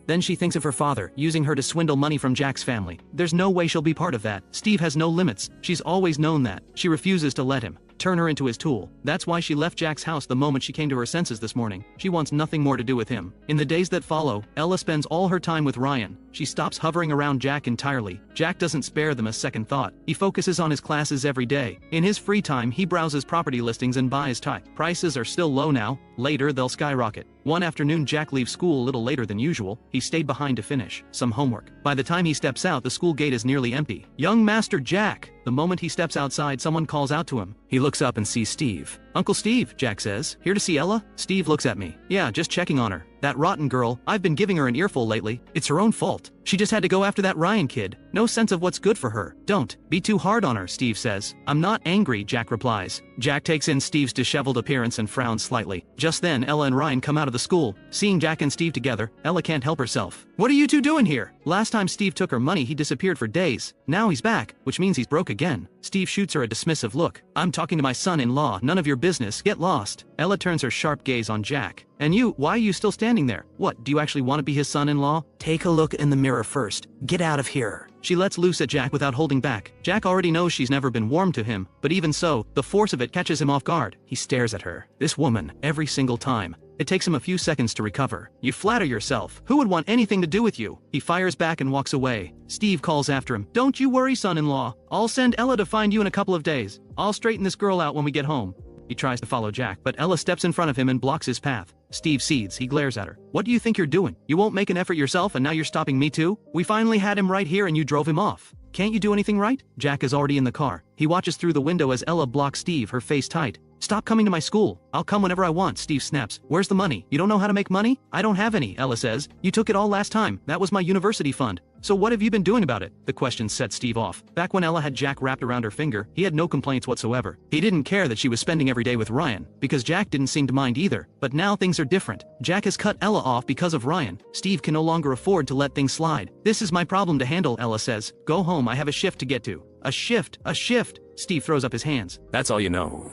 Then she thinks of her father, using her to swindle money from Jack's family. There's no way she'll be part of that. Steve has no limits. She's always known that. She refuses to let him turn her into his tool. That's why she left Jack's house the moment she came to her senses this morning. She wants nothing more to do with him. In the days that follow, Ella spends all her time with Ryan. She stops hovering around Jack entirely. Jack doesn't spare them a second thought. He focuses on his classes every day. In his free time, he browses property listings and buys tie. Prices are still low now. Later, they'll skyrocket. One afternoon, Jack leaves school a little later than usual. He stayed behind to finish some homework. By the time he steps out, the school gate is nearly empty. Young Master Jack! The moment he steps outside, someone calls out to him. He looks up and sees Steve. Uncle Steve, Jack says. Here to see Ella? Steve looks at me. Yeah, just checking on her. That rotten girl, I've been giving her an earful lately. It's her own fault. She just had to go after that Ryan kid. No sense of what's good for her. Don't be too hard on her, Steve says. I'm not angry, Jack replies. Jack takes in Steve's disheveled appearance and frowns slightly. Just then, Ella and Ryan come out of the school. Seeing Jack and Steve together, Ella can't help herself. What are you two doing here? Last time Steve took her money, he disappeared for days. Now he's back, which means he's broke again. Steve shoots her a dismissive look. I'm talking to my son-in-law, none of your business, get lost. Ella turns her sharp gaze on Jack. And you, why are you still standing there? What, do you actually want to be his son-in-law? Take a look in the mirror first. Get out of here. She lets loose at Jack without holding back. Jack already knows she's never been warm to him, but even so, the force of it catches him off guard. He stares at her. This woman, every single time. It takes him a few seconds to recover. You flatter yourself. Who would want anything to do with you? He fires back and walks away. Steve calls after him. Don't you worry, son-in-law. I'll send Ella to find you in a couple of days. I'll straighten this girl out when we get home. He tries to follow Jack, but Ella steps in front of him and blocks his path. Steve cedes. He glares at her. What do you think you're doing? You won't make an effort yourself and now you're stopping me too? We finally had him right here and you drove him off. Can't you do anything right? Jack is already in the car. He watches through the window as Ella blocks Steve, her face tight. Stop coming to my school. I'll come whenever I want, Steve snaps. Where's the money? You don't know how to make money? I don't have any, Ella says. You took it all last time. That was my university fund. So what have you been doing about it? The question set Steve off. Back when Ella had Jack wrapped around her finger, he had no complaints whatsoever. He didn't care that she was spending every day with Ryan, because Jack didn't seem to mind either. But now things are different. Jack has cut Ella off because of Ryan. Steve can no longer afford to let things slide. This is my problem to handle, Ella says. Go home, I have a shift to get to. A shift, a shift. Steve throws up his hands. That's all you know.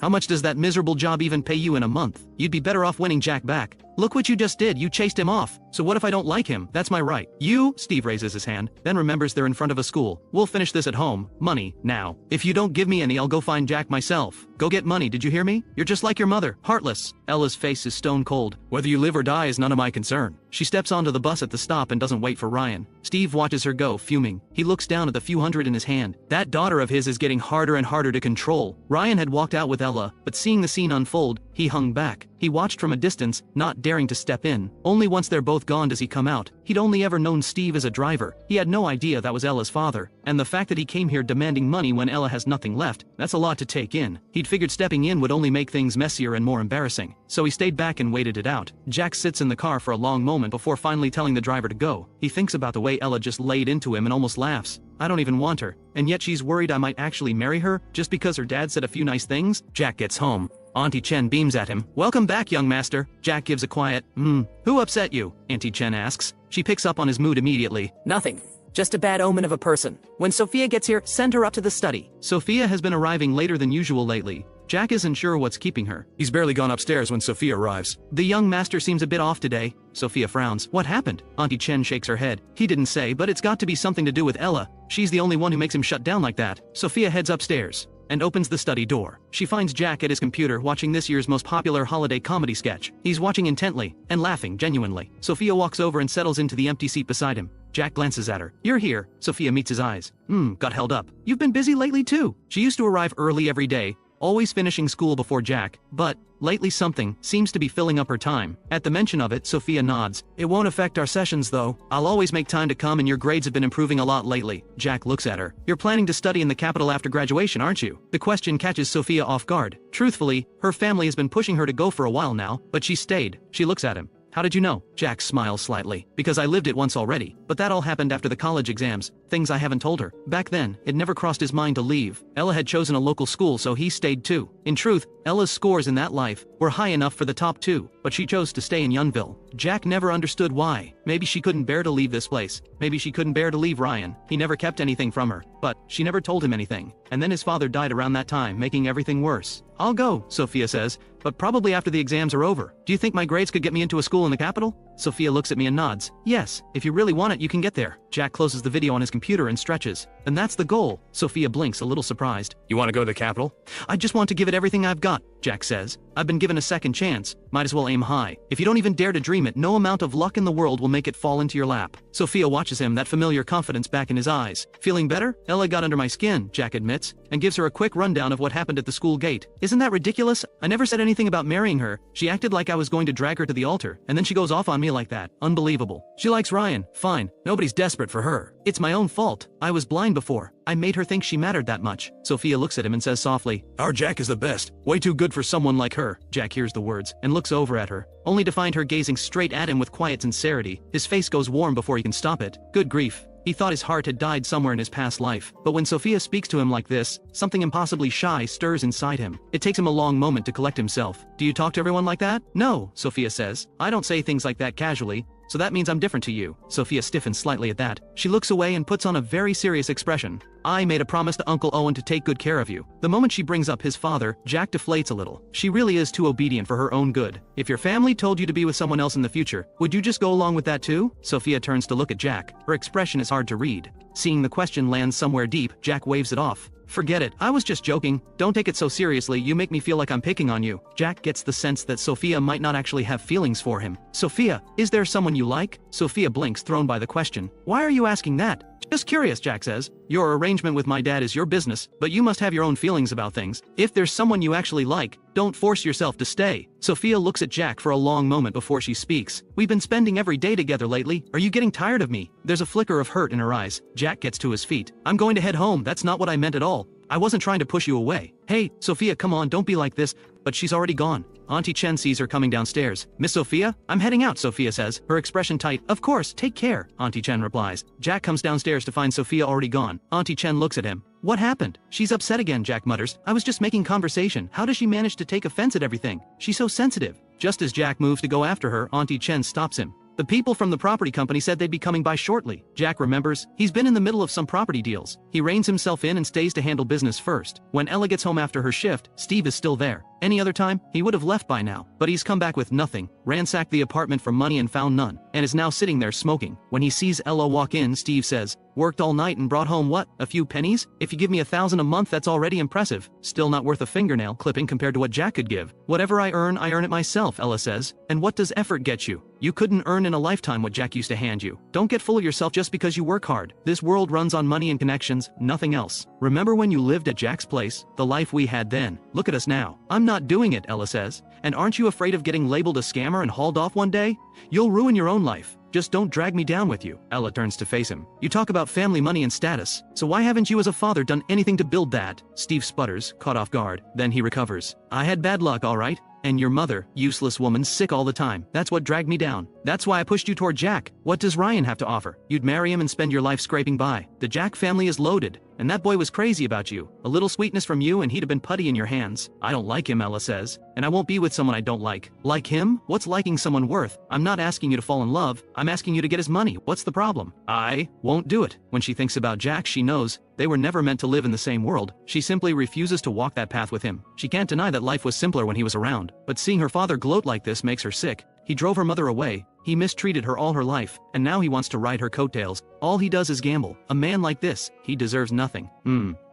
How much does that miserable job even pay you in a month? You'd be better off winning Jack back. Look what you just did, you chased him off. So what if I don't like him? That's my right. You, Steve raises his hand, then remembers they're in front of a school. We'll finish this at home. Money, now. If you don't give me any, I'll go find Jack myself. Go get money, did you hear me? You're just like your mother, heartless. Ella's face is stone cold. Whether you live or die is none of my concern. She steps onto the bus at the stop and doesn't wait for Ryan. Steve watches her go, fuming. He looks down at the few hundred in his hand. That daughter of his is getting harder and harder to control. Ryan had walked out with Ella, but seeing the scene unfold, he hung back. He watched from a distance, not daring to step in. Only once they're both gone does he come out. He'd only ever known Steve as a driver. He had no idea that was Ella's father. And the fact that he came here demanding money when Ella has nothing left, that's a lot to take in. He'd figured stepping in would only make things messier and more embarrassing. So he stayed back and waited it out. Jack sits in the car for a long moment before finally telling the driver to go. He thinks about the way Ella just laid into him and almost laughs. I don't even want her. And yet she's worried I might actually marry her, just because her dad said a few nice things? Jack gets home. Auntie Chen beams at him. Welcome back, young master. Jack gives a quiet, Who upset you? Auntie Chen asks. She picks up on his mood immediately. Nothing. Just a bad omen of a person. When Sophia gets here, send her up to the study. Sophia has been arriving later than usual lately. Jack isn't sure what's keeping her. He's barely gone upstairs when Sophia arrives. The young master seems a bit off today. Sophia frowns. What happened? Auntie Chen shakes her head. He didn't say, but it's got to be something to do with Ella. She's the only one who makes him shut down like that. Sophia heads upstairs and opens the study door. She finds Jack at his computer watching this year's most popular holiday comedy sketch. He's watching intently and laughing genuinely. Sophia walks over and settles into the empty seat beside him. Jack glances at her. You're here. Sophia meets his eyes. Got held up. You've been busy lately too. She used to arrive early every day, always finishing school before Jack, but lately something seems to be filling up her time. At the mention of it, Sophia nods. It won't affect our sessions though. I'll always make time to come and your grades have been improving a lot lately. Jack looks at her. You're planning to study in the capital after graduation, aren't you? The question catches Sophia off guard. Truthfully, her family has been pushing her to go for a while now, but she stayed. She looks at him. How did you know? Jack smiles slightly. Because I lived it once already. But that all happened after the college exams. Things I haven't told her. Back then, it never crossed his mind to leave. Ella had chosen a local school, so he stayed too. In truth, Ella's scores in that life were high enough for the top 2, but she chose to stay in Yunville. Jack never understood why. Maybe she couldn't bear to leave this place. Maybe she couldn't bear to leave Ryan. He never kept anything from her. But she never told him anything. And then his father died around that time, making everything worse. I'll go, Sophia says, but probably after the exams are over. Do you think my grades could get me into a school in the capital? Sophia looks at me and nods. Yes, if you really want it, you can get there. Jack closes the video on his computer and stretches. And that's the goal. Sophia blinks, a little surprised. You want to go to the capital? I just want to give it everything I've got, Jack says. I've been given a second chance. Might as well aim high. If you don't even dare to dream it, no amount of luck in the world will make it fall into your lap. Sophia watches him, that familiar confidence back in his eyes. Feeling better? Ella got under my skin, Jack admits, and gives her a quick rundown of what happened at the school gate. Isn't that ridiculous? I never said anything about marrying her. She acted like I was going to drag her to the altar, and then she goes off on me like that. Unbelievable. She likes Ryan. Fine. Nobody's desperate for her. It's my own fault. I was blind before. I made her think she mattered that much. Sophia looks at him and says softly, Our Jack is the best. Way too good for someone like her. Jack hears the words and looks over at her, only to find her gazing straight at him with quiet sincerity. His face goes warm before he can stop it. Good grief. He thought his heart had died somewhere in his past life. But when Sophia speaks to him like this, something impossibly shy stirs inside him. It takes him a long moment to collect himself. Do you talk to everyone like that? No, Sophia says. I don't say things like that casually. So that means I'm different to you. Sophia stiffens slightly at that. She looks away and puts on a very serious expression. I made a promise to Uncle Owen to take good care of you. The moment she brings up his father, Jack deflates a little. She really is too obedient for her own good. If your family told you to be with someone else in the future, would you just go along with that too? Sophia turns to look at Jack. Her expression is hard to read. Seeing the question land somewhere deep, Jack waves it off. Forget it. I was just joking. Don't take it so seriously. You make me feel like I'm picking on you. Jack gets the sense that Sophia might not actually have feelings for him. Sophia, is there someone you like? Sophia blinks, thrown by the question. Why are you asking that? Just curious, Jack says. Your arrangement with my dad is your business, but you must have your own feelings about things. If there's someone you actually like, don't force yourself to stay. Sophia looks at Jack for a long moment before she speaks. We've been spending every day together lately. Are you getting tired of me? There's a flicker of hurt in her eyes. Jack gets to his feet. I'm going to head home. That's not what I meant at all. I wasn't trying to push you away. Hey, Sophia, come on, don't be like this. But she's already gone. Auntie Chen sees her coming downstairs. Miss Sophia? I'm heading out, Sophia says, her expression tight. Of course, take care, Auntie Chen replies. Jack comes downstairs to find Sophia already gone. Auntie Chen looks at him. What happened? She's upset again, Jack mutters. I was just making conversation. How does she manage to take offense at everything? She's so sensitive. Just as Jack moves to go after her, Auntie Chen stops him. The people from the property company said they'd be coming by shortly. Jack remembers. He's been in the middle of some property deals. He reins himself in and stays to handle business first. When Ella gets home after her shift, Steve is still there. Any other time, he would have left by now. But he's come back with nothing, ransacked the apartment for money and found none, and is now sitting there smoking. When he sees Ella walk in, Steve says, worked all night and brought home what? A few pennies? If you give me $1,000 a month, that's already impressive. Still not worth a fingernail clipping compared to what Jack could give. Whatever I earn it myself, Ella says. And what does effort get you? You couldn't earn in a lifetime what Jack used to hand you. Don't get full of yourself just because you work hard. This world runs on money and connections, nothing else. Remember when you lived at Jack's place? The life we had then. Look at us now. I'm not doing it, Ella says. And aren't you afraid of getting labeled a scammer and hauled off one day? You'll ruin your own life. Just don't drag me down with you. Ella turns to face him. You talk about family, money, and status. So why haven't you as a father done anything to build that? Steve sputters, caught off guard. Then he recovers. I had bad luck, all right. And your mother, useless woman, sick all the time. That's what dragged me down. That's why I pushed you toward Jack. What does Ryan have to offer? You'd marry him and spend your life scraping by. The Jack family is loaded. And that boy was crazy about you. A little sweetness from you and he'd have been putty in your hands. I don't like him, Ella says. And I won't be with someone I don't like. Like him? What's liking someone worth? I'm not asking you to fall in love. I'm asking you to get his money. What's the problem? I won't do it. When she thinks about Jack, she knows they were never meant to live in the same world. She simply refuses to walk that path with him. She can't deny that life was simpler when he was around. But seeing her father gloat like this makes her sick. He drove her mother away. He mistreated her all her life, and now he wants to ride her coattails. All he does is gamble. A man like this, he deserves nothing.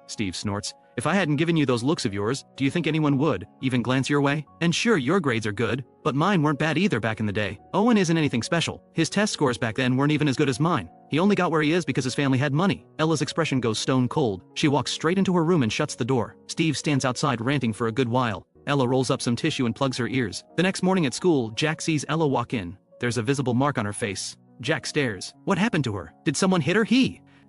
Steve snorts. If I hadn't given you those looks of yours, do you think anyone would even glance your way? And sure, your grades are good, but mine weren't bad either back in the day. Owen isn't anything special. His test scores back then weren't even as good as mine. He only got where he is because his family had money. Ella's expression goes stone cold. She walks straight into her room and shuts the door. Steve stands outside ranting for a good while. Ella rolls up some tissue and plugs her ears. The next morning at school, Jack sees Ella walk in. There's a visible mark on her face. Jack stares. What happened to her? Did someone hit her?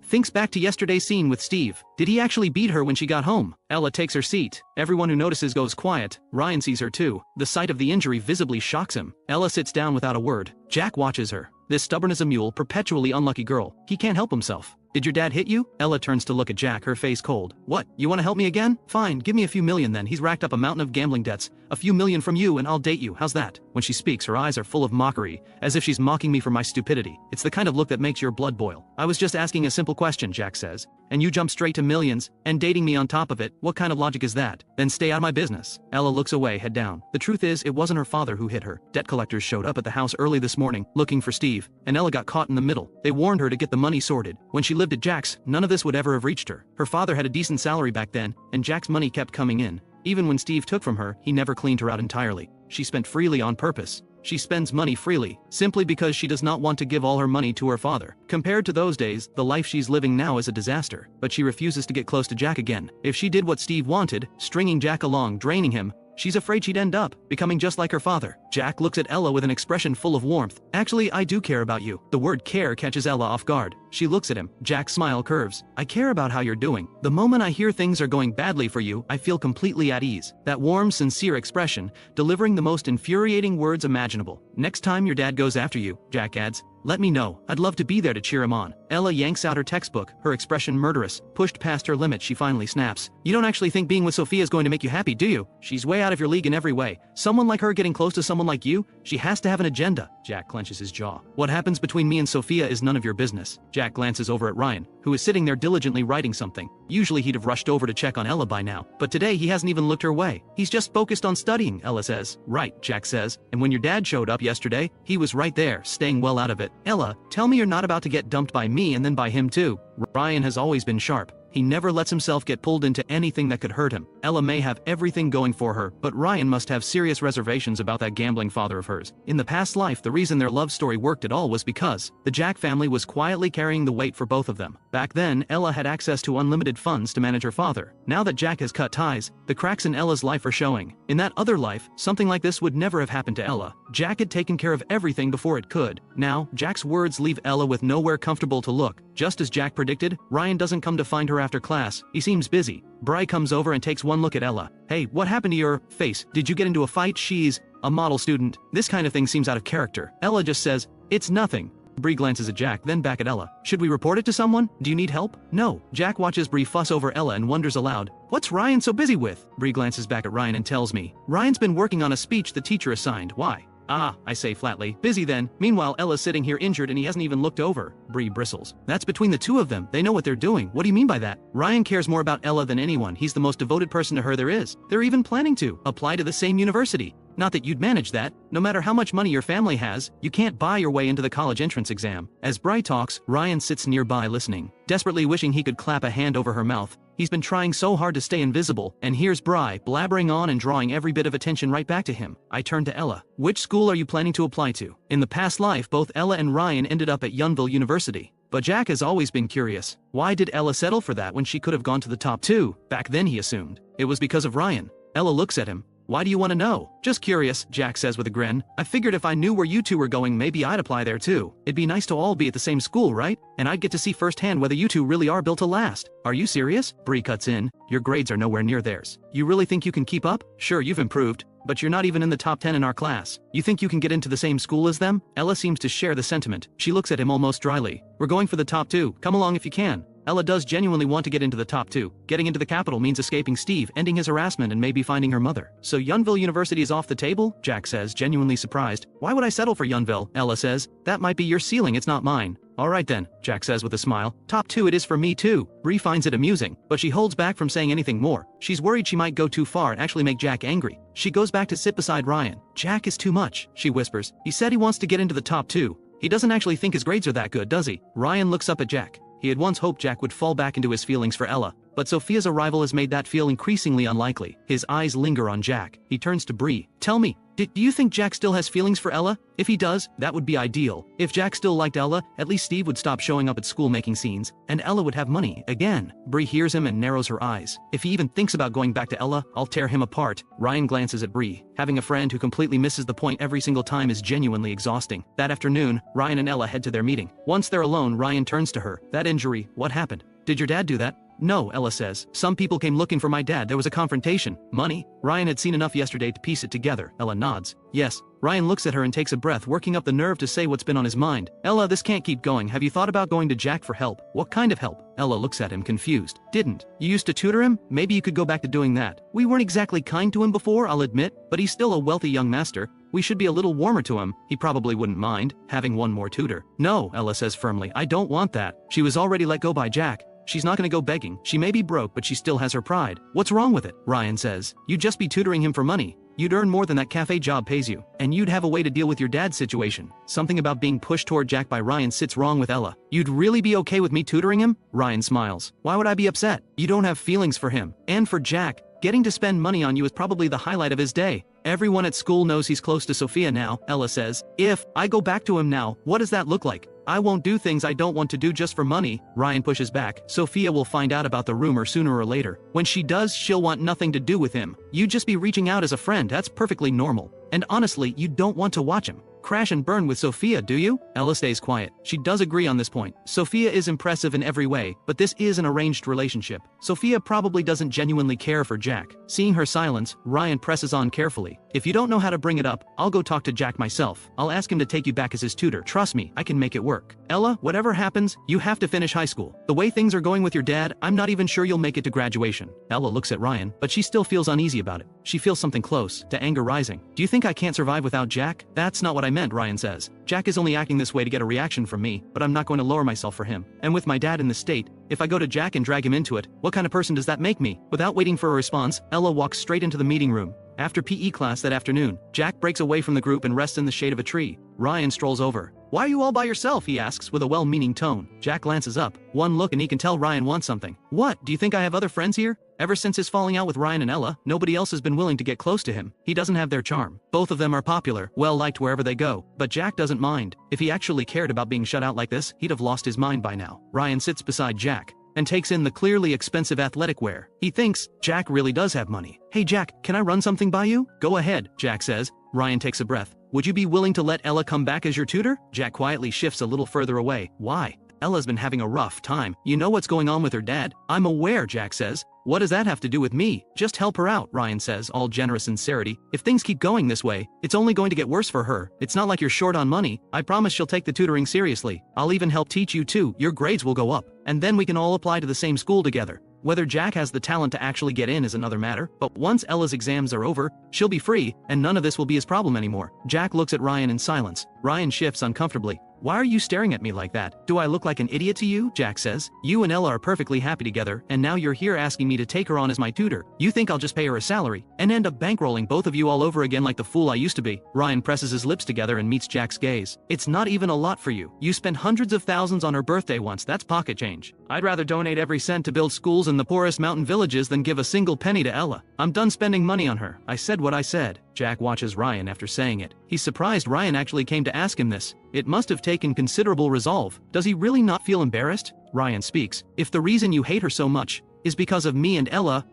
thinks back to yesterday's scene with Steve. Did he actually beat her when she got home? Ella takes her seat. Everyone who notices goes quiet. Ryan sees her too. The sight of the injury visibly shocks him. Ella sits down without a word. Jack watches her. This stubborn as a mule, perpetually unlucky girl. He can't help himself. Did your dad hit you? Ella turns to look at Jack, her face cold. What, you want to help me again? Fine, give me a few million then. He's racked up a mountain of gambling debts. A few million from you and I'll date you, how's that? When she speaks, her eyes are full of mockery, as if she's mocking me for my stupidity. It's the kind of look that makes your blood boil. I was just asking a simple question, Jack says. And you jump straight to millions, and dating me on top of it. What kind of logic is that? Then stay out of my business. Ella looks away, head down. The truth is, it wasn't her father who hit her. Debt collectors showed up at the house early this morning, looking for Steve, and Ella got caught in the middle. They warned her to get the money sorted. When she lived at Jack's, none of this would ever have reached her. Her father had a decent salary back then, and Jack's money kept coming in. Even when Steve took from her, he never cleaned her out entirely. She spent freely on purpose. She spends money freely, simply because she does not want to give all her money to her father. Compared to those days, the life she's living now is a disaster. But she refuses to get close to Jack again. If she did what Steve wanted, stringing Jack along, draining him, she's afraid she'd end up becoming just like her father. Jack looks at Ella with an expression full of warmth. Actually, I do care about you. The word care catches Ella off guard. She looks at him. Jack's smile curves. I care about how you're doing. The moment I hear things are going badly for you, I feel completely at ease. That warm, sincere expression, delivering the most infuriating words imaginable. Next time your dad goes after you, Jack adds, let me know. I'd love to be there to cheer him on. Ella yanks out her textbook, her expression murderous. Pushed past her limit, she finally snaps. You don't actually think being with Sophia is going to make you happy, do you? She's way out of your league in every way. Someone like her getting close to someone like you? She has to have an agenda. Jack clenches his jaw. What happens between me and Sophia is none of your business. Jack glances over at Ryan, who is sitting there diligently writing something. Usually he'd have rushed over to check on Ella by now, but today he hasn't even looked her way. He's just focused on studying, Ella says. Right, Jack says. And when your dad showed up yesterday, he was right there, staying well out of it. Ella, tell me you're not about to get dumped by me and then by him too. Ryan has always been sharp. He never lets himself get pulled into anything that could hurt him. Ella may have everything going for her, but Ryan must have serious reservations about that gambling father of hers. In the past life, the reason their love story worked at all was because the Jack family was quietly carrying the weight for both of them. Back then, Ella had access to unlimited funds to manage her father. Now that Jack has cut ties, the cracks in Ella's life are showing. In that other life, something like this would never have happened to Ella. Jack had taken care of everything before it could. Now, Jack's words leave Ella with nowhere comfortable to look. Just as Jack predicted, Ryan doesn't come to find her after class. He seems busy. Bri comes over and takes one look at Ella. Hey, what happened to your face? Did you get into a fight? She's a model student. This kind of thing seems out of character. Ella just says, it's nothing. Bree glances at Jack, then back at Ella. Should we report it to someone? Do you need help? No. Jack watches Bree fuss over Ella and wonders aloud, what's Ryan so busy with? Bree glances back at Ryan and tells me, Ryan's been working on a speech the teacher assigned. Why? Ah, I say flatly. Busy then. Meanwhile, Ella's sitting here injured and he hasn't even looked over. Bree bristles. That's between the two of them. They know what they're doing. What do you mean by that? Ryan cares more about Ella than anyone. He's the most devoted person to her there is. They're even planning to apply to the same university. Not that you'd manage that. No matter how much money your family has, you can't buy your way into the college entrance exam. As Bri talks, Ryan sits nearby listening, desperately wishing he could clap a hand over her mouth. He's been trying so hard to stay invisible, and here's Bri blabbering on and drawing every bit of attention right back to him. I turn to Ella. Which school are you planning to apply to? In the past life, both Ella and Ryan ended up at Yunville University. But Jack has always been curious. Why did Ella settle for that when she could have gone to the top two? Back then he assumed it was because of Ryan. Ella looks at him. Why do you want to know? Just curious, Jack says with a grin. I figured if I knew where you two were going, maybe I'd apply there too. It'd be nice to all be at the same school, right? And I'd get to see firsthand whether you two really are built to last. Are you serious? Bree cuts in. Your grades are nowhere near theirs. You really think you can keep up? Sure, you've improved, but you're not even in the top 10 in our class. You think you can get into the same school as them? Ella seems to share the sentiment. She looks at him almost dryly. We're going for the top two. Come along if you can. Ella does genuinely want to get into the top two. Getting into the capital means escaping Steve, ending his harassment, and maybe finding her mother. So Yunville University is off the table? Jack says, genuinely surprised. Why would I settle for Yunville? Ella says. That might be your ceiling, it's not mine. Alright then, Jack says with a smile. Top two it is for me too. Bree finds it amusing, but she holds back from saying anything more. She's worried she might go too far and actually make Jack angry. She goes back to sit beside Ryan. Jack is too much, she whispers. He said he wants to get into the top two. He doesn't actually think his grades are that good, does he? Ryan looks up at Jack. He had once hoped Jack would fall back into his feelings for Ella, but Sophia's arrival has made that feel increasingly unlikely. His eyes linger on Jack. He turns to Bree. Tell me, do you think Jack still has feelings for Ella? If he does, that would be ideal. If Jack still liked Ella, at least Steve would stop showing up at school making scenes, and Ella would have money again. Bree hears him and narrows her eyes. If he even thinks about going back to Ella, I'll tear him apart. Ryan glances at Bree. Having a friend who completely misses the point every single time is genuinely exhausting. That afternoon, Ryan and Ella head to their meeting. Once they're alone, Ryan turns to her. That injury, what happened? Did your dad do that? No, Ella says. Some people came looking for my dad. There was a confrontation. Money? Ryan had seen enough yesterday to piece it together. Ella nods. Yes. Ryan looks at her and takes a breath, working up the nerve to say what's been on his mind. Ella, this can't keep going. Have you thought about going to Jack for help? What kind of help? Ella looks at him confused. Didn't. You used to tutor him? Maybe you could go back to doing that. We weren't exactly kind to him before, I'll admit, but he's still a wealthy young master. We should be a little warmer to him. He probably wouldn't mind having one more tutor. No, Ella says firmly. I don't want that. She was already let go by Jack. She's not gonna go begging. She may be broke, but she still has her pride. What's wrong with it? Ryan says. You'd just be tutoring him for money. You'd earn more than that cafe job pays you. And you'd have a way to deal with your dad's situation. Something about being pushed toward Jack by Ryan sits wrong with Ella. You'd really be okay with me tutoring him? Ryan smiles. Why would I be upset? You don't have feelings for him. And for Jack, getting to spend money on you is probably the highlight of his day. Everyone at school knows he's close to Sophia now, Ella says. If I go back to him now, what does that look like? I won't do things I don't want to do just for money. Ryan pushes back. Sophia will find out about the rumor sooner or later. When she does, she'll want nothing to do with him. You'd just be reaching out as a friend. That's perfectly normal. And honestly, you don't want to watch him crash and burn with Sophia, do you? Ella stays quiet. She does agree on this point. Sophia is impressive in every way, but this is an arranged relationship. Sophia probably doesn't genuinely care for Jack. Seeing her silence, Ryan presses on carefully. If you don't know how to bring it up, I'll go talk to Jack myself. I'll ask him to take you back as his tutor. Trust me, I can make it work. Ella, whatever happens, you have to finish high school. The way things are going with your dad, I'm not even sure you'll make it to graduation. Ella looks at Ryan, but she still feels uneasy about it. She feels something close to anger rising. Do you think I can't survive without Jack? That's not what I meant, Ryan says. Jack is only acting this way to get a reaction from me, but I'm not going to lower myself for him. And with my dad in this state, if I go to Jack and drag him into it, what kind of person does that make me? Without waiting for a response, Ella walks straight into the meeting room. After PE class that afternoon, Jack breaks away from the group and rests in the shade of a tree. Ryan strolls over. Why are you all by yourself? He asks with a well-meaning tone. Jack glances up. One look and he can tell Ryan wants something. What? Do you think I have other friends here? Ever since his falling out with Ryan and Ella, nobody else has been willing to get close to him. He doesn't have their charm. Both of them are popular, well-liked wherever they go. But Jack doesn't mind. If he actually cared about being shut out like this, he'd have lost his mind by now. Ryan sits beside Jack and takes in the clearly expensive athletic wear. He thinks Jack really does have money. Hey Jack, can I run something by you? Go ahead, Jack says. Ryan takes a breath. Would you be willing to let Ella come back as your tutor? Jack quietly shifts a little further away. Why? Ella's been having a rough time. You know what's going on with her dad? I'm aware, Jack says. What does that have to do with me? Just help her out, Ryan says, all generous sincerity. If things keep going this way, it's only going to get worse for her. It's not like you're short on money. I promise she'll take the tutoring seriously. I'll even help teach you too. Your grades will go up. And then we can all apply to the same school together. Whether Jack has the talent to actually get in is another matter, but once Ella's exams are over, she'll be free, and none of this will be his problem anymore. Jack looks at Ryan in silence. Ryan shifts uncomfortably. Why are you staring at me like that? Do I look like an idiot to you? Jack says. You and Ella are perfectly happy together, and now you're here asking me to take her on as my tutor. You think I'll just pay her a salary, and end up bankrolling both of you all over again like the fool I used to be? Ryan presses his lips together and meets Jack's gaze. It's not even a lot for you. You spent hundreds of thousands on her birthday once. That's pocket change. I'd rather donate every cent to build schools in the poorest mountain villages than give a single penny to Ella. I'm done spending money on her. I said what I said. Jack watches Ryan after saying it. He's surprised Ryan actually came to ask him this. It must have taken considerable resolve. Does he really not feel embarrassed? Ryan speaks. If the reason you hate her so much is because of me and Ella,